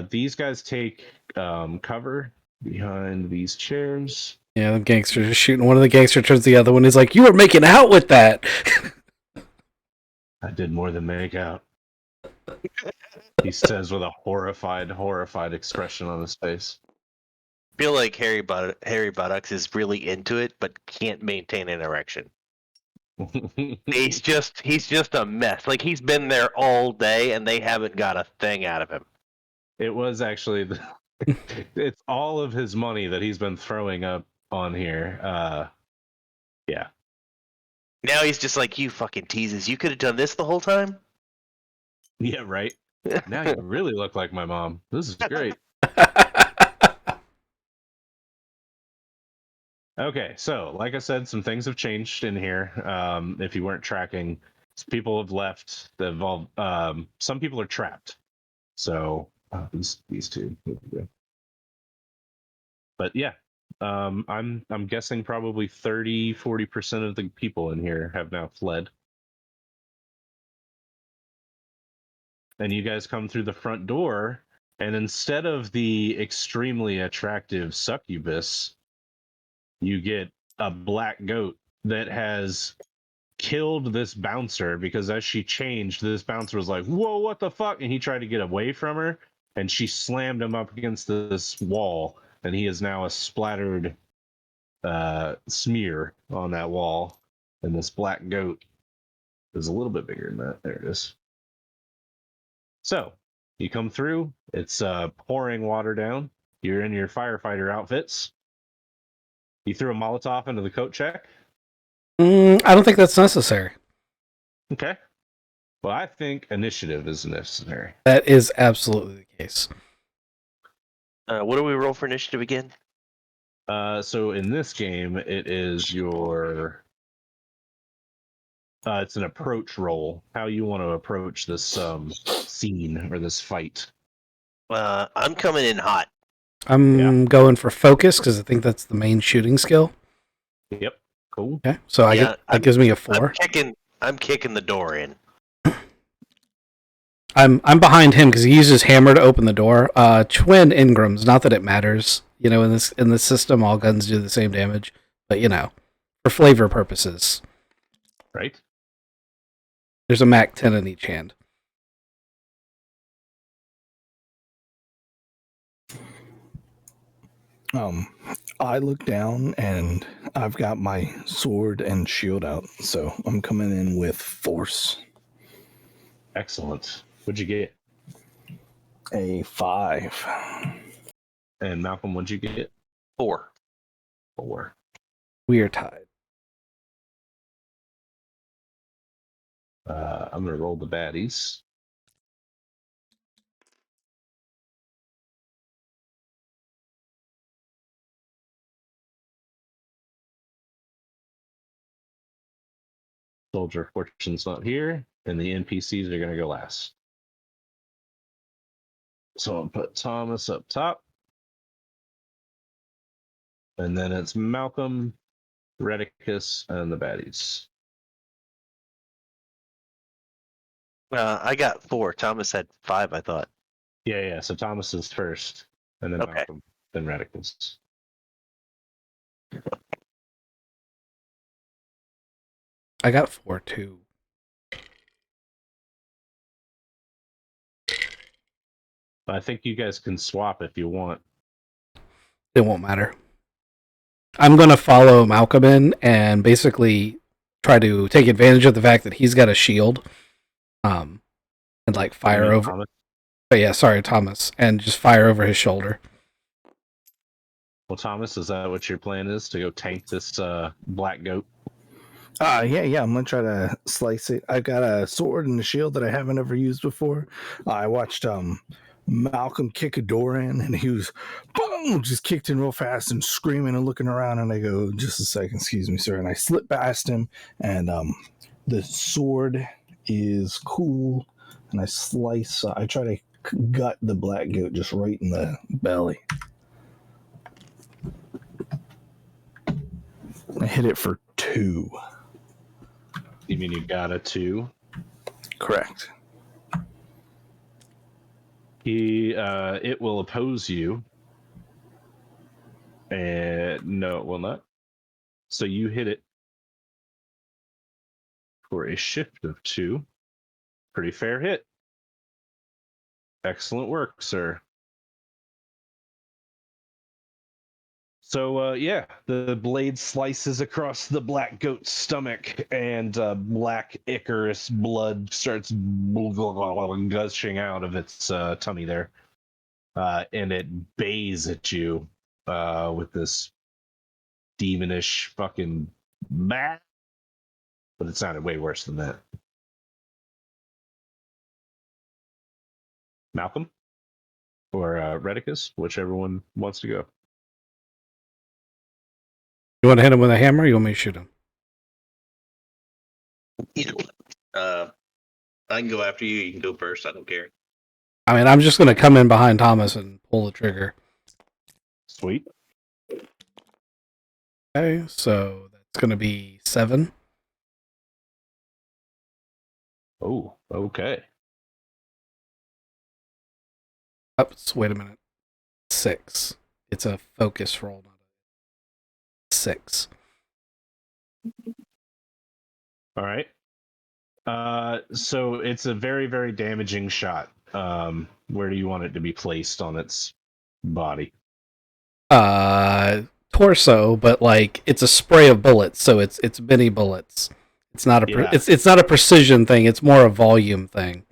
These guys take cover behind these chairs. Yeah, the gangsters are shooting. One of the gangsters turns to the other one. He's like, you were making out with that. I did more than make out. He says with a horrified expression on his face. I feel like Harry Buttocks is really into it, but can't maintain an erection. He's just a mess. Like he's been there all day, and they haven't got a thing out of him. It was actually it's all of his money that he's been throwing up on here. Yeah. Now he's just like, you fucking teases. You could have done this the whole time. Yeah, right. Now you really look like my mom. This is great. Okay, so like I said, some things have changed in here. If you weren't tracking, people have left. Some people are trapped. So these two. But yeah, I'm guessing probably 30-40% of the people in here have now fled. And you guys come through the front door, and instead of the extremely attractive succubus, you get a black goat that has killed this bouncer, because as she changed, this bouncer was like, whoa, what the fuck? And he tried to get away from her, and she slammed him up against this wall, and he is now a splattered smear on that wall. And this black goat is a little bit bigger than that. There it is. So you come through. It's pouring water down. You're in your firefighter outfits. You threw a Molotov into the coat check. I don't think that's necessary. Okay. Well, I think initiative is necessary. That is absolutely the case. What do we roll for initiative again? So in this game, it is your. It's an approach roll. How you want to approach this scene or this fight. I'm coming in hot. I'm going for focus because I think that's the main shooting skill. Yep. Cool. Okay, so that gives me a 4. I'm kicking the door in. I'm behind him because he uses hammer to open the door. Twin Ingrams. Not that it matters, in this system, all guns do the same damage, but for flavor purposes, Right. there's a Mac 10 in each hand. I look down and I've got my sword and shield out, so I'm coming in with force. Excellent. What'd you get? A 5. And Malcolm, what'd you get? 4. 4. We are tied. I'm gonna roll the baddies. Soldier of Fortune's not here, and the NPCs are gonna go last. So I'll put Thomas up top. And then it's Malcolm, Redicus, and the baddies. I got 4. Thomas had 5, I thought. Yeah. So Thomas is first, and then Okay. Malcolm, then Redicus. I got 4 too. I think you guys can swap if you want. It won't matter. I'm going to follow Malcolm in and basically try to take advantage of the fact that he's got a shield. And fire over. Thomas? But yeah, sorry, Thomas. And just fire over his shoulder. Well, Thomas, is that what your plan is, to go tank this black goat? Yeah, I'm gonna try to slice it. I've got a sword and a shield that I haven't ever used before. I watched Malcolm kick a door in, and he was boom, just kicked in real fast and screaming and looking around. And I go, "Just a second, excuse me, sir." And I slip past him, and the sword is cool, and I slice. I try to gut the black goat just right in the belly. I hit it for 2. You mean you got a 2? Correct. It will oppose you. And no, it will not. So you hit it for a shift of 2. Pretty fair hit. Excellent work, sir. So, the blade slices across the black goat's stomach, and black Icarus blood starts gushing out of its tummy there. And it bays at you with this demonish fucking bat. But it sounded way worse than that. Malcolm? Or Redicus? Whichever one wants to go. You want to hit him with a hammer or you want me to shoot him? Either one. I can go after you. You can go first. I don't care. I mean, I'm just going to come in behind Thomas and pull the trigger. Sweet. Okay, so that's going to be 7. Oh, okay. Oops, wait a minute. 6. It's a focus roll, not a 6. All right. So it's a very, very damaging shot. Where do you want it to be placed on its body? Torso, but it's a spray of bullets, so it's many bullets. It's not a it's not a precision thing. It's more a volume thing.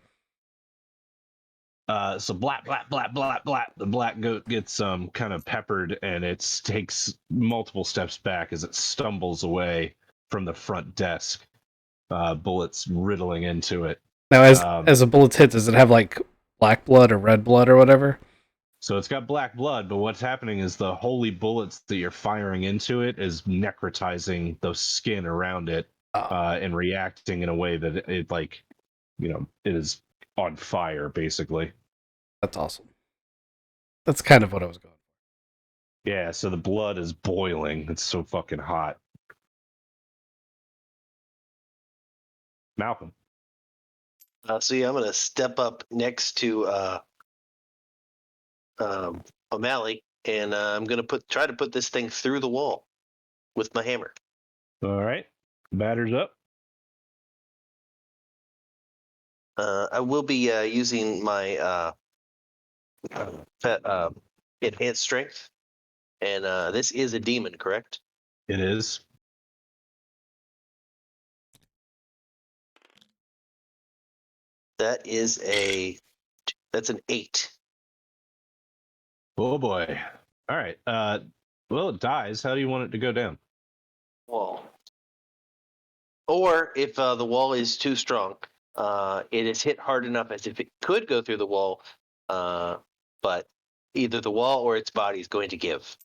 So blat blat blat blat blat. The black goat gets kind of peppered, and it takes multiple steps back as it stumbles away from the front desk. Bullets riddling into it. Now, as a bullet hit, does it have like black blood or red blood or whatever? So it's got black blood, but what's happening is the holy bullets that you're firing into it is necrotizing the skin around it, and reacting in a way that it like, it is on fire, basically. That's awesome. That's kind of what I was going. Yeah, so the blood is boiling. It's so fucking hot. Malcolm. So yeah, I'm gonna step up next to O'Malley, and I'm gonna try to put this thing through the wall with my hammer. All right. Batter's up. I will be using my enhanced strength, and this is a demon, correct? It is. That's an 8. Oh boy. All right. Well, it dies. How do you want it to go down? Wall. Or if the wall is too strong, it is hit hard enough as if it could go through the wall, but either the wall or its body is going to give.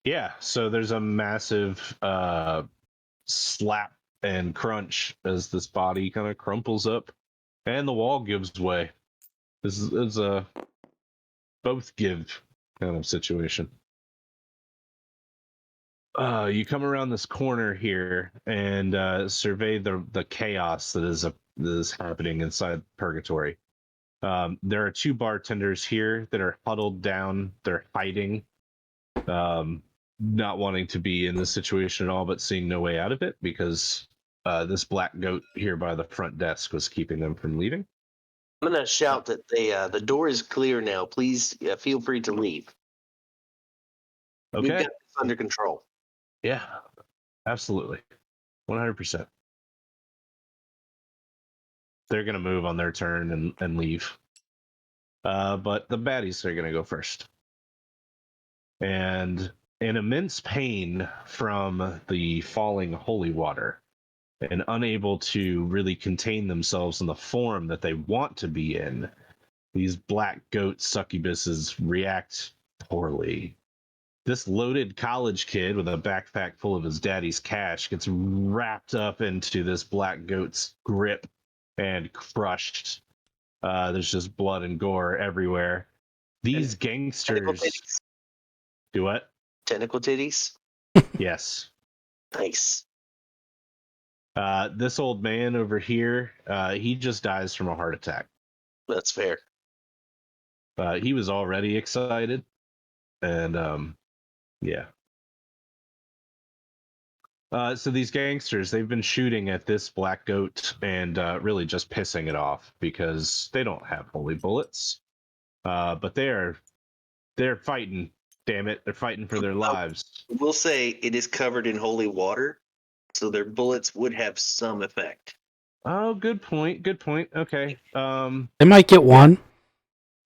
Yeah. So there's a massive slap and crunch as this body kind of crumples up, and the wall gives way. This is a both give kind of situation. You come around this corner here and survey the chaos that is happening inside Purgatory. There are 2 bartenders here that are huddled down. They're hiding, not wanting to be in this situation at all, but seeing no way out of it because this black goat here by the front desk was keeping them from leaving. I'm going to shout that the door is clear now. Please feel free to leave. We've Okay. got this under control. Yeah, absolutely. 100%. They're going to move on their turn and leave. But the baddies are going to go first. And in immense pain from the falling holy water and unable to really contain themselves in the form that they want to be in, these black goat succubuses react poorly. This loaded college kid with a backpack full of his daddy's cash gets wrapped up into this black goat's grip and crushed. There's just blood and gore everywhere. These gangsters do what? Tentacle titties? Yes. Nice. This old man over here, he just dies from a heart attack. That's fair. He was already excited, and yeah. So these gangsters, they've been shooting at this black goat and really just pissing it off because they don't have holy bullets. But they're fighting. Damn it, they're fighting for their lives. We'll say it is covered in holy water, so their bullets would have some effect. Oh, good point. Good point. Okay. They might get one.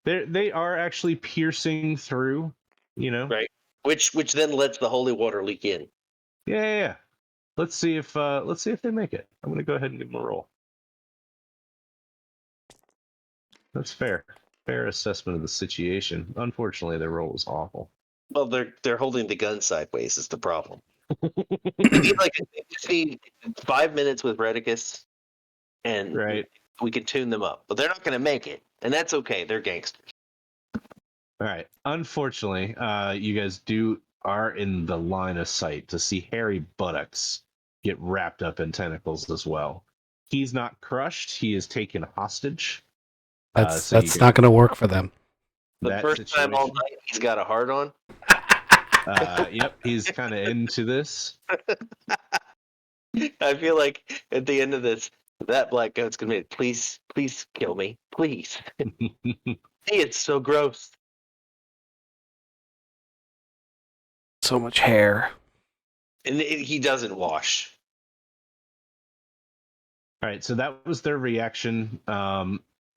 They are actually piercing through. Right. Which then lets the holy water leak in. Yeah. Let's see if they make it. I'm gonna go ahead and give them a roll. That's fair. Fair assessment of the situation. Unfortunately, their roll was awful. Well, they're holding the gun sideways is the problem. They just need 5 minutes with Redicus, and Right. we can tune them up. But they're not going to make it, and that's okay. They're gangsters. All right. Unfortunately, you guys are in the line of sight to see hairy buttocks get wrapped up in tentacles as well. He's not crushed. He is taken hostage. That's not going to work for them. The first time all night, he's got a heart on. Yep, he's kind of into this. I feel like at the end of this, that black goat's gonna be, please kill me, please. It's so gross. So much hair. And he doesn't wash. All right, so that was their reaction.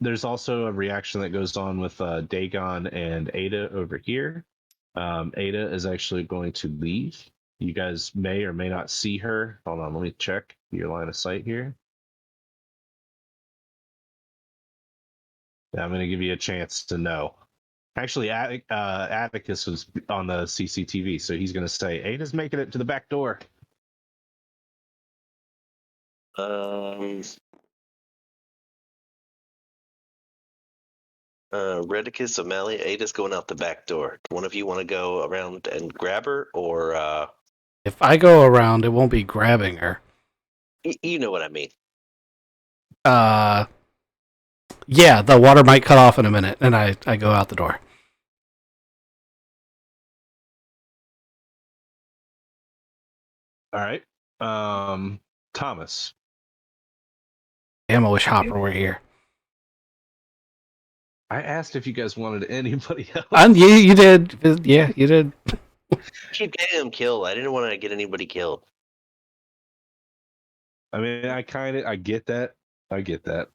there's also a reaction that goes on with Dagon and Ada over here. Ada is actually going to leave. You guys may or may not see her. Hold on, let me check your line of sight here. Yeah, I'm going to give you a chance to know. Actually, Atticus was on the CCTV, so he's going to say, Ada's making it to the back door. Redicus, Amalia, Ada's going out the back door. One of you want to go around and grab her, or If I go around, it won't be grabbing her. you know what I mean? Yeah, the water might cut off in a minute, and I go out the door. All right. Thomas. Damn, I wish Hopper were here. I asked if you guys wanted anybody else. You did. Yeah, you did. Keep getting him killed. I didn't want to get anybody killed. I mean, I get that. I get that.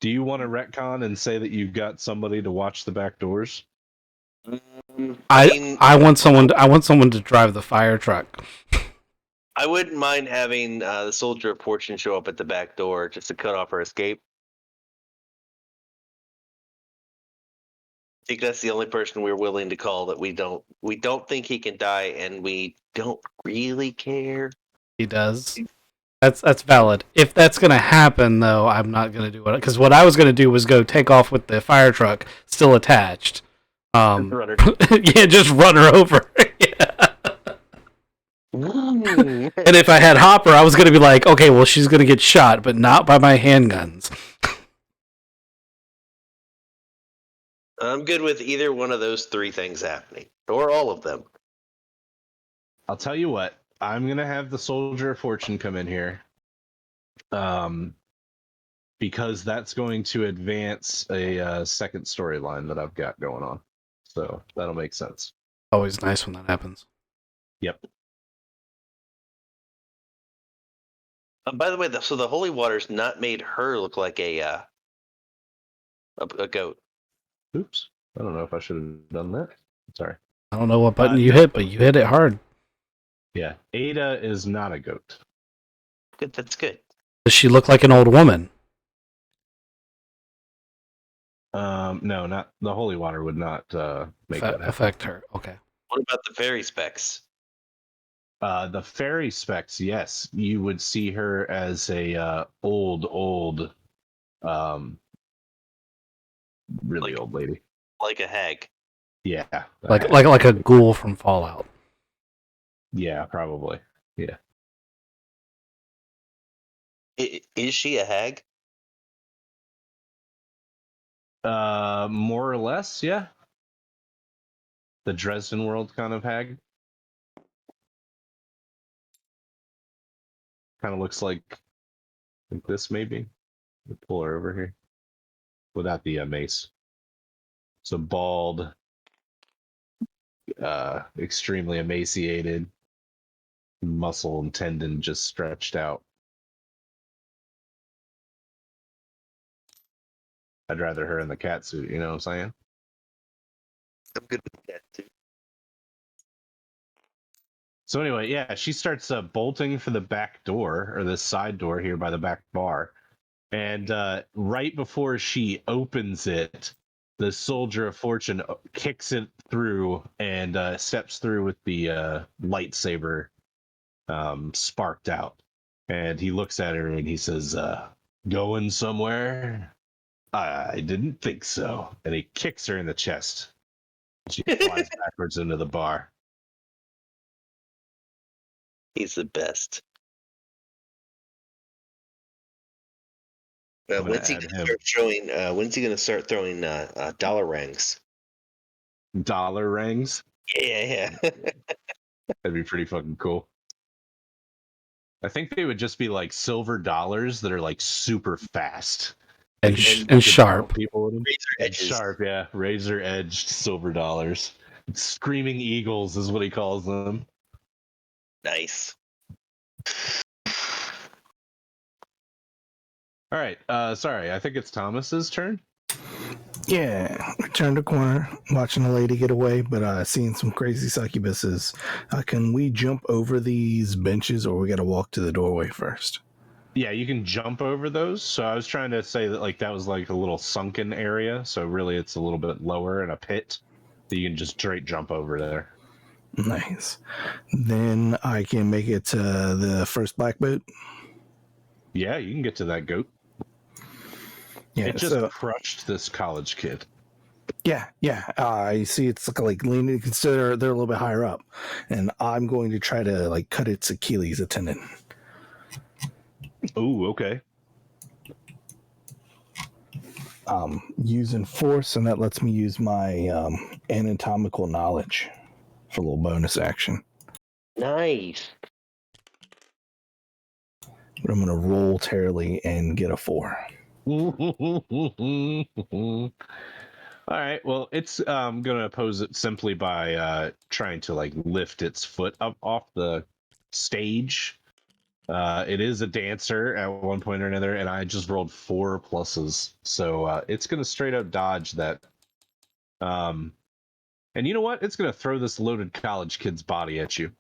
Do you want to retcon and say that you've got somebody to watch the back doors? I want someone. I want someone to drive the fire truck. I wouldn't mind having the Soldier of Fortune show up at the back door just to cut off her escape. I think that's the only person we're willing to call that we don't think he can die, and we don't really care. He does. That's valid. If that's gonna happen, though, I'm not gonna do it because what I was gonna do was go take off with the fire truck still attached. Runner. Yeah, just run her over. Yeah. And if I had Hopper, I was gonna be like, okay, well, she's gonna get shot, but not by my handguns. I'm good with either one of those three things happening, or all of them. I'll tell you what. I'm gonna have the Soldier of Fortune come in here, because that's going to advance a second storyline that I've got going on. So that'll make sense. Always nice when that happens. Yep. By the way, so the holy water's not made her look like a goat. Oops. I don't know if I should have done that. Sorry. I don't know what button you hit, but you hit it hard. Yeah. Ada is not a goat. Good, that's good. Does she look like an old woman? No, not the holy water would not make that happen. Affect her. Okay. What about the fairy specs? The fairy specs, yes, you would see her as a old, really old lady. Like a hag. Yeah. Like a ghoul from Fallout. Yeah, probably. Yeah. Is she a hag? More or less, yeah. The Dresden world kind of hag. Kind of looks like this, maybe. We'll pull her over here without the mace. So bald, extremely emaciated, muscle and tendon just stretched out. I'd rather her in the cat suit, you know what I'm saying? I'm good with that too. So anyway, yeah, she starts bolting for the back door, or the side door here by the back bar. And right before she opens it, the Soldier of Fortune kicks it through and steps through with the lightsaber sparked out. And he looks at her and he says, going somewhere? I didn't think so. And he kicks her in the chest. She flies backwards into the bar. He's the best. I'm gonna When's he add gonna him. start showing? When's he gonna start throwing dollar rings? Dollar rings? Yeah. That'd be pretty fucking cool. I think they would just be like silver dollars that are like super fast. And sharp. People with them. Razor And edges. sharp, yeah. Razor edged silver dollars. Screaming eagles is what he calls them. Nice. All right. Sorry, I think it's Thomas's turn. Yeah, I turned a corner, watching a lady get away, but seeing some crazy succubuses. Can we jump over these benches, or we got to walk to the doorway first? Yeah, you can jump over those. So I was trying to say that like that was like a little sunken area. So really, it's a little bit lower in a pit. So you can just straight jump over there. Nice. Then I can make it to the first black boat. Yeah, you can get to that goat. Yeah, It just so crushed this college kid. yeah. I see it's like leaning. Consider they're a little bit higher up, and I'm going to try to like cut its Achilles tendon. Oh, okay. Using force, and that lets me use my anatomical knowledge for a little bonus action. Nice. But I'm going to roll terribly and get a 4. All right. Well, it's gonna oppose it simply by trying to like lift its foot up off the stage. It is a dancer at one point or another, and I just rolled 4 pluses, so it's gonna straight up dodge that. And you know what? It's gonna throw this loaded college kid's body at you.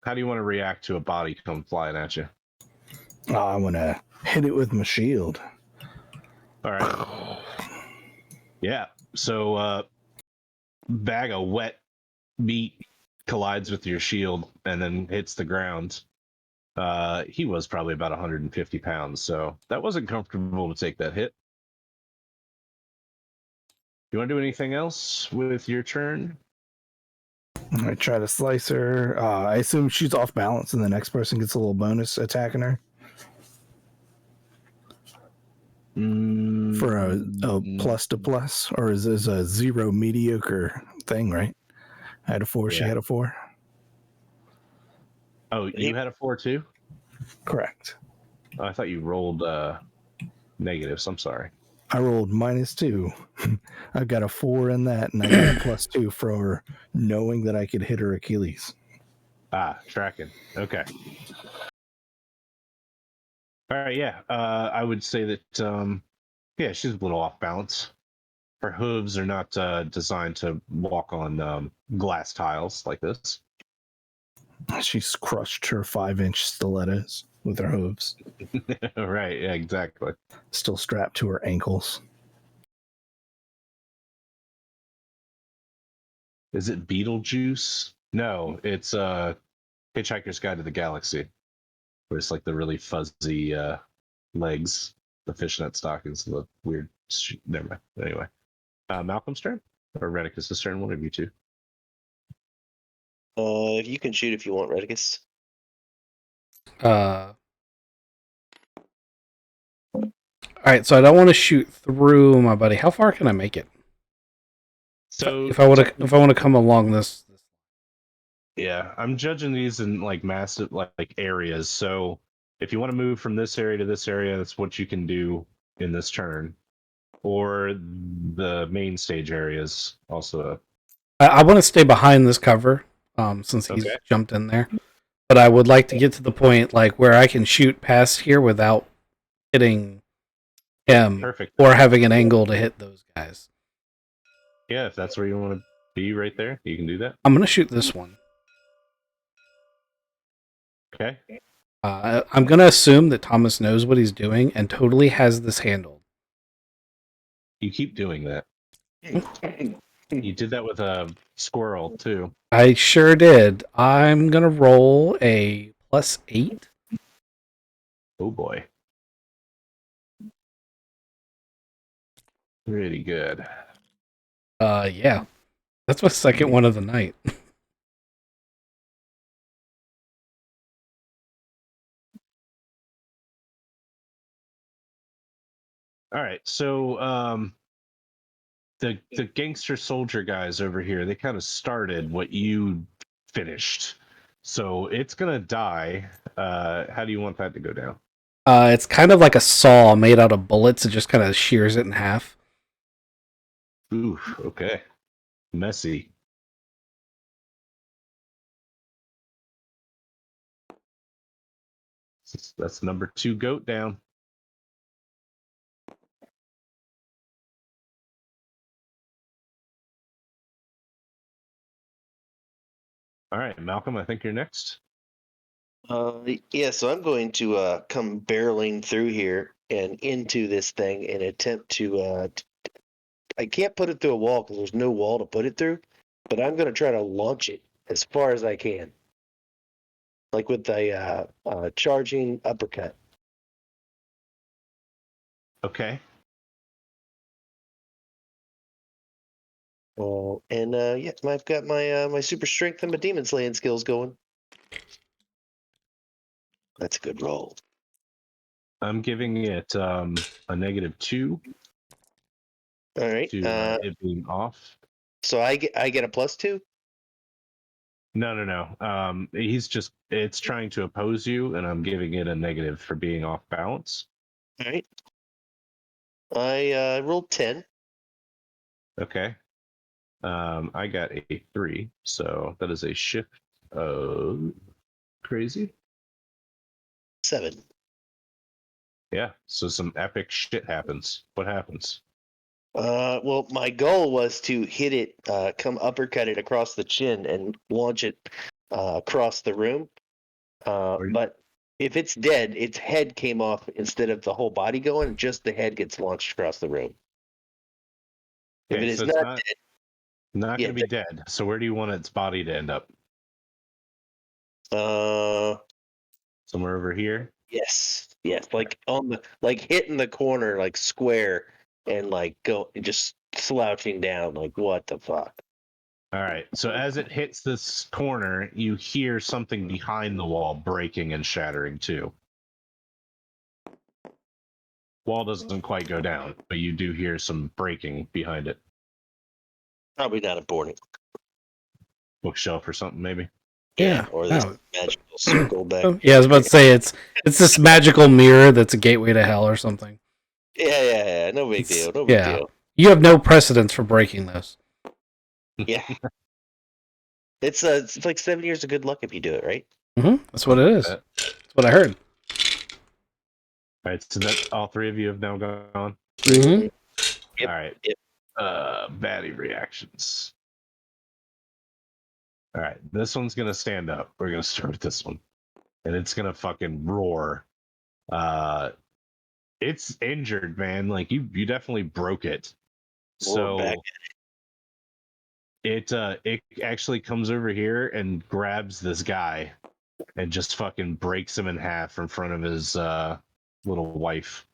How do you want to react to a body come flying at you? I want to hit it with my shield. All right. Yeah. So, bag of wet meat collides with your shield and then hits the ground. He was probably about 150 pounds, so that wasn't comfortable to take that hit. You want to do anything else with your turn? I try to slice her. I assume she's off balance, and the next person gets a little bonus attacking her for a plus to plus, or is this a 0 mediocre thing? Right? I had a 4. She Yeah. had a 4. Oh, you had a 4 too? Correct. Oh, I thought you rolled negatives. I'm sorry. I rolled -2. I've got a 4 in that, and I got a +2 for knowing that I could hit her Achilles. Tracking. Okay. All right. Yeah. I would say that. Yeah, she's a little off balance. Her hooves are not designed to walk on glass tiles like this. She's crushed her 5-inch stilettos with her hooves, Right. Yeah. Exactly. still strapped to her ankles. Is it Beetlejuice? No, it's Hitchhiker's Guide to the Galaxy, where it's like the really fuzzy legs, the fishnet stockings, the weird. Never mind. Anyway, Malcolm's turn or Redicus's turn. One of you two. You can shoot if you want, Redicus. All right, so I don't want to shoot through my buddy. How far can I make it? So if I want to come along this. Yeah, I'm judging these in like massive like areas. So if you want to move from this area to this area, that's what you can do in this turn. Or the main stage areas also. I want to stay behind this cover, since he's jumped in there. But I would like to get to the point like where I can shoot past here without hitting him, Perfect. or having an angle to hit those guys. Yeah, if that's where you want to be, right there, you can do that. I'm gonna shoot this one. Okay. I'm gonna assume that Thomas knows what he's doing and totally has this handled. You keep doing that. You did that with a squirrel too. I sure did. I'm gonna roll a +8. Oh boy. Pretty good. Yeah. That's my second one of the night. All right. So the gangster soldier guys over here, they kind of started what you finished. So it's gonna die. How do you want that to go down? It's kind of like a saw made out of bullets. It just kind of shears it in half. Oof, okay. Messy. That's number 2 goat down. All right, Malcolm, I think you're next. Yeah, so I'm going to come barreling through here and into this thing and attempt to. I can't put it through a wall because there's no wall to put it through, but I'm going to try to launch it as far as I can, like with a charging uppercut. Okay. And yeah, I've got my super strength and my demon slaying skills going. That's a good roll. I'm giving it a -2 All right. to it being off. So I get a +2. No. It's trying to oppose you, and I'm giving it a negative for being off balance. All right. I rolled 10. Okay. I got a 3, so that is a shift of crazy. 7. Yeah, so some epic shit happens. What happens? Well, my goal was to hit it, come uppercut it across the chin and launch it across the room. But if it's dead, its head came off instead of the whole body going. Just the head gets launched across the room. If Okay, it is so not it's dead, not yeah, going to be dead. So where do you want its body to end up? Somewhere over here? yes, like hitting the corner, like square, and like just slouching down. Like what the fuck? All right. So as it hits this corner, you hear something behind the wall breaking and shattering too. Wall doesn't quite go down, but you do hear some breaking behind it. Probably not important. Bookshelf or something, maybe. Yeah, Yeah. or this No. magical circle back. Yeah, I was about to say it's this magical mirror that's a gateway to hell or something. Yeah. No big deal. No big Yeah. deal. You have no precedence for breaking this. Yeah. It's like 7 years of good luck if you do it right. That's what it is. That's what I heard. All right, so that all 3 of you have now gone. Mm-hmm. Yep, All right. yep. Baddie reactions. All right, this one's gonna stand up. We're gonna start with this one, and it's gonna fucking roar. It's injured, man. Like you definitely broke it. Roar back. So it actually comes over here and grabs this guy and just fucking breaks him in half in front of his little wife.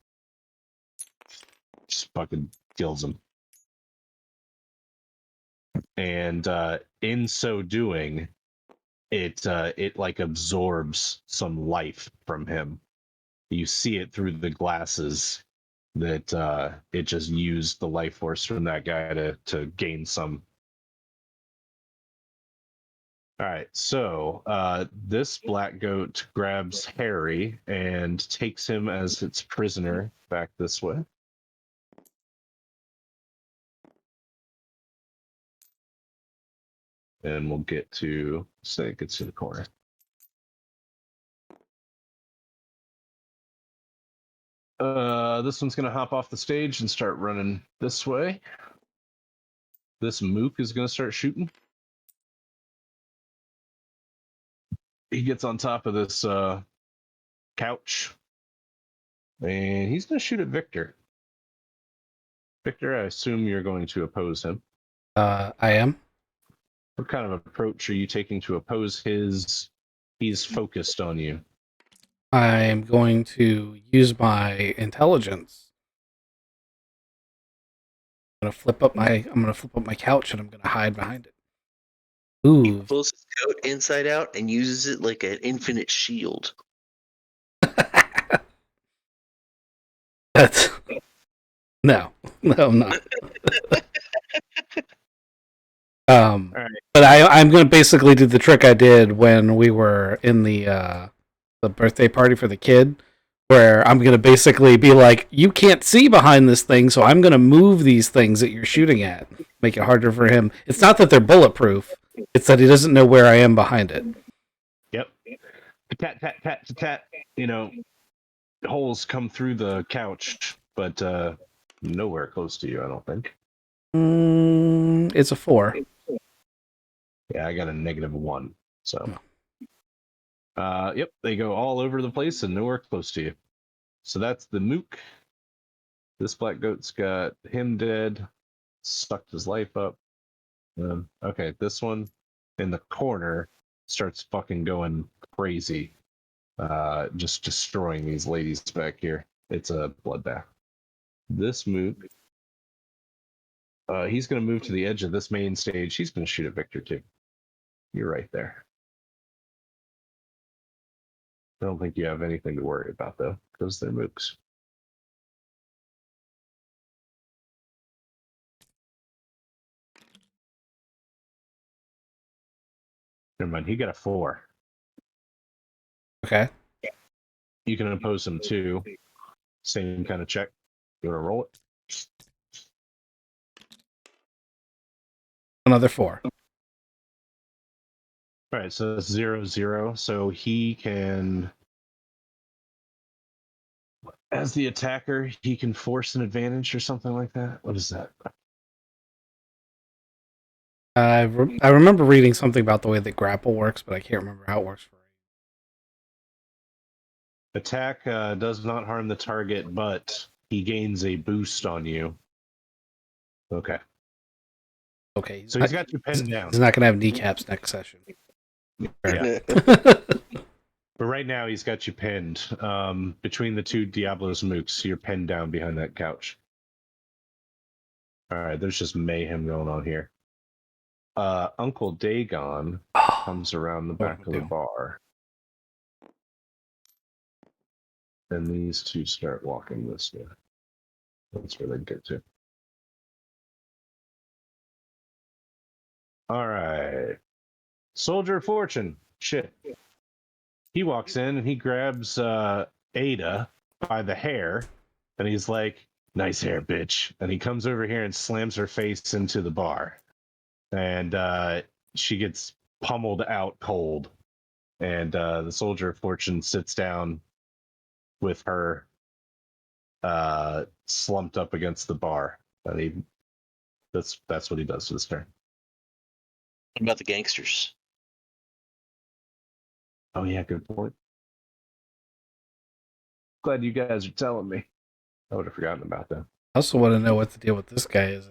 Just fucking kills him. And in so doing, it like absorbs some life from him. You see it through the glasses that it just used the life force from that guy to gain some. All right, so this black goat grabs Harry and takes him as its prisoner back this way. And we'll get to, say it gets to the corner. This one's going to hop off the stage and start running this way. This mook is going to start shooting. He gets on top of this couch. And he's going to shoot at Victor. Victor, I assume you're going to oppose him. I am. What kind of approach are you taking to oppose his? He's focused on you. I'm going to use my intelligence. I'm gonna flip up my couch and I'm gonna hide behind it. He Ooh. pulls his coat inside out and uses it like an infinite shield. That's no, I'm not. Right. But I'm going to basically do the trick I did when we were in the birthday party for the kid, where I'm going to basically be like, you can't see behind this thing, so I'm going to move these things that you're shooting at, make it harder for him. It's not that they're bulletproof; it's that he doesn't know where I am behind it. Yep. Tat tat tat tat. you know, holes come through the couch, but nowhere close to you, I don't think. It's a 4. Yeah, I got a -1. So, yep, they go all over the place and nowhere close to you. So that's the mook. This black goat's got him dead, sucked his life up. Okay, this one in the corner starts fucking going crazy, just destroying these ladies back here. It's a bloodbath. This mook, he's going to move to the edge of this main stage. He's going to shoot at Victor too. You're right there. I don't think you have anything to worry about though, because they're mooks. Never mind, he got a 4. Okay. You can oppose him too. Same kind of check. You want to roll it? Another 4. All right, so that's 0-0. So he can, as the attacker, he can force an advantage or something like that. What is that? I remember reading something about the way that grapple works, but I can't remember how it works for Attack does not harm the target, but he gains a boost on you. Okay. Okay. So he's got you pinned down. He's not going to have kneecaps next session. Yeah. But right now he's got you pinned. Between the two Diablos mooks, you're pinned down behind that couch. All right, there's just mayhem going on here. Uncle Dagon comes around the back of the bar. And these two start walking this way. That's where they get to. All right. Soldier of Fortune. Shit. He walks in and he grabs Ada by the hair and he's like, "Nice hair, bitch." And he comes over here and slams her face into the bar. And she gets pummeled out cold. And the Soldier of Fortune sits down with her slumped up against the bar. And that's what he does this turn. What about the gangsters? Oh yeah, good point. Glad you guys are telling me. I would have forgotten about that. I also want to know what the deal with this guy is.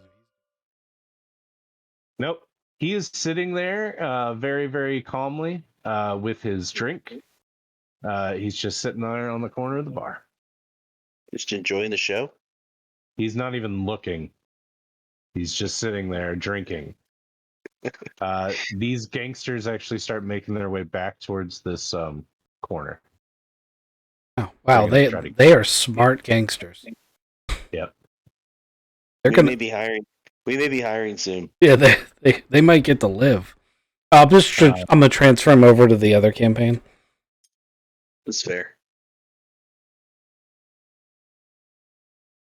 Nope. He is sitting there very, very calmly with his drink. He's just sitting there on the corner of the bar. Just enjoying the show? He's not even looking. He's just sitting there drinking. These gangsters actually start making their way back towards this corner. Oh, wow, They're gonna they are smart gangsters. Yep. They're We gonna may be hiring. We may be hiring soon. yeah they might get to live. I'm gonna transfer him over to the other campaign. That's fair.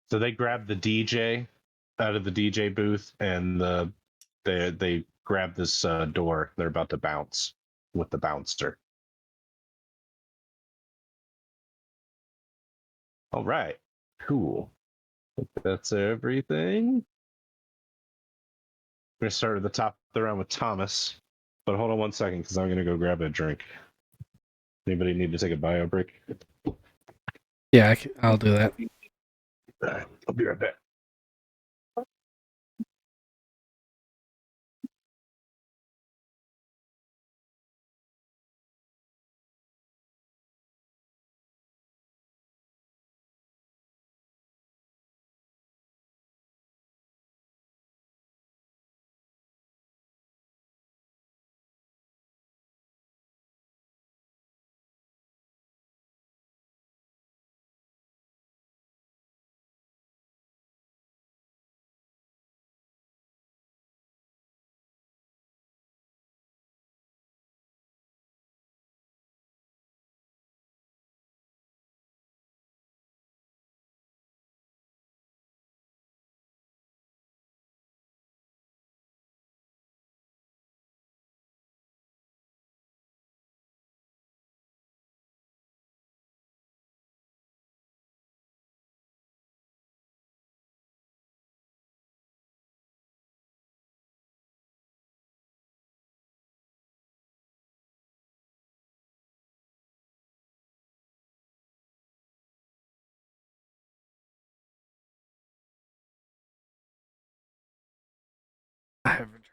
So they grab the DJ out of the DJ booth, and they grab this door. They're about to bounce with the bouncer. All right, cool. That's everything. We're gonna start at the top of the round with Thomas, but hold on one second because I'm gonna go grab a drink. Anybody need to take a bio break? Yeah, I'll do that. All right, I'll be right back. I have returned.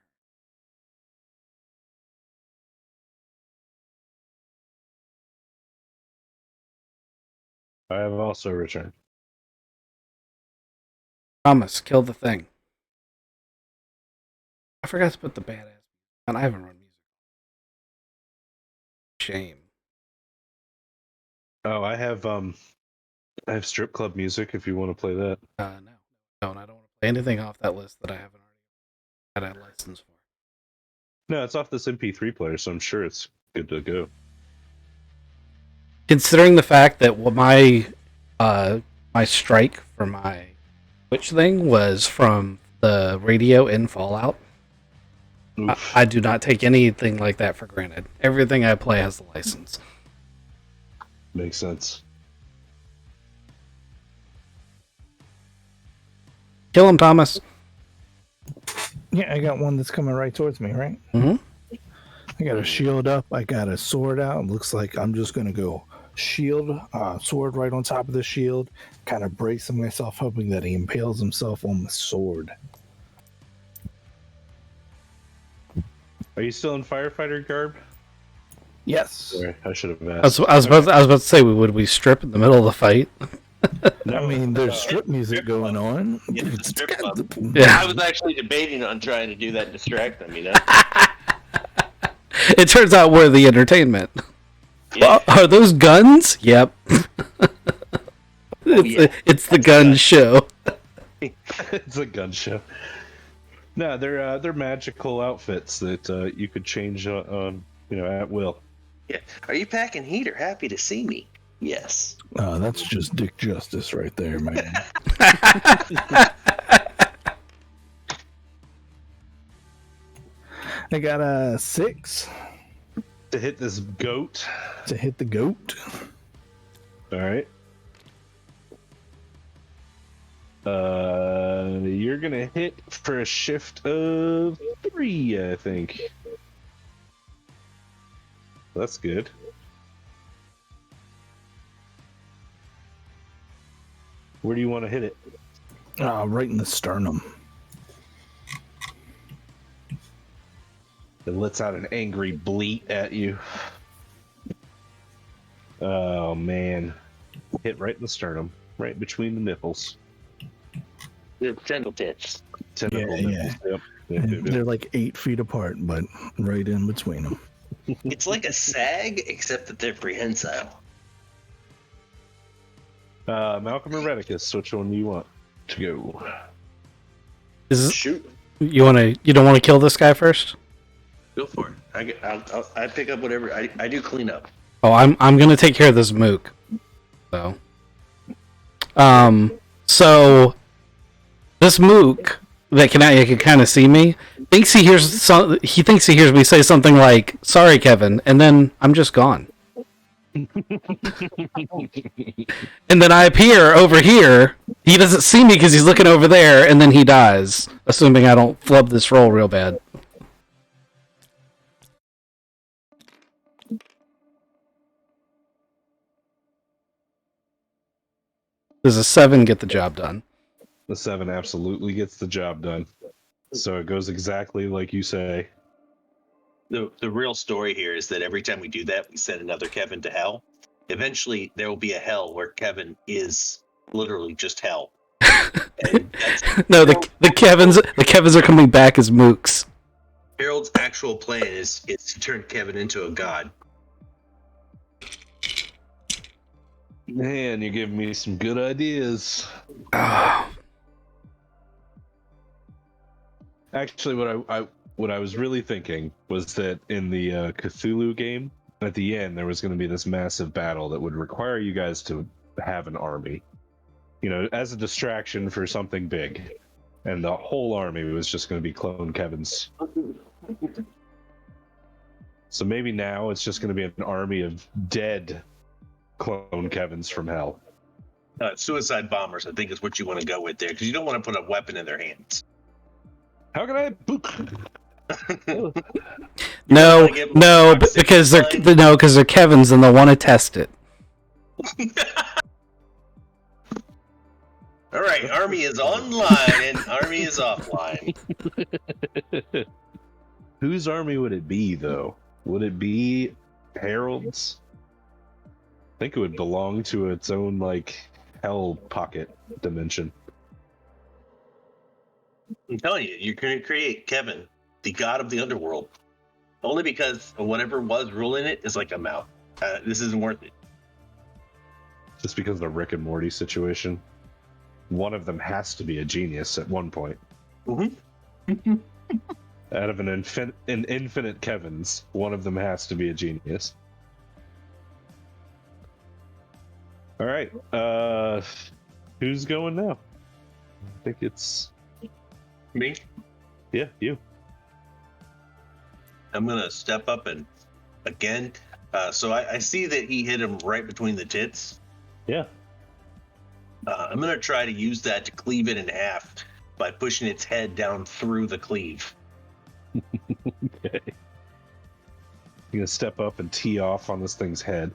I have also returned. Thomas, kill the thing. I forgot to put the badass. And I haven't run music. Shame. Oh, I have strip club music if you want to play that. No. No, and I don't want to play anything off that list that I haven't already had a license for. No, it's off this MP3 player, so I'm sure it's good to go. Considering the fact that what my strike for my Twitch thing was from the radio in Fallout, I do not take anything like that for granted. Everything I play has the license. Makes sense. Kill him, Thomas. Yeah, I got one that's coming right towards me, right? Mm-hmm. I got a shield up. I got a sword out. Looks like I'm just going to go shield, sword right on top of the shield, kind of bracing myself, hoping that he impales himself on the sword. Are you still in firefighter garb? Yes. Sorry, I should have I asked. was about to say, would we strip in the middle of the fight? I mean, there's strip music going on. Yeah, the strip club. Yeah. I was actually debating on trying to do that and distract them, you know? It turns out we're the entertainment. Yeah. Are those guns? Yep. It's the gun show. It's a gun show. No, they're magical outfits that you could change on at will. Yeah. Are you packing heat or happy to see me? Yes. That's just Dick Justice right there, man. I got a 6 To hit this goat. to hit the goat. All right. You're gonna hit for a shift of 3, I think. That's good. Where do you want to hit it? Right in the sternum. It lets out an angry bleat at you. Oh man. Hit right in the sternum, right between the nipples. The gentle tits. Tentacle Yeah, nipples. Yep. Yep. They're like 8 feet apart, but right in between them. It's like a sag, except that they're prehensile. Malcolm or Redicus, which one do you want to go? Shoot. You don't want to kill this guy first? Go for it. I pick up whatever. I do clean up. Oh, I'm gonna take care of this mook. So this mook that can kind of see me thinks he hears me say something like "Sorry, Kevin," and then I'm just gone. And then I appear over here. He doesn't see me because he's looking over there, and then he dies, assuming I don't flub this roll real bad. Does a 7 get the job done? The 7 absolutely gets the job done. So it goes exactly like you say. The real story here is that every time we do that, we send another Kevin to hell. Eventually, there will be a hell where Kevin is literally just hell. No, the Kevins are coming back as mooks. Harold's actual plan is to turn Kevin into a god. Man, you're giving me some good ideas. Actually, what I was really thinking was that in the Cthulhu game, at the end, there was going to be this massive battle that would require you guys to have an army, as a distraction for something big, and the whole army was just going to be clone Kevins. So maybe now it's just going to be an army of dead clone Kevins from hell. Suicide bombers, I think, is what you want to go with there, because you don't want to put a weapon in their hands. How can I book? No, because they're Kevins and they'll want to test it. All right, army is online and army is offline. Whose army would it be, though? Would it be Harold's? I think it would belong to its own, like, hell pocket dimension. I'm telling you, you're going to create Kevin, the god of the underworld, only because whatever was ruling it is like, I'm out. This isn't worth it. Just because of the Rick and Morty situation. One of them has to be a genius at one point. Mm-hmm. Out of an infinite Kevins, one of them has to be a genius. All right. Who's going now? I think it's Me? yeah, you. I'm going to step up and again. So I see that he hit him right between the tits. Yeah. I'm going to try to use that to cleave it in half by pushing its head down through the cleave. Okay. You're gonna step up and tee off on this thing's head.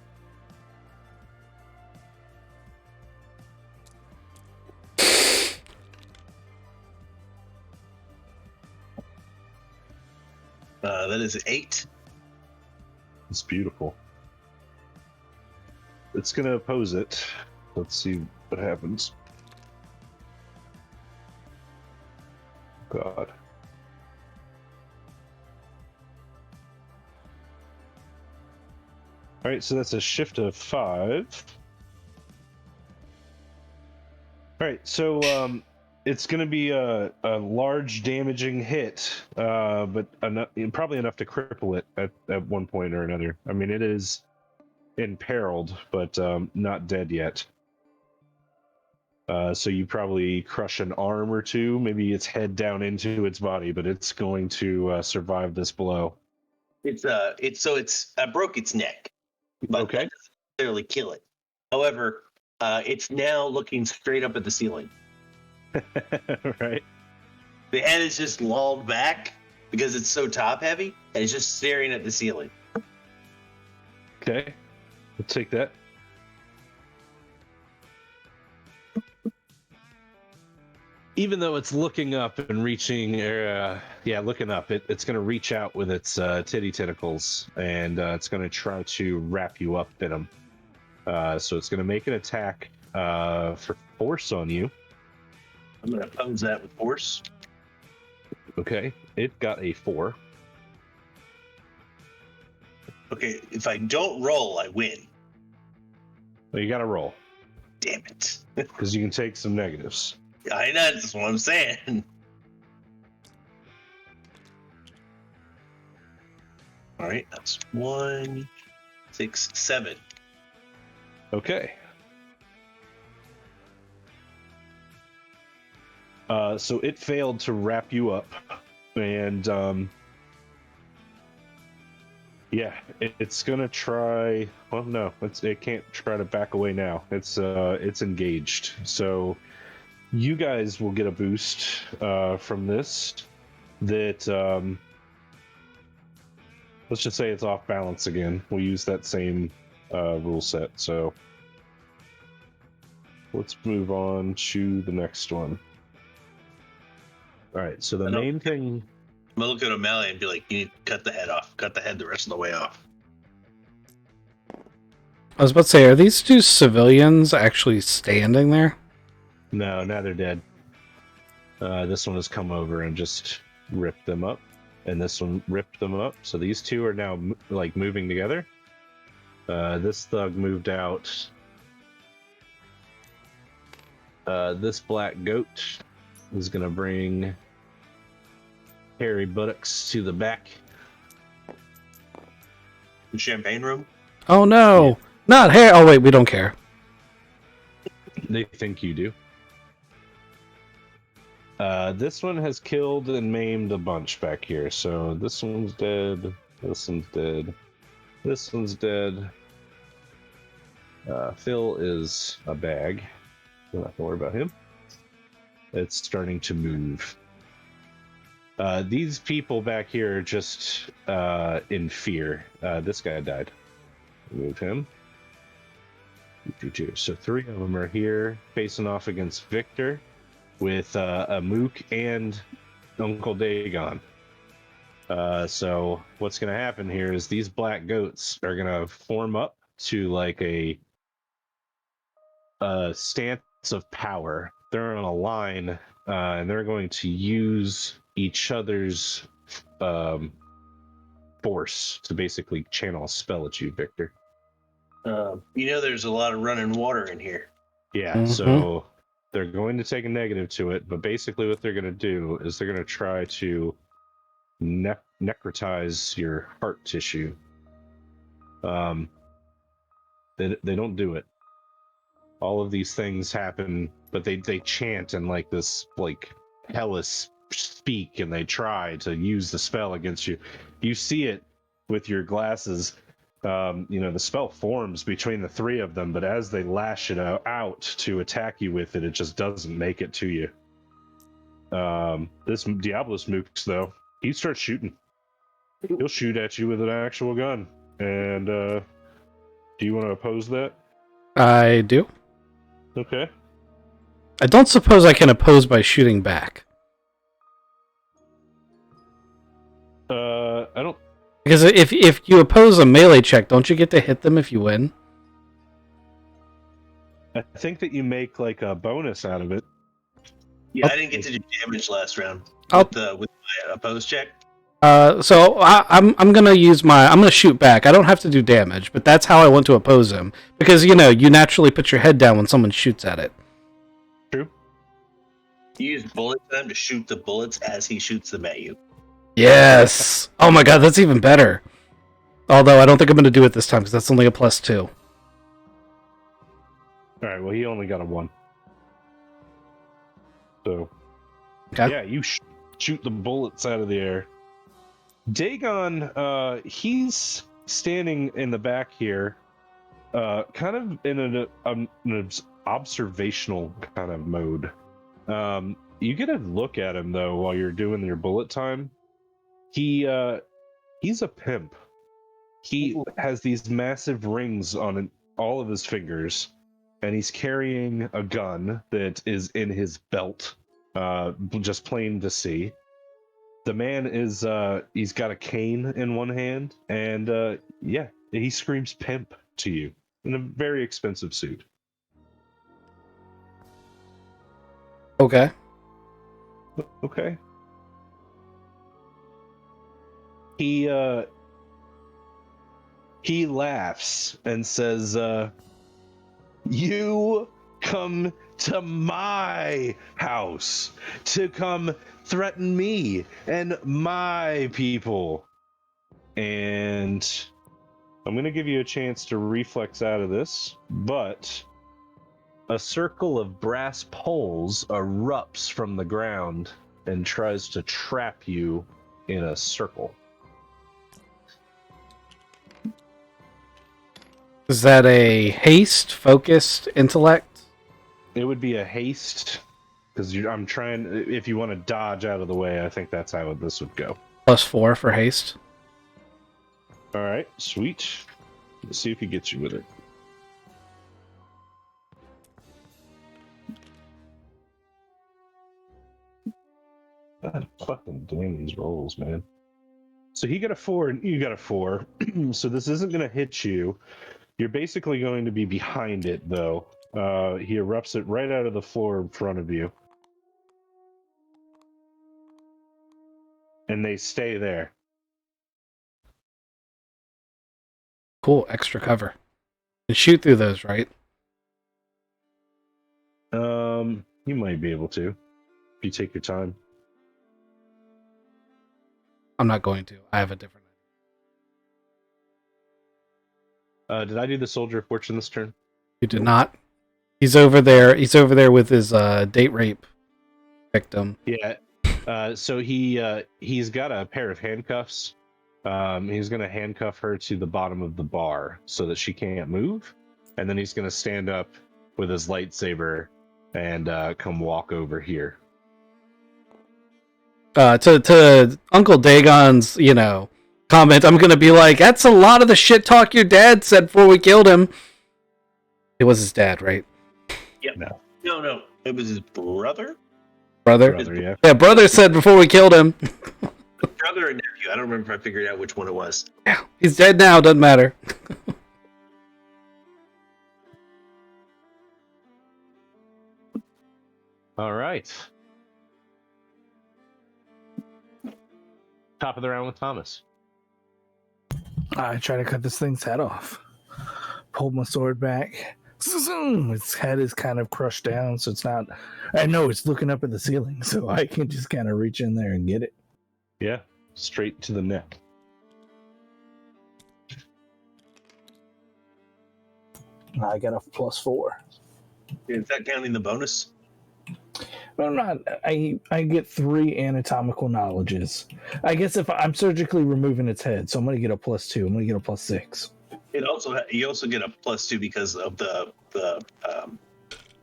That is 8. It's beautiful. It's gonna oppose it. Let's see what happens. God. All right, so that's a shift of 5. All right, so it's going to be a large damaging hit, but probably enough to cripple it at one point or another. I mean, it is imperiled, but not dead yet. So you probably crush an arm or two, maybe its head down into its body, but it's going to survive this blow. I broke its neck, but Okay. that doesn't necessarily kill it. However, it's now looking straight up at the ceiling. Right. The head is just lolled back because it's so top heavy, and it's just staring at the ceiling. Okay. We'll take that. Even though it's looking up and reaching, looking up, it's going to reach out with its titty tentacles, and it's going to try to wrap you up in them. So it's going to make an attack for force on you. I'm going to oppose that with force. Okay, it got a 4. Okay, if I don't roll, I win. Well, you got to roll Damn it. because you can take some negatives. I know, that's what I'm saying. All right, that's 1, 6, 7. Okay. So it failed to wrap you up, and it's gonna try. Well, no, it can't try to back away now. It's engaged. So you guys will get a boost from this. That let's just say it's off balance again. We'll use that same rule set. So let's move on to the next one. All right, so the main thing. I'm gonna look at O'Malley and be like, you need to cut the head off. Cut the head the rest of the way off. I was about to say, are these two civilians actually standing there? No, now they're dead. This one has come over and just ripped them up, and this one ripped them up. So these two are now moving together. This thug moved out. This black goat is gonna bring hairy buttocks to the back. The champagne room? Oh no! Not hair! Oh wait, we don't care. They think you do. This one has killed and maimed a bunch back here. So this one's dead. This one's dead. This one's dead. Phil is a bag. Don't have to worry about him. It's starting to move. These people back here are just in fear. This guy died. Move him. So 3 of them are here facing off against Victor with a Mook and Uncle Dagon. So what's going to happen here is these black goats are going to form up to like a stance of power. They're on a line, and they're going to use each other's force to basically channel a spell at you, Victor. There's a lot of running water in here. Yeah, so they're going to take a negative to it, but basically what they're going to do is they're going to try to necrotize your heart tissue. They don't do it. All of these things happen, but they chant in like this like hellish speak, and they try to use the spell against you. You see it with your glasses. The spell forms between the 3 of them, but as they lash it out to attack you with it, it just doesn't make it to you. This Diablos Mooks, though, he starts shooting. He'll shoot at you with an actual gun. And do you want to oppose that? I do. Okay. I don't suppose I can oppose by shooting back. I don't. Because if you oppose a melee check, don't you get to hit them if you win? I think that you make like a bonus out of it. Yeah, I didn't get to do damage last round with my opposed check. So I'm gonna shoot back. I don't have to do damage, but that's how I want to oppose him, because you naturally put your head down when someone shoots at it. True. You use bullet time to shoot the bullets as he shoots them at you. Yes. Oh my god, that's even better. Although I don't think I'm gonna do it this time because that's only a +2. All right. Well, he only got a 1. So. Okay. Yeah, you shoot the bullets out of the air. Dagon, he's standing in the back here, kind of in an observational kind of mode. You get a look at him though while you're doing your bullet time. He's a pimp. He has these massive rings on all of his fingers, and he's carrying a gun that is in his belt, just plain to see. The man is he's got a cane in one hand, and he screams pimp to you in a very expensive suit. Okay. Okay. He laughs and says, "You come to my house to come threaten me and my people." And I'm going to give you a chance to reflex out of this, but a circle of brass poles erupts from the ground and tries to trap you in a circle. Is that a haste, focused, intellect? It would be a haste, because I'm trying. If you want to dodge out of the way, I think that's how this would go. +4 for haste. All right, sweet. Let's see if he gets you with it. God fucking damn these rolls, man. So he got a 4 and you got a 4. So this isn't going to hit you. You're basically going to be behind it, though. He erupts it right out of the floor in front of you. And they stay there. Cool, extra cover. And shoot through those, right? You might be able to. If you take your time. I'm not going to. I have a different. Did I do the Soldier of Fortune this turn? You did not. He's over there. He's over there with his date rape victim. Yeah. So he's got a pair of handcuffs. He's going to handcuff her to the bottom of the bar so that she can't move, and then he's going to stand up with his lightsaber and come walk over here. To Uncle Dagon's, comment, I'm gonna be like, that's a lot of the shit talk your dad said before we killed him. It was his dad, right? No, No, it was his brother. Brother? brother, yeah. Yeah, brother said before we killed him. Brother or nephew. I don't remember if I figured out which one it was. Yeah, he's dead now, doesn't matter. All right. Top of the round with Thomas. I try to cut this thing's head off. Pull my sword back. Zoom! Its head is kind of crushed down, so it's not. I know it's looking up at the ceiling, so I can just kind of reach in there and get it. Yeah, straight to the neck. I got a +4. Is that counting the bonus? But I'm not. I get 3 anatomical knowledges. I guess if I'm surgically removing its head, so I'm gonna get a +2. I'm gonna get a +6. You also get a +2 because of the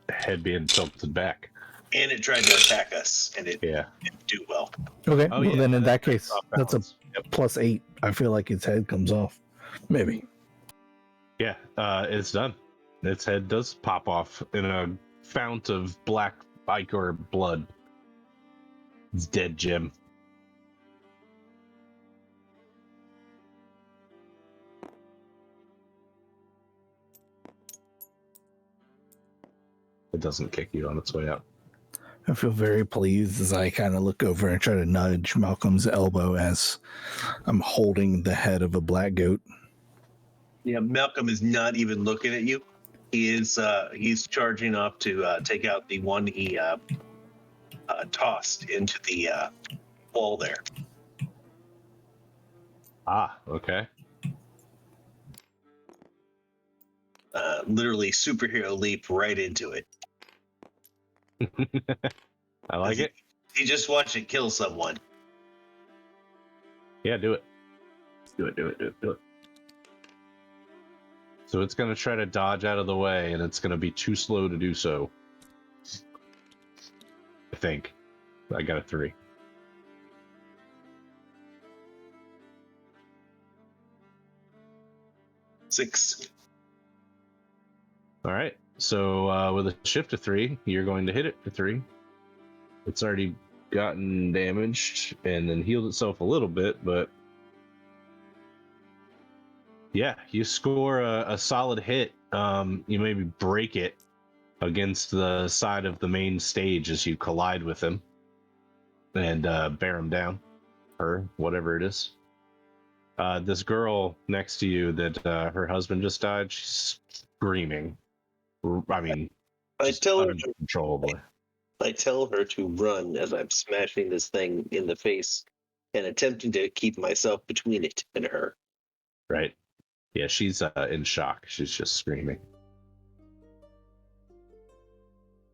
Head being tilted back. and it tried to attack us and it Yeah. didn't do well. Okay. Oh, Well, yeah, then in that that's case, off that's a balance. Yep. +8. I feel like its head comes off. Maybe. Yeah, it's done. Its head does pop off in a fount of black ichor blood. It's dead, Jim. It doesn't kick you on its way out. I feel very pleased as I kind of look over and try to nudge Malcolm's elbow as I'm holding the head of a black goat. Yeah, Malcolm is not even looking at you. He is he's charging off to take out the one he tossed into the wall there. Ah, okay. Literally superhero leap right into it. I like it. He just watched it kill someone. Yeah, do it. Do it. So it's going to try to dodge out of the way, and it's going to be too slow to do so. I think. I got a 3. Six. All right. So with a shift of 3, you're going to hit it for 3. It's already gotten damaged and then healed itself a little bit, but yeah, you score a solid hit. You maybe break it against the side of the main stage as you collide with him and bear him down, or whatever it is. This girl next to you that her husband just died, she's screaming. I mean, I tell her uncontrollably. I tell her to run as I'm smashing this thing in the face and attempting to keep myself between it and her. Right. Yeah, she's in shock. She's just screaming.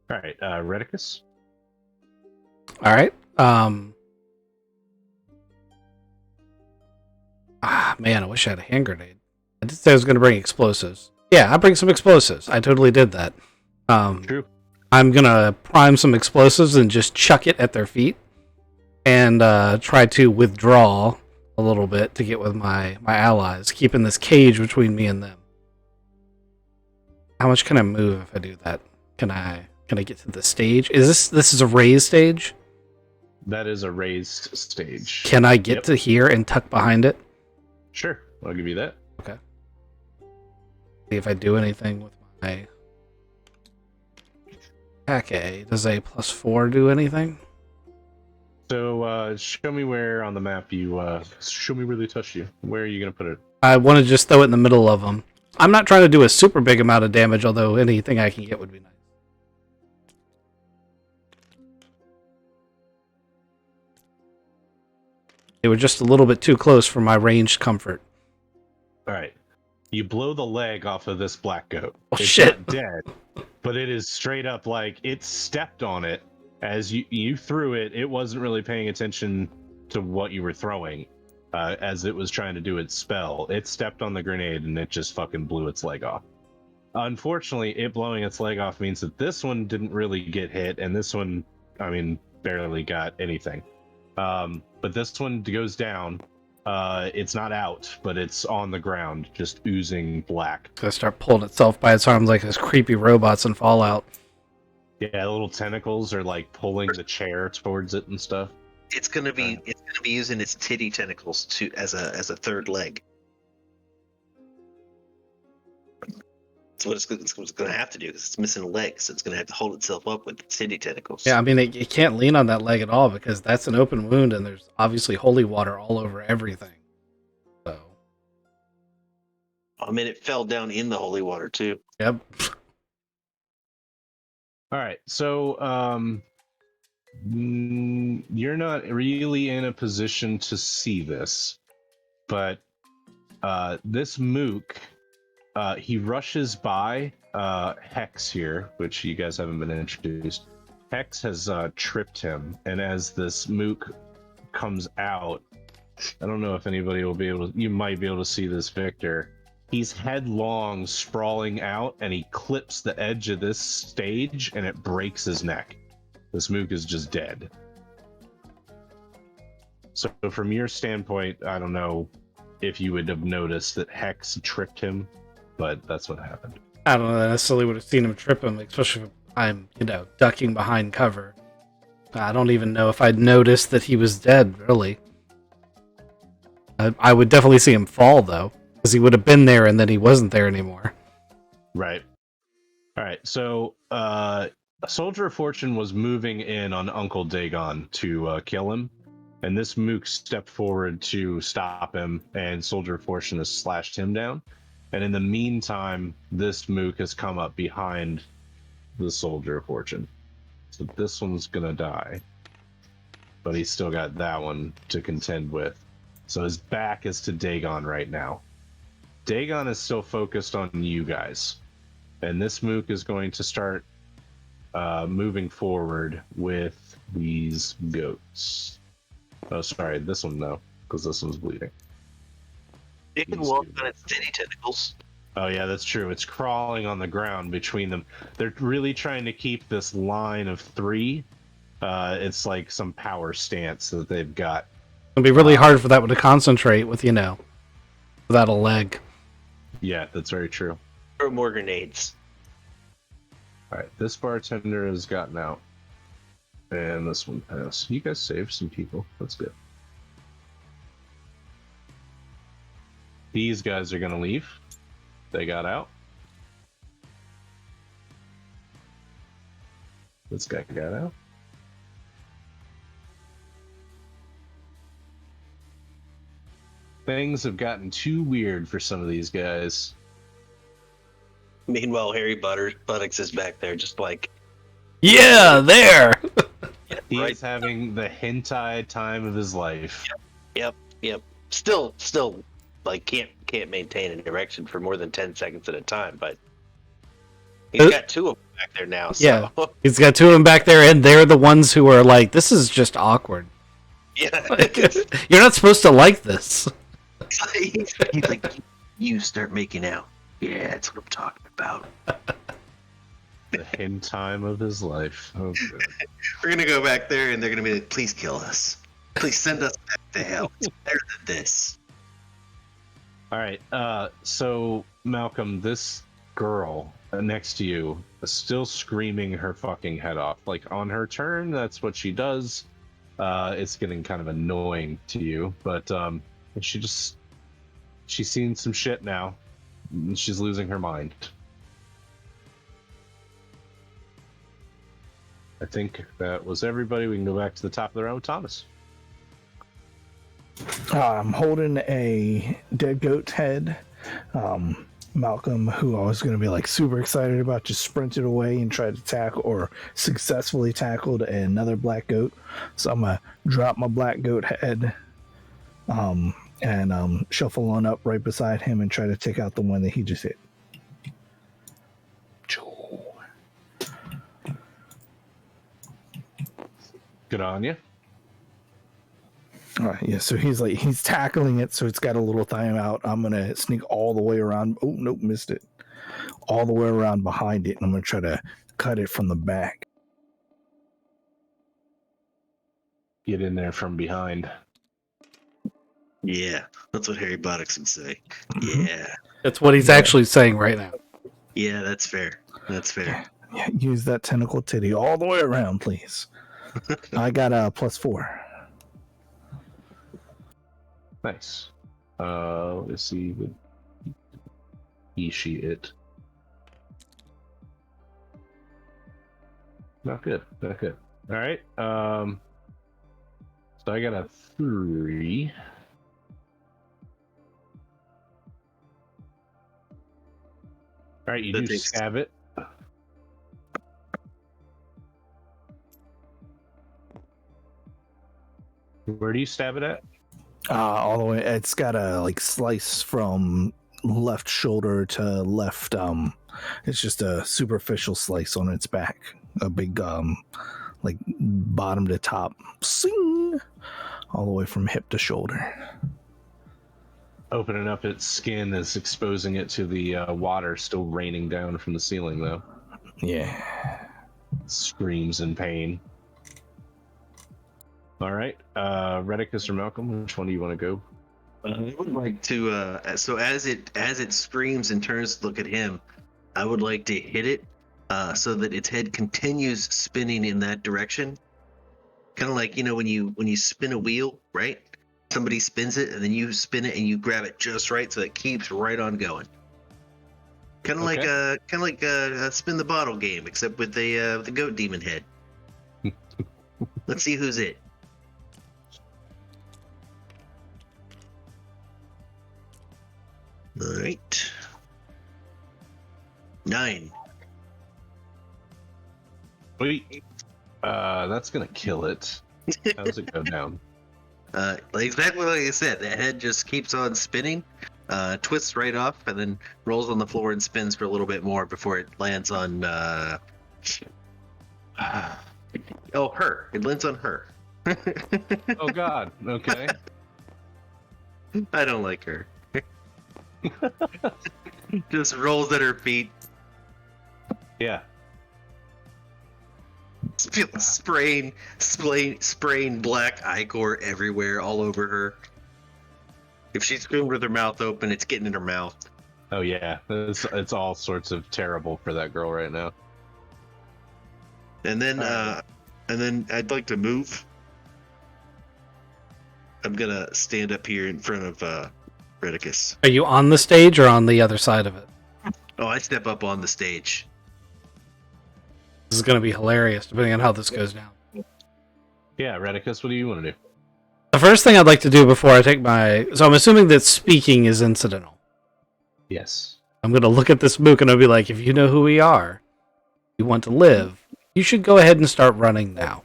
All right, Redicus. All right. Man, I wish I had a hand grenade. I did say I was going to bring explosives. Yeah, I bring some explosives. I totally did that. True. I'm going to prime some explosives and just chuck it at their feet and try to withdraw a little bit to get with my allies, keeping this cage between me and them. How much can I move if I do that? Can I get to the stage? This is a raised stage? That is a raised stage. Can I get to here and tuck behind it? Sure, I'll give you that. Okay. See if I do anything with my attack. Does a +4 do anything? So show me where on the map you show me where they touched you. Where are you gonna put it? I want to just throw it in the middle of them. I'm not trying to do a super big amount of damage, although anything I can get would be nice. They were just a little bit too close for my ranged comfort. All right. You blow the leg off of this black goat. Oh, it's shit. not dead, but it is straight up like it stepped on it as you threw it. It wasn't really paying attention to what you were throwing as it was trying to do its spell. It stepped on the grenade and it just fucking blew its leg off. Unfortunately, it blowing its leg off means that this one didn't really get hit, and this one, I mean, barely got anything. But this one goes down, It's not out, but it's on the ground, just oozing black. It's gonna start pulling itself by its arms like those creepy robots in Fallout. Yeah, the little tentacles are like pulling the chair towards it and stuff. It's gonna be using its titty tentacles to as a third leg. That's what it's gonna have to do because it's missing a leg, so it's gonna have to hold itself up with its titty tentacles. Yeah, I mean, it can't lean on that leg at all because that's an open wound and there's obviously holy water all over everything. So, I mean, it fell down in the holy water too. yep. All right, so you're not really in a position to see this, but this mook, he rushes by Hex here, which you guys haven't been introduced. Hex has tripped him, and as this mook comes out, I don't know if anybody will be able to, you might be able to see this, Victor. He's headlong, sprawling out, and he clips the edge of this stage, and it breaks his neck. This mook is just dead. So from your standpoint, I don't know if you would have noticed that Hex tripped him, but that's what happened. I don't know that I necessarily would have seen him trip him, especially if I'm, ducking behind cover. I don't even know if I'd noticed that he was dead, really. I would definitely see him fall, though, because he would have been there and then he wasn't there anymore. Right. All right, so Soldier of Fortune was moving in on Uncle Dagon to kill him, and this mook stepped forward to stop him, and Soldier of Fortune has slashed him down. And in the meantime, this mook has come up behind the Soldier of Fortune. So this one's gonna die, but he's still got that one to contend with. So his back is to Dagon right now. Dagon is still focused on you guys. And this mook is going to start moving forward with these goats. Oh, sorry, this one no, because this one's bleeding. It can walk on its titty tentacles. Oh yeah, that's true. It's crawling on the ground between them. They're really trying to keep this line of 3. It's like some power stance that they've got. It'd be really hard for that one to concentrate with, without a leg. Yeah, that's very true. Throw more grenades. All right, this bartender has gotten out, and this one has. You guys saved some people. That's good. These guys are gonna leave. They got out. This guy got out. Things have gotten too weird for some of these guys. Meanwhile, Harry Buttocks is back there, just like Yeah, there! He right. is having the hentai time of his life. Yep. Still, like can't maintain an erection for more than 10 seconds at a time, but he's got 2 of them back there now. So. Yeah. He's got 2 of them back there, and they're the ones who are like, this is just awkward. Yeah. Like, you're not supposed to like this. He's like, you start making out. Yeah, that's what I'm talking about. The hentai of his life. Oh, good. We're gonna go back there, and they're gonna be like, "Please kill us. Please send us back to hell. It's better than this." All right. So Malcolm, this girl next to you is still screaming her fucking head off. Like on her turn, that's what she does. It's getting kind of annoying to you, but she's seen some shit now. And she's losing her mind. I think that was everybody. We can go back to the top of the round with Thomas. I'm holding a dead goat's head. Malcolm, who I was going to be like super excited about, just sprinted away and tried to tackle or successfully tackled another black goat. So I'm going to drop my black goat head and shuffle on up right beside him and try to take out the one that he just hit. Good on you. All right, yeah, so he's tackling it, so it's got a little time out. I'm going to sneak all the way around. Oh, nope, missed it. All the way around behind it, and I'm going to try to cut it from the back. Get in there from behind. Yeah, that's what Harry Boddocks would say. Mhm. Yeah, That's what he's Yeah. actually saying right now. yeah, that's fair. That's fair. Yeah, use that tentacle titty all the way around, please. I got a +4. Nice. Let's see. He, she, it. Not good. Not good. All right. So I got a 3. All right, you That do takes- stab it. Where do you stab it at? All the way. It's got a like slice from left shoulder to left. It's just a superficial slice on its back. A big like bottom to top, sing, all the way from hip to shoulder. Opening up its skin is exposing it to the water still raining down from the ceiling, though. Yeah. Screams in pain. All right, Redicus or Malcolm, which one do you want to go? I would like to. So as it screams and turns to look at him, I would like to hit it, so that its head continues spinning in that direction. Kind of like when you spin a wheel, right? Somebody spins it and then you spin it and you grab it just right so it keeps right on going. Kind of like a spin the bottle game, except with the goat demon head. Let's see who's it. All right. 9. Wait, that's gonna kill it. How does it go down? Like exactly like I said, the head just keeps on spinning, twists right off, and then rolls on the floor and spins for a little bit more before it lands on. Oh, her. It lands on her. Oh God. Okay. I don't like her. Just rolls at her feet. Yeah. Spraying black ichor everywhere, all over her. If she screamed with her mouth open, it's getting in her mouth. Oh yeah. It's all sorts of terrible for that girl right now. And then, I'd like to move. I'm gonna stand up here in front of Redicus. Are you on the stage or on the other side of it? Oh, I step up on the stage. This is going to be hilarious, depending on how this goes down. Yeah, Redicus, what do you want to do? The first thing I'd like to do before I take my... So I'm assuming that speaking is incidental. Yes. I'm going to look at this mook and I'll be like, if you know who we are, you want to live, you should go ahead and start running now.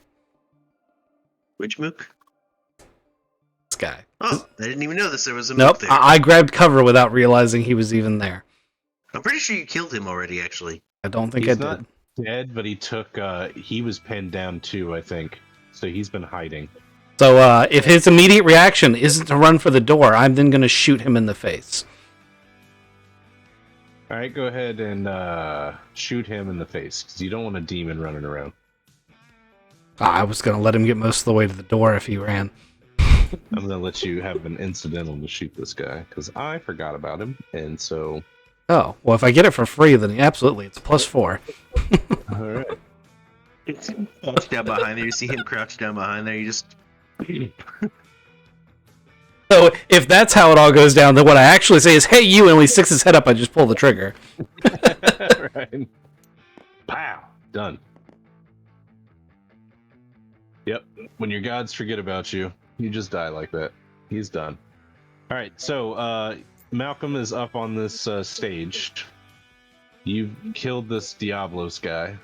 Which mook? This guy. Oh, I didn't even know there was a Nope, mook there. I grabbed cover without realizing he was even there. I'm pretty sure you killed him already, actually. I don't think He's I not did. dead, but he was pinned down too, I think. So he's been hiding. So if his immediate reaction isn't to run for the door, I'm then going to shoot him in the face. All right, go ahead and shoot him in the face, because you don't want a demon running around. I was going to let him get most of the way to the door if he ran. I'm going to let you have an incidental to shoot this guy, because I forgot about him, and so... Oh, well, if I get it for free, then absolutely, it's +4. All right. Crouch down behind there. You see him crouch down behind there. You just... So if that's how it all goes down, then what I actually say is, hey, you, and when he sticks his head up, I just pull the trigger. Right. Pow! Done. Yep. When your gods forget about you, you just die like that. He's done. All right, so Malcolm is up on this stage. You've killed this Diablos guy.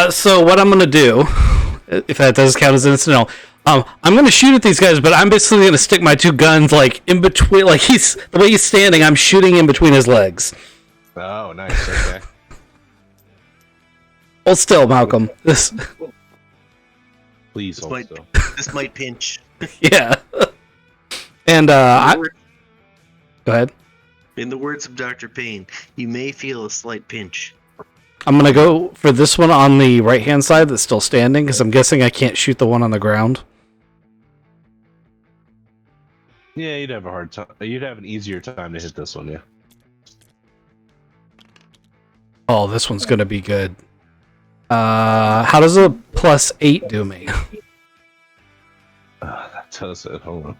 So what I'm going to do, if that does count as incidental, I'm going to shoot at these guys, but I'm basically going to stick my two guns, like, in between, like, the way he's standing, I'm shooting in between his legs. Oh, nice. Okay. Hold still, Malcolm. This, Please This hold might- still. This might pinch. yeah. And, go ahead. In the words of Dr. Payne, you may feel a slight pinch. I'm going to go for this one on the right-hand side that's still standing, because I'm guessing I can't shoot the one on the ground. Yeah, you'd have a hard time. You'd have an easier time to hit this one, yeah. Oh, this one's gonna be good. How does a +8 do me? That does it. Hold on.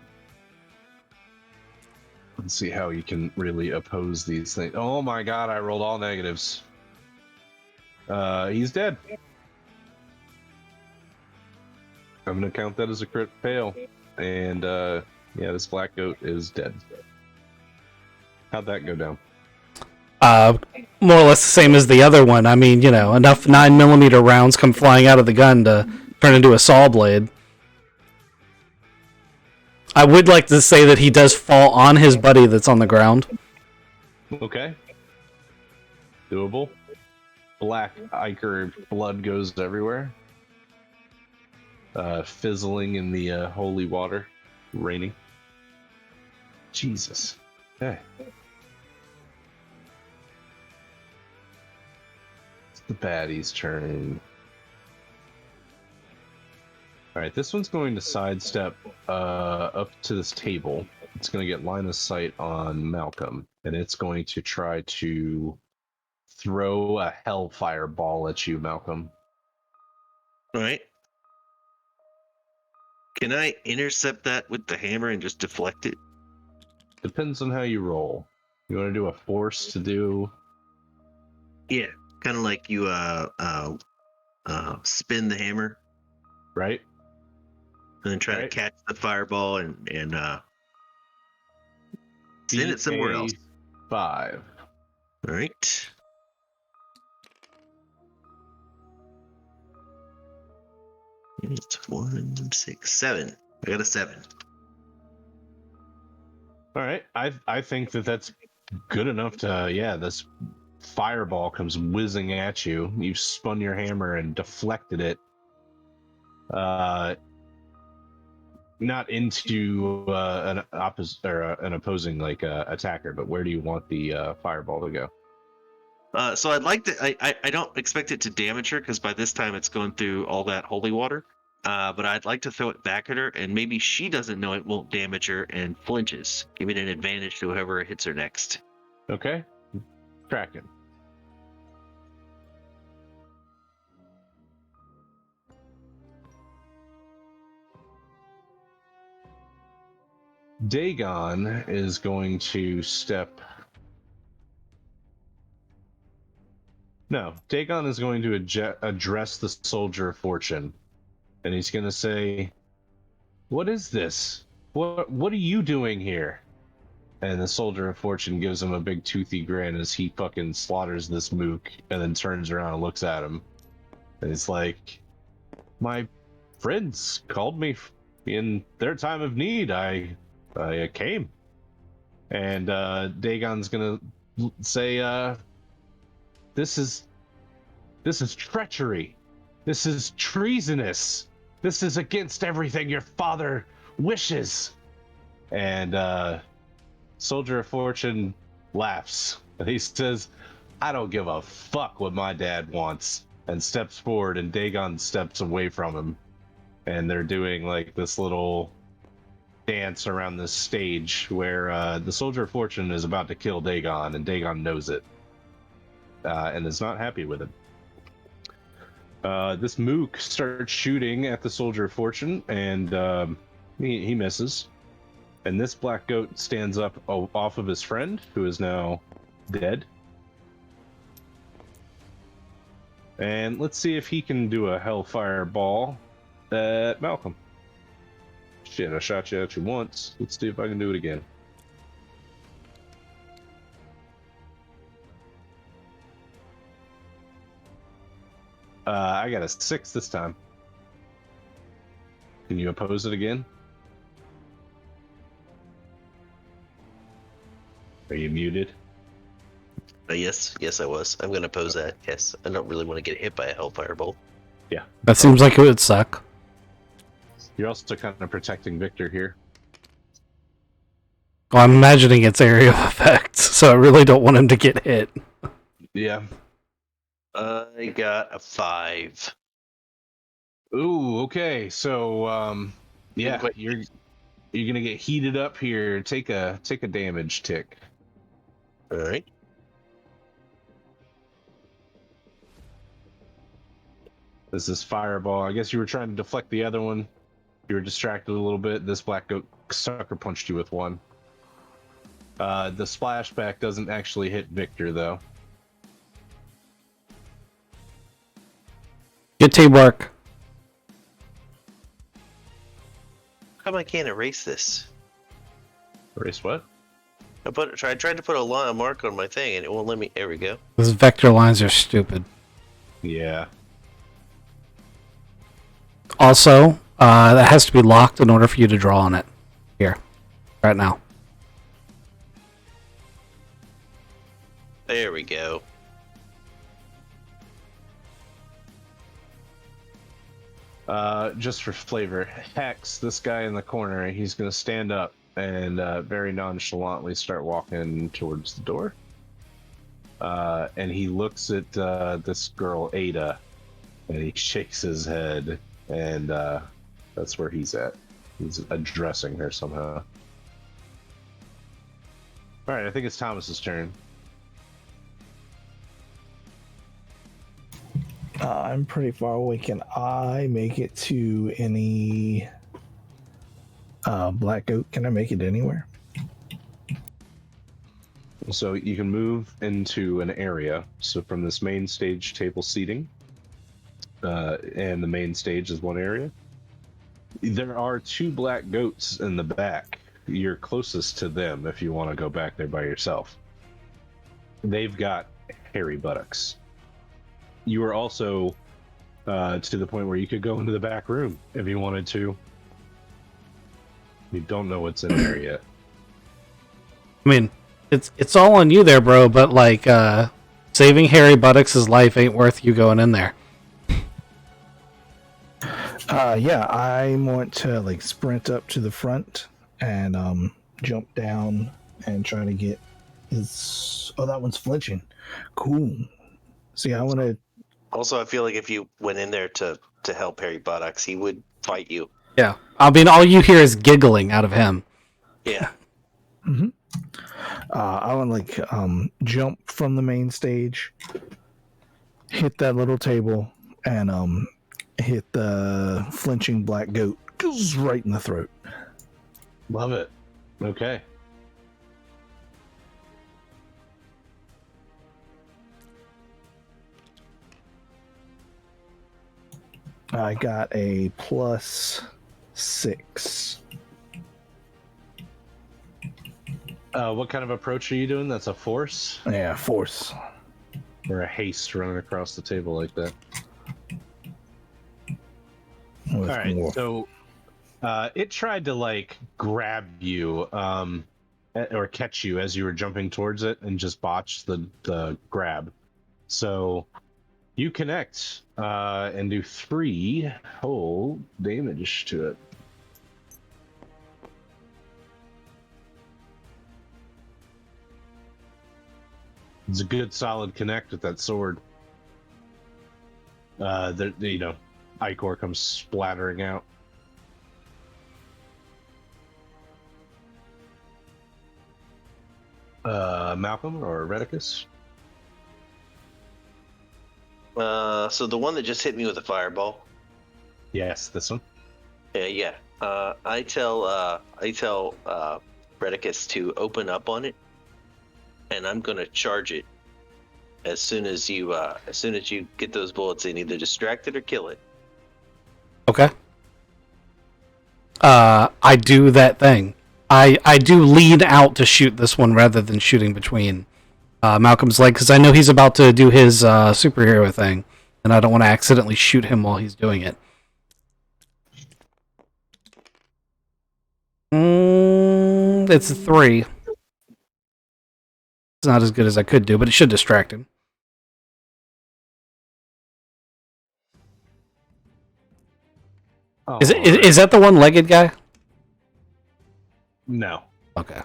Let's see how you can really oppose these things. Oh my god, I rolled all negatives. He's dead. I'm gonna count that as a crit fail. And yeah, this black goat is dead. How'd that go down? More or less the same as the other one. I mean, you know, enough 9mm rounds come flying out of the gun to turn into a saw blade. I would like to say that he does fall on his buddy that's on the ground. Okay. Doable. Black ichor blood goes everywhere. Fizzling in the holy water. Raining. Jesus. Okay. It's the baddie's turn. Alright, this one's going to sidestep up to this table. It's going to get line of sight on Malcolm, and it's going to try to throw a hellfire ball at you, Malcolm. All right. Can I intercept that with the hammer and just deflect it? Depends on how you roll. You want to do a force to do... Yeah, kind of like you spin the hammer Right? and then try to Right. catch the fireball and send it somewhere else. 5. All right. It's 1, 6, 7. I got a 7. All right. I think that's good enough to... Yeah, this fireball comes whizzing at you. You've spun your hammer and deflected it. Not into an opposing like attacker, but where do you want the fireball to go? So I'd like to. I don't expect it to damage her because by this time it's going through all that holy water. But I'd like to throw it back at her, and maybe she doesn't know it won't damage her and flinches, giving an advantage to whoever hits her next. Okay, Kraken. Dagon is going to step. No, Dagon is going to address the Soldier of Fortune, and he's going to say, "What is this? What are you doing here?" And the Soldier of Fortune gives him a big toothy grin as he fucking slaughters this mook, and then turns around and looks at him, and he's like, "My friends called me in their time of need. I came." And Dagon's gonna say, This is treachery. This is treasonous. This is against everything your father wishes." And Soldier of Fortune laughs. He says, "I don't give a fuck what my dad wants," and steps forward, and Dagon steps away from him. And they're doing like this little dance around this stage where the Soldier of Fortune is about to kill Dagon, and Dagon knows it. And is not happy with it. This mook starts shooting at the Soldier of Fortune, and he misses. And this black goat stands up off of his friend, who is now dead. And let's see if he can do a hellfire ball at Malcolm. Shit, I shot you at you once. Let's see if I can do it again. I got a 6 this time. Can you oppose it again? Are you muted? Yes, I was. I'm gonna pose that. Yes, I don't really want to get hit by a hellfire bolt. Yeah. That seems like it would suck. You're also kind of protecting Victor here. Well, I'm imagining it's area of effect, so I really don't want him to get hit. Yeah. I got a 5. Ooh, okay. So, yeah, Quite- you're You're gonna get heated up here. Take a damage tick. All right. This is fireball. I guess you were trying to deflect the other one. You were distracted a little bit. This black goat sucker punched you with one. The splashback doesn't actually hit Victor though. Good teamwork. How come I can't erase this? Erase what? I tried to put a mark on my thing and it won't let me. There we go. Those vector lines are stupid. Yeah. Also, that has to be locked in order for you to draw on it. Here, right now. There we go. Just for flavor, Hex, this guy in the corner, he's gonna stand up and very nonchalantly start walking towards the door. And he looks at this girl, Ada, and he shakes his head, and that's where he's at. He's addressing her somehow. Alright, I think it's Thomas's turn. I'm pretty far away. Can I make it to any black goat? Can I make it anywhere? So you can move into an area. So from this main stage table seating, and the main stage is one area. There are 2 black goats in the back. You're closest to them if you want to go back there by yourself. They've got hairy buttocks. You are also to the point where you could go into the back room if you wanted to. You don't know what's in there yet. I mean, it's all on you there, bro. But like, saving Harry Buttocks' life ain't worth you going in there. Yeah, I want to like sprint up to the front and jump down and try to get his. Oh, that one's flinching. Cool. See, I want to. Also, I feel like if you went in there to help Harry Buttocks, he would fight you. Yeah, I mean, all you hear is giggling out of him. Yeah. Mm-hmm. I want to like jump from the main stage, hit that little table, and hit the flinching black goat right in the throat. Love it. Okay. I got a +6. What kind of approach are you doing? That's a force Yeah, force. or a haste running across the table like that? With All right. more. So it tried to like grab you or catch you as you were jumping towards it and just botched the grab. So you connect and do 3 whole damage to it. It's a good solid connect with that sword. Ichor comes splattering out. Malcolm or Redicus? So the one that just hit me with a fireball. Yes, this one. Yeah. I tell Redicus to open up on it, and I'm gonna charge it as soon as you get those bullets in. Either distract it or kill it. Okay. I do that thing. I do lean out to shoot this one rather than shooting between Malcolm's leg, because I know he's about to do his superhero thing, and I don't want to accidentally shoot him while he's doing it. It's a 3. It's not as good as I could do, but it should distract him. Oh, Is that the one-legged guy? no. Okay.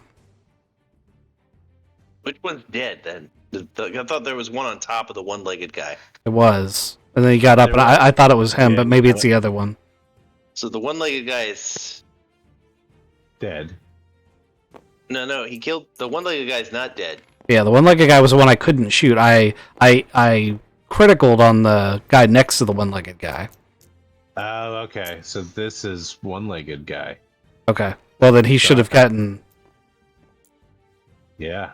Which one's dead then? I thought there was one on top of the one-legged guy. It was. And then he got up, and I thought it was him, Yeah, but maybe it's the other one. So the one-legged guy is dead. No, he killed the one-legged guy's not dead. Yeah, the one-legged guy was the one I couldn't shoot. I criticaled on the guy next to the one-legged guy. Oh, okay. So this is one-legged guy. Okay. Well, then he should have gotten... Yeah.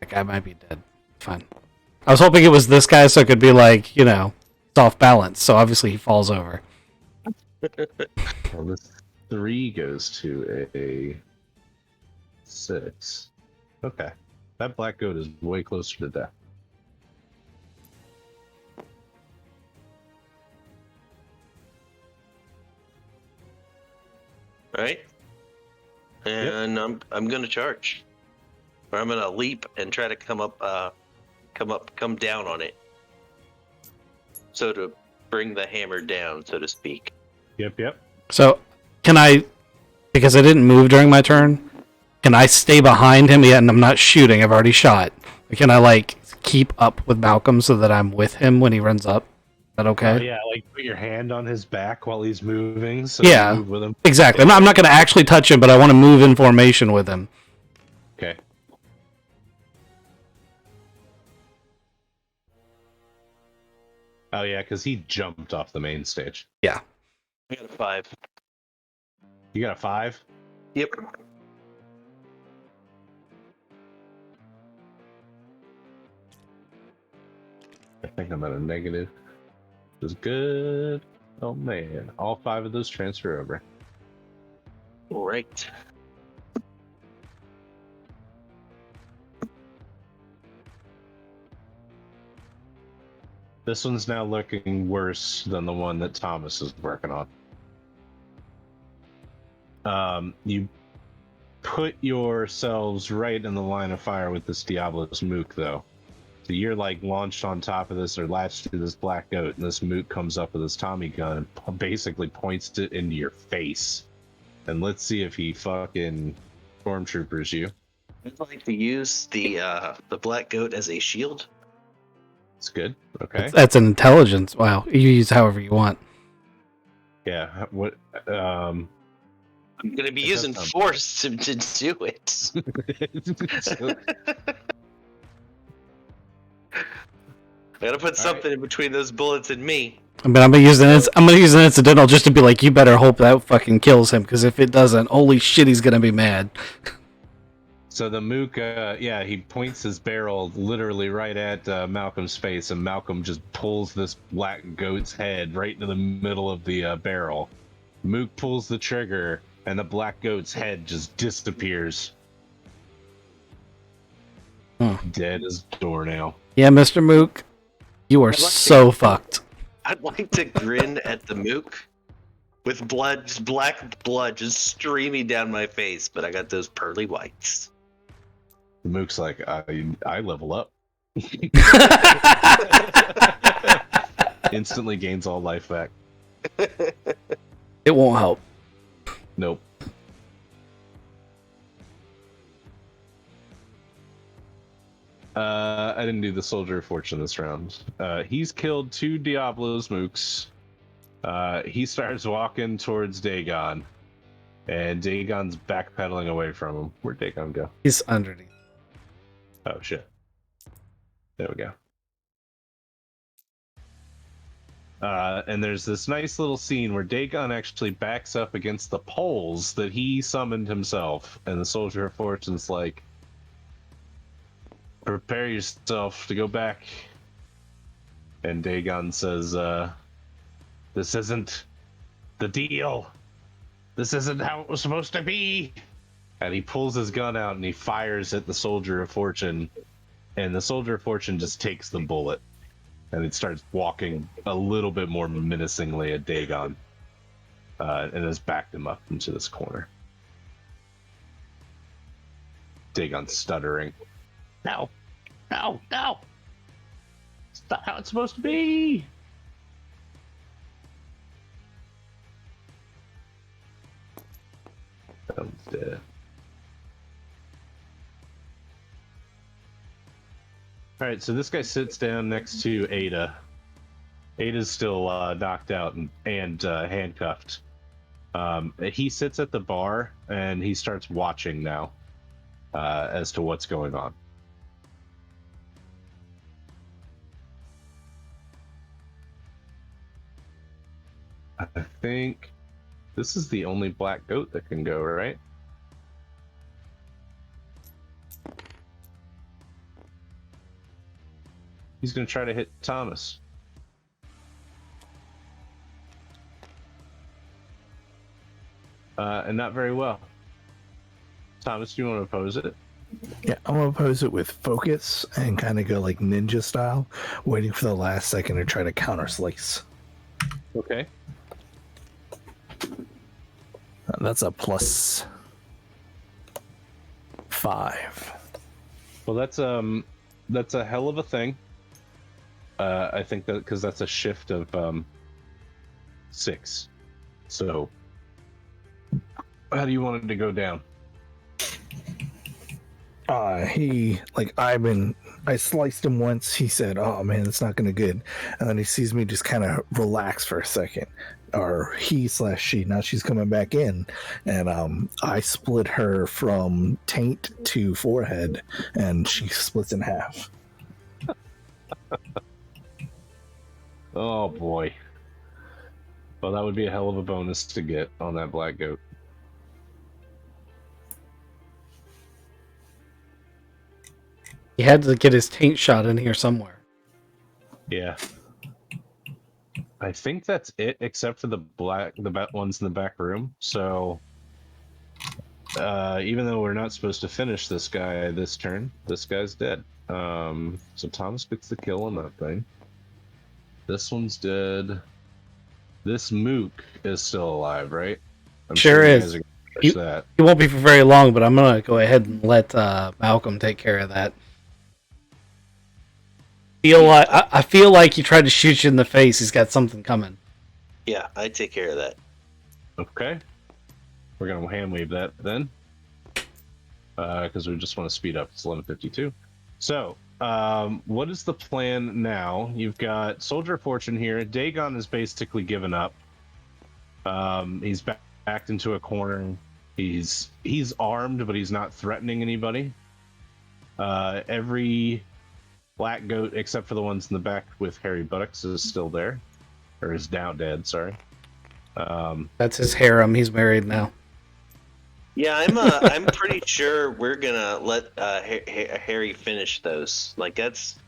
That guy might be dead. Fine. I was hoping it was this guy so it could be like, you know, it's off balance. So obviously he falls over. Well, this 3 goes to a 6. Okay. That black goat is way closer to death. Right? And I'm gonna charge. Or I'm gonna leap and try to come down on it. So to bring the hammer down, so to speak. Yep. So, can I... Because I didn't move during my turn, can I stay behind him yet? And I'm not shooting, I've already shot. Can I, like, keep up with Malcolm so that I'm with him when he runs up? Is that okay? Yeah, like put your hand on his back while he's moving. So Yeah. you move with him. Exactly. I'm not going to actually touch him, but I want to move in formation with him. Okay. Oh yeah, because he jumped off the main stage. Yeah. I got a 5. You got a 5? Yep. I think I'm at a negative. Which is good. Oh man, all 5 of those transfer over. All right. This one's now looking worse than the one that Thomas is working on. You put yourselves right in the line of fire with this Diablo's Mook, though. So you're like launched on top of this or latched to this black goat, and this Mook comes up with his Tommy gun and basically points it into your face. And let's see if he fucking stormtroopers you. I'd like to use the black goat as a shield. It's good. Okay. That's an intelligence. Wow. You use however you want. Yeah. What? I'm gonna be It does using sound- force to do it. So- I gotta put something in between those bullets and me. I mean, I'm gonna use an incidental just to be like, you better hope that fucking kills him, because if it doesn't, holy shit, he's gonna be mad. So the Mook, yeah, he points his barrel literally right at Malcolm's face, and Malcolm just pulls this black goat's head right into the middle of the barrel. Mook pulls the trigger, and the black goat's head just disappears. Dead as a doornail. Yeah, Mr. Mook, you are so fucked. I'd like to grin at the mook with blood, just black blood just streaming down my face, but I got those pearly whites. The Mook's like, I level up. Instantly gains all life back. It won't help. Nope. I didn't do the Soldier of Fortune this round. He's killed 2 Diablo's Mooks. He starts walking towards Dagon, and Dagon's backpedaling away from him. Where'd Dagon go? He's underneath. Oh shit. There we go. And there's this nice little scene where Dagon actually backs up against the poles that he summoned himself, and the Soldier of Fortune's like, prepare yourself to go back. And Dagon says, this isn't the deal. This isn't how it was supposed to be. And he pulls his gun out and he fires at the Soldier of Fortune. And the Soldier of Fortune just takes the bullet. And it starts walking a little bit more menacingly at Dagon. And has backed him up into this corner. Dagon's stuttering. No. No. No. It's not how it's supposed to be. That one's dead. Alright, so this guy sits down next to Ada. Ada's still knocked out and handcuffed. He sits at the bar and he starts watching now as to what's going on. I think this is the only black goat that can go, right? He's going to try to hit Thomas. And not very well. Thomas, do you want to oppose it? Yeah, I'm gonna pose it with focus and kind of go like ninja style, waiting for the last second to try to counter slice. Okay. That's a +5. Well, that's a hell of a thing. I think that because that's a shift of 6. So, how do you want it to go down? I sliced him once. He said, "Oh man, it's not gonna good," and then he sees me just kind of relax for a second, or he/she. Now she's coming back in, and I split her from taint to forehead, and she splits in half. Oh boy. Well, that would be a hell of a bonus to get on that black goat. He had to get his taint shot in here somewhere. Yeah. I think that's it, except for the ones in the back room. So, even though we're not supposed to finish this guy this turn, this guy's dead. So Thomas gets the kill on that thing. This one's dead. This mook is still alive, right? I'm Sure you is. guys are gonna finish that. It won't be for very long, but I'm gonna go ahead and let Malcolm take care of that. I feel like he tried to shoot you in the face. He's got something coming. Yeah, I take care of that. Okay. We're gonna hand wave that then, because we just want to speed up. It's 11:52. So, what is the plan now? You've got Soldier of Fortune here. Dagon has basically given up. He's backed into a corner. He's armed, but he's not threatening anybody. Every black goat, except for the ones in the back with hairy buttocks, is still there, or is now dead. Sorry. That's his harem. He's married now. Yeah, I'm pretty sure we're gonna let Harry finish those. Like that's,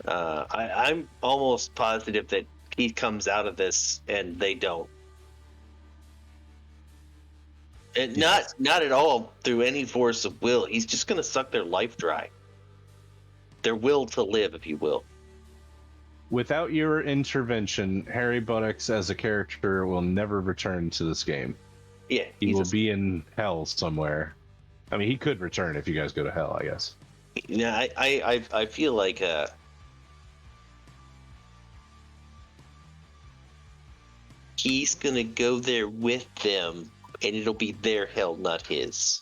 I'm almost positive that he comes out of this and they don't. And not at all through any force of will. He's just gonna suck their life dry. Their will to live, if you will. Without your intervention, Harry Buttocks as a character will never return to this game. Yeah, He will be in hell somewhere. I mean, he could return if you guys go to hell, I guess. Yeah, I feel like he's gonna go there with them, and it'll be their hell, not his.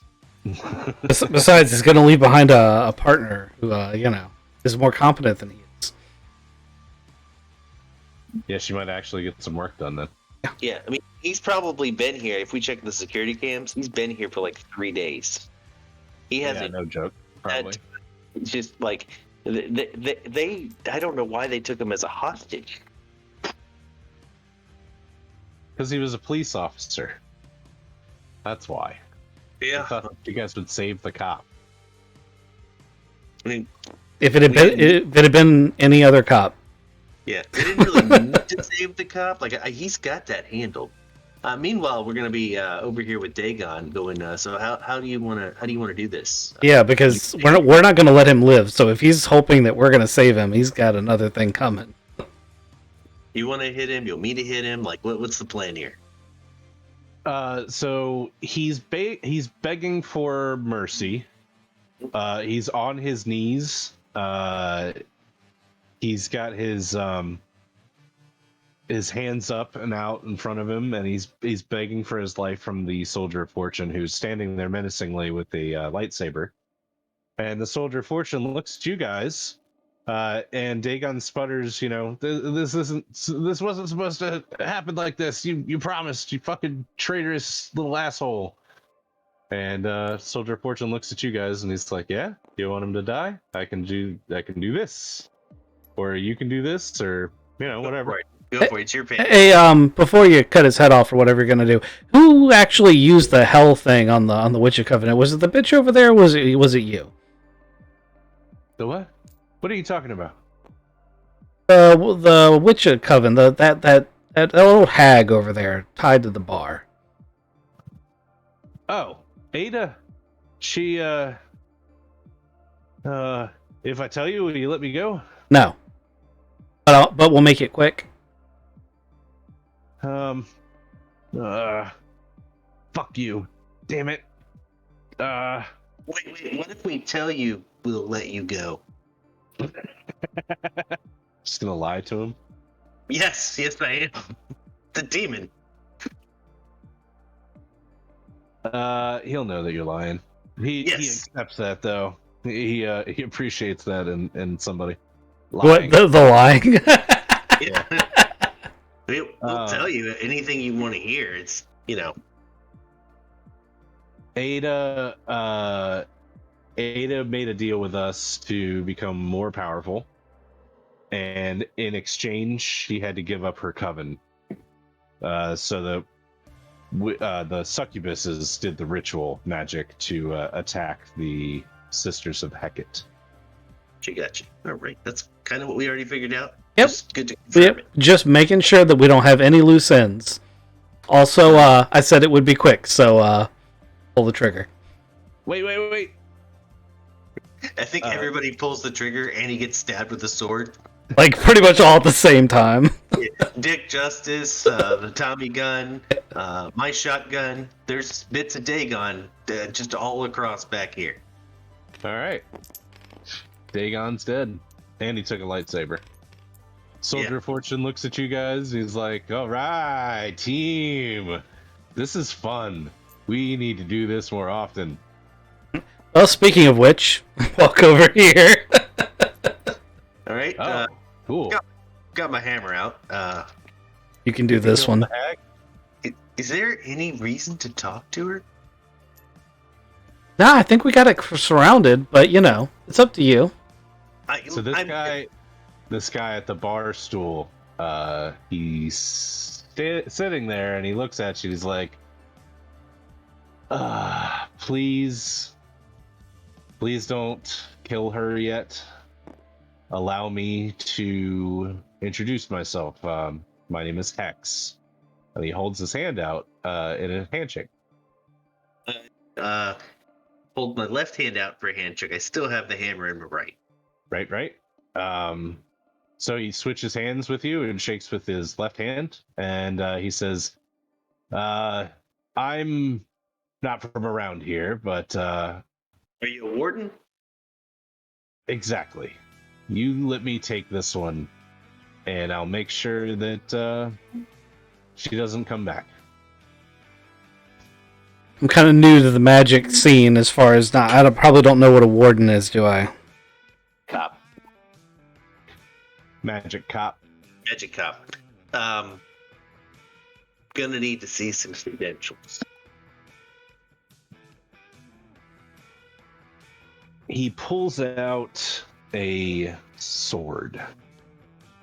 Besides, he's going to leave behind a partner who, is more competent than he is. Yeah, she might actually get some work done then. Yeah, I mean, he's probably been here. If we check the security cams, he's been here for like 3 days. He hasn't. Yeah, no joke. Probably. It's just like they. I don't know why they took him as a hostage. Because he was a police officer. That's why. I Yeah. thought you guys would save the cop. I mean, If it had been any other cop. yeah, they didn't really need to save the cop. Like he's got that handled. Meanwhile, we're gonna be over here with Dagon going. So how do you want to do this? Yeah, because we're not going to let him live. So if he's hoping that we're going to save him, he's got another thing coming. You want to hit him? You want me to hit him? Like what's the plan here? So he's begging for mercy. He's on his knees. He's got his hands up and out in front of him, and he's begging for his life from the Soldier of Fortune, who's standing there menacingly with the lightsaber. And the Soldier of Fortune looks at you guys And Dagon sputters, this wasn't supposed to happen like this. You promised, you fucking traitorous little asshole. And Soldier of Fortune looks at you guys and he's like, "Yeah, you want him to die? I can do this, or you can do this, or whatever." Go for it. It's your pick. Hey, before you cut his head off or whatever you're gonna do, who actually used the hell thing on the Witcher Covenant? Was it the bitch over there? Or was it you? The what? What are you talking about? The Witcher Coven, that little hag over there tied to the bar. Oh, Ada. She if I tell you, will you let me go? No, but we'll make it quick. Fuck you. Damn it. Wait. What if we tell you we'll let you go? Just gonna lie to him. Yes, I am. The demon. He'll know that you're lying. He accepts that though. He appreciates that in somebody. Lying. What the lying? Yeah. We'll tell you anything you want to hear. It's Ada made a deal with us to become more powerful, and in exchange, she had to give up her coven. So the succubuses did the ritual magic to attack the Sisters of Hecate. She got you. All right, that's kind of what we already figured out. Yep. Just good to confirm it. Just making sure that we don't have any loose ends. Also, I said it would be quick, so pull the trigger. Wait. I think everybody pulls the trigger and he gets stabbed with a sword. Like pretty much all at the same time. Dick Justice, the Tommy gun, my shotgun. There's bits of Dagon just all across back here. All right. Dagon's dead, and he took a lightsaber. Soldier of Fortune looks at you guys. He's like, "All right, team, this is fun. We need to do this more often." Well, speaking of which, walk over here. All right. Oh, cool. Got my hammer out. You can do this one. Is there any reason to talk to her? Nah, I think we got it surrounded, but it's up to you. So this guy at the bar stool, he's sitting there and he looks at you. He's like, please don't kill her yet. Allow me to introduce myself. My name is Hex." And he holds his hand out in a handshake. Hold my left hand out for a handshake. I still have the hammer in my right. Right. So he switches hands with you and shakes with his left hand, and he says, "I'm not from around here, but Are you a warden? exactly. You let me take this one, and I'll make sure that she doesn't come back." I'm kind of new to the magic scene as far as I probably don't know what a warden is, do I? Cop. Magic cop. Magic cop. Gonna need to see some credentials. He pulls out a sword.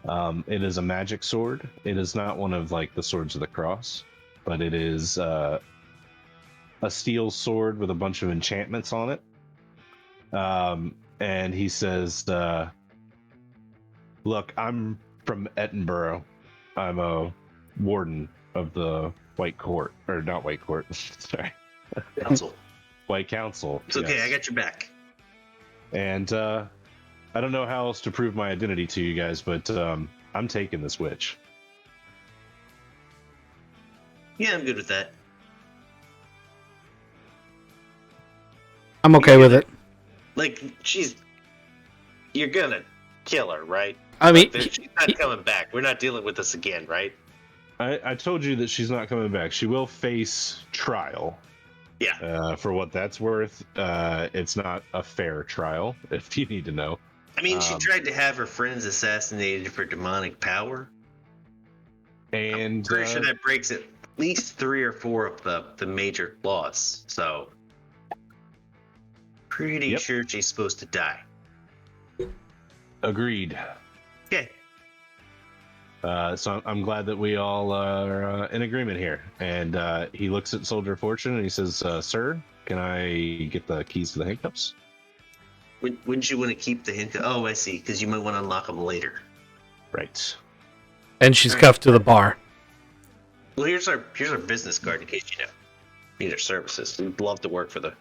It is a magic sword. It is not one of the swords of the cross, but it is a steel sword with a bunch of enchantments on it. And he says, "Look, I'm from Edinburgh. I'm a warden of the White Court, or not White Court. Sorry, Council. White Council. It's okay. yes. I got your back. And I don't know how else to prove my identity to you guys, but I'm taking this witch." Yeah, I'm good with that. I'm okay with it. You're gonna kill her, right? I mean, She's not coming back. We're not dealing with this again, right? I told you that she's not coming back. She will face trial. Yeah. For what that's worth, it's not a fair trial, if you need to know. I mean, she tried to have her friends assassinated for demonic power. And Pretty sure that breaks at least 3 or 4 of the major laws. So, pretty Yep. sure she's supposed to die. agreed. Okay. So I'm glad that we all are in agreement here. And he looks at Soldier of Fortune and he says, "Sir, can I get the keys to the handcuffs?" Wouldn't you want to keep the handcuff? Oh, I see. Because you might want to unlock them later. Right. And she's cuffed to the bar. Well, here's our business card in case you need our services. We'd love to work for the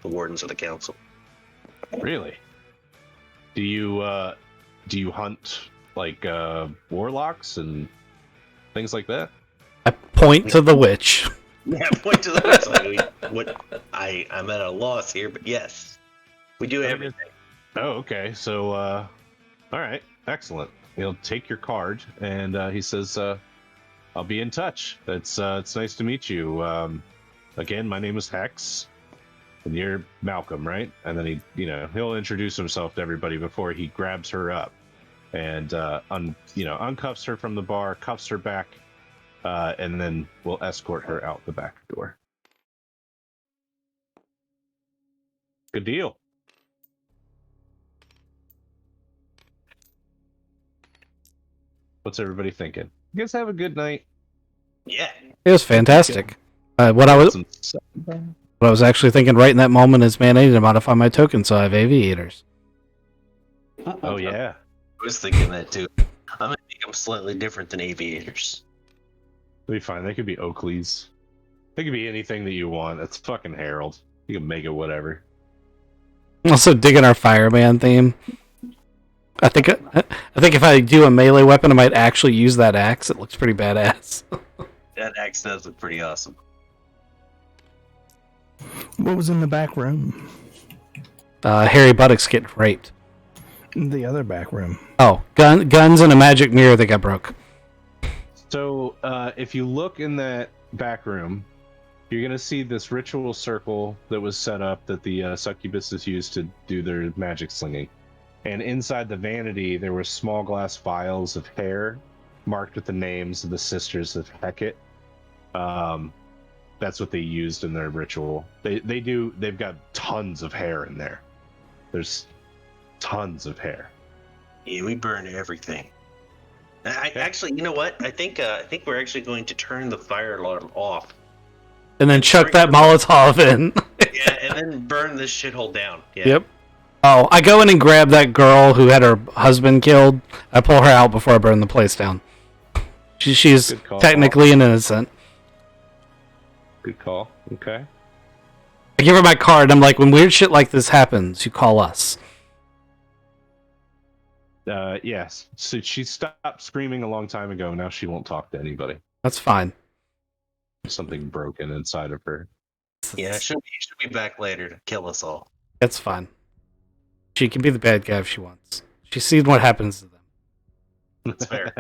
wardens of the council. Really? Do you hunt like warlocks and things like that? I point to the witch. Yeah, point to the website. I'm at a loss here, but yes, we do everything. Oh, okay. So, all right, excellent. He'll take your card, and he says, "I'll be in touch. It's nice to meet you. Again, my name is Hex, and you're Malcolm, right?" And then he'll introduce himself to everybody before he grabs her up, and uncuffs her from the bar, cuffs her back, and then we'll escort her out the back door. Good deal. What's everybody thinking? You guys have a good night. Yeah. It was fantastic. What I was actually thinking right in that moment is, man, I need to modify my token so I have aviators. Oh yeah. I was thinking that too. I'm gonna make them slightly different than aviators. It'll be fine. They could be Oakleys. They could be anything that you want. It's fucking Harold. You can make it whatever. Also digging our fireman theme. I think if I do a melee weapon, I might actually use that axe. It looks pretty badass. That axe does look pretty awesome. What was in the back room? Harry Buttocks getting raped. The other back room. Oh, guns and a magic mirror that got broke. So, if you look in that back room, you're gonna see this ritual circle that was set up that the succubuses used to do their magic slinging. And inside the vanity, there were small glass vials of hair marked with the names of the Sisters of Hecate. That's what they used in their ritual. They've got tons of hair in there. There's tons of hair. Yeah, we burn everything. Actually, you know what? I think we're actually going to turn the fire alarm off. And then chuck that Molotov in. Yeah, and then burn this shithole down. Yeah. Yep. Oh, I go in and grab that girl who had her husband killed. I pull her out before I burn the place down. She's technically an innocent. Good call. Okay. I give her my card. I'm like, when weird shit like this happens, you call us. Yes. So she stopped screaming a long time ago. Now she won't talk to anybody. That's fine. Something broken inside of her. Yeah, she'll be back later to kill us all. That's fine. She can be the bad guy if she wants. She's seen what happens to them. That's fair.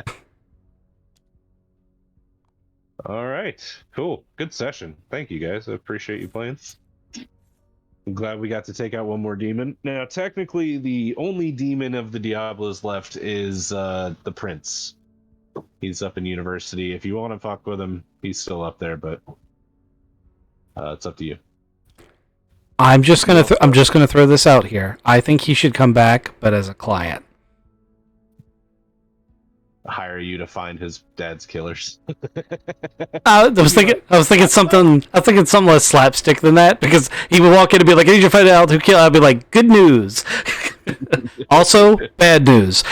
All right. Cool. Good session. Thank you guys. I appreciate you playing. I'm glad we got to take out one more demon. Now, technically, the only demon of the Diablos left is the Prince. He's up in university. If you want to fuck with him, he's still up there, but it's up to you. I'm just gonna throw this out here. I think he should come back, but as a client. Hire you to find his dad's killers. I was thinking something less slapstick than that, because he would walk in and be like, "I need you to find out who killed." I'd be like, "Good news." Also, bad news.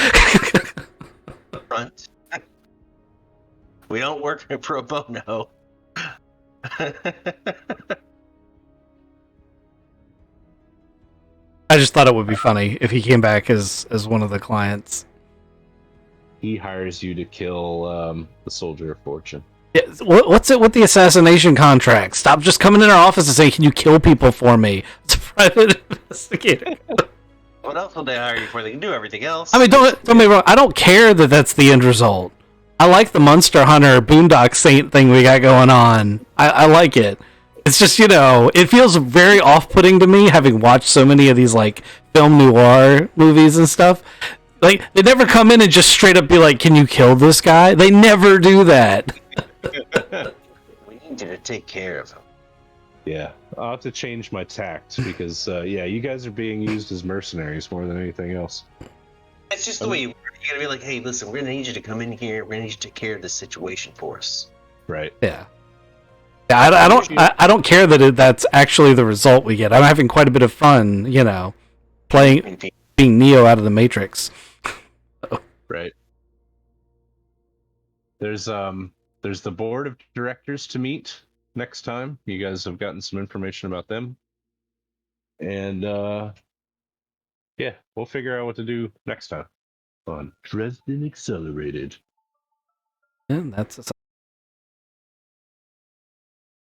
Front. We don't work pro bono. I just thought it would be funny if he came back as one of the clients. He hires you to kill the Soldier of Fortune. Yeah, what's it with the assassination contract? Stop just coming in our office and saying, "Can you kill people for me?" It's a private investigator. What else will they hire you for? They can do everything else. I mean, don't get me wrong. I don't care that that's the end result. I like the Monster Hunter Boondock Saint thing we got going on. I like it. It's just, it feels very off-putting to me, having watched so many of these like film noir movies and stuff. Like, they never come in and just straight up be like, "Can you kill this guy?" They never do that. We need you to take care of him. Yeah, I'll have to change my tact because, yeah, you guys are being used as mercenaries more than anything else. It's just the way you gotta be like, hey, listen, we're gonna need you to come in here. We're gonna need you to take care of this situation for us. Right. Yeah. Yeah, I don't care that that's actually the result we get. I'm having quite a bit of fun, playing being Neo out of the Matrix. Right. There's the board of directors to meet next time. You guys have gotten some information about them. And yeah, we'll figure out what to do next time on Dresden Accelerated. And that's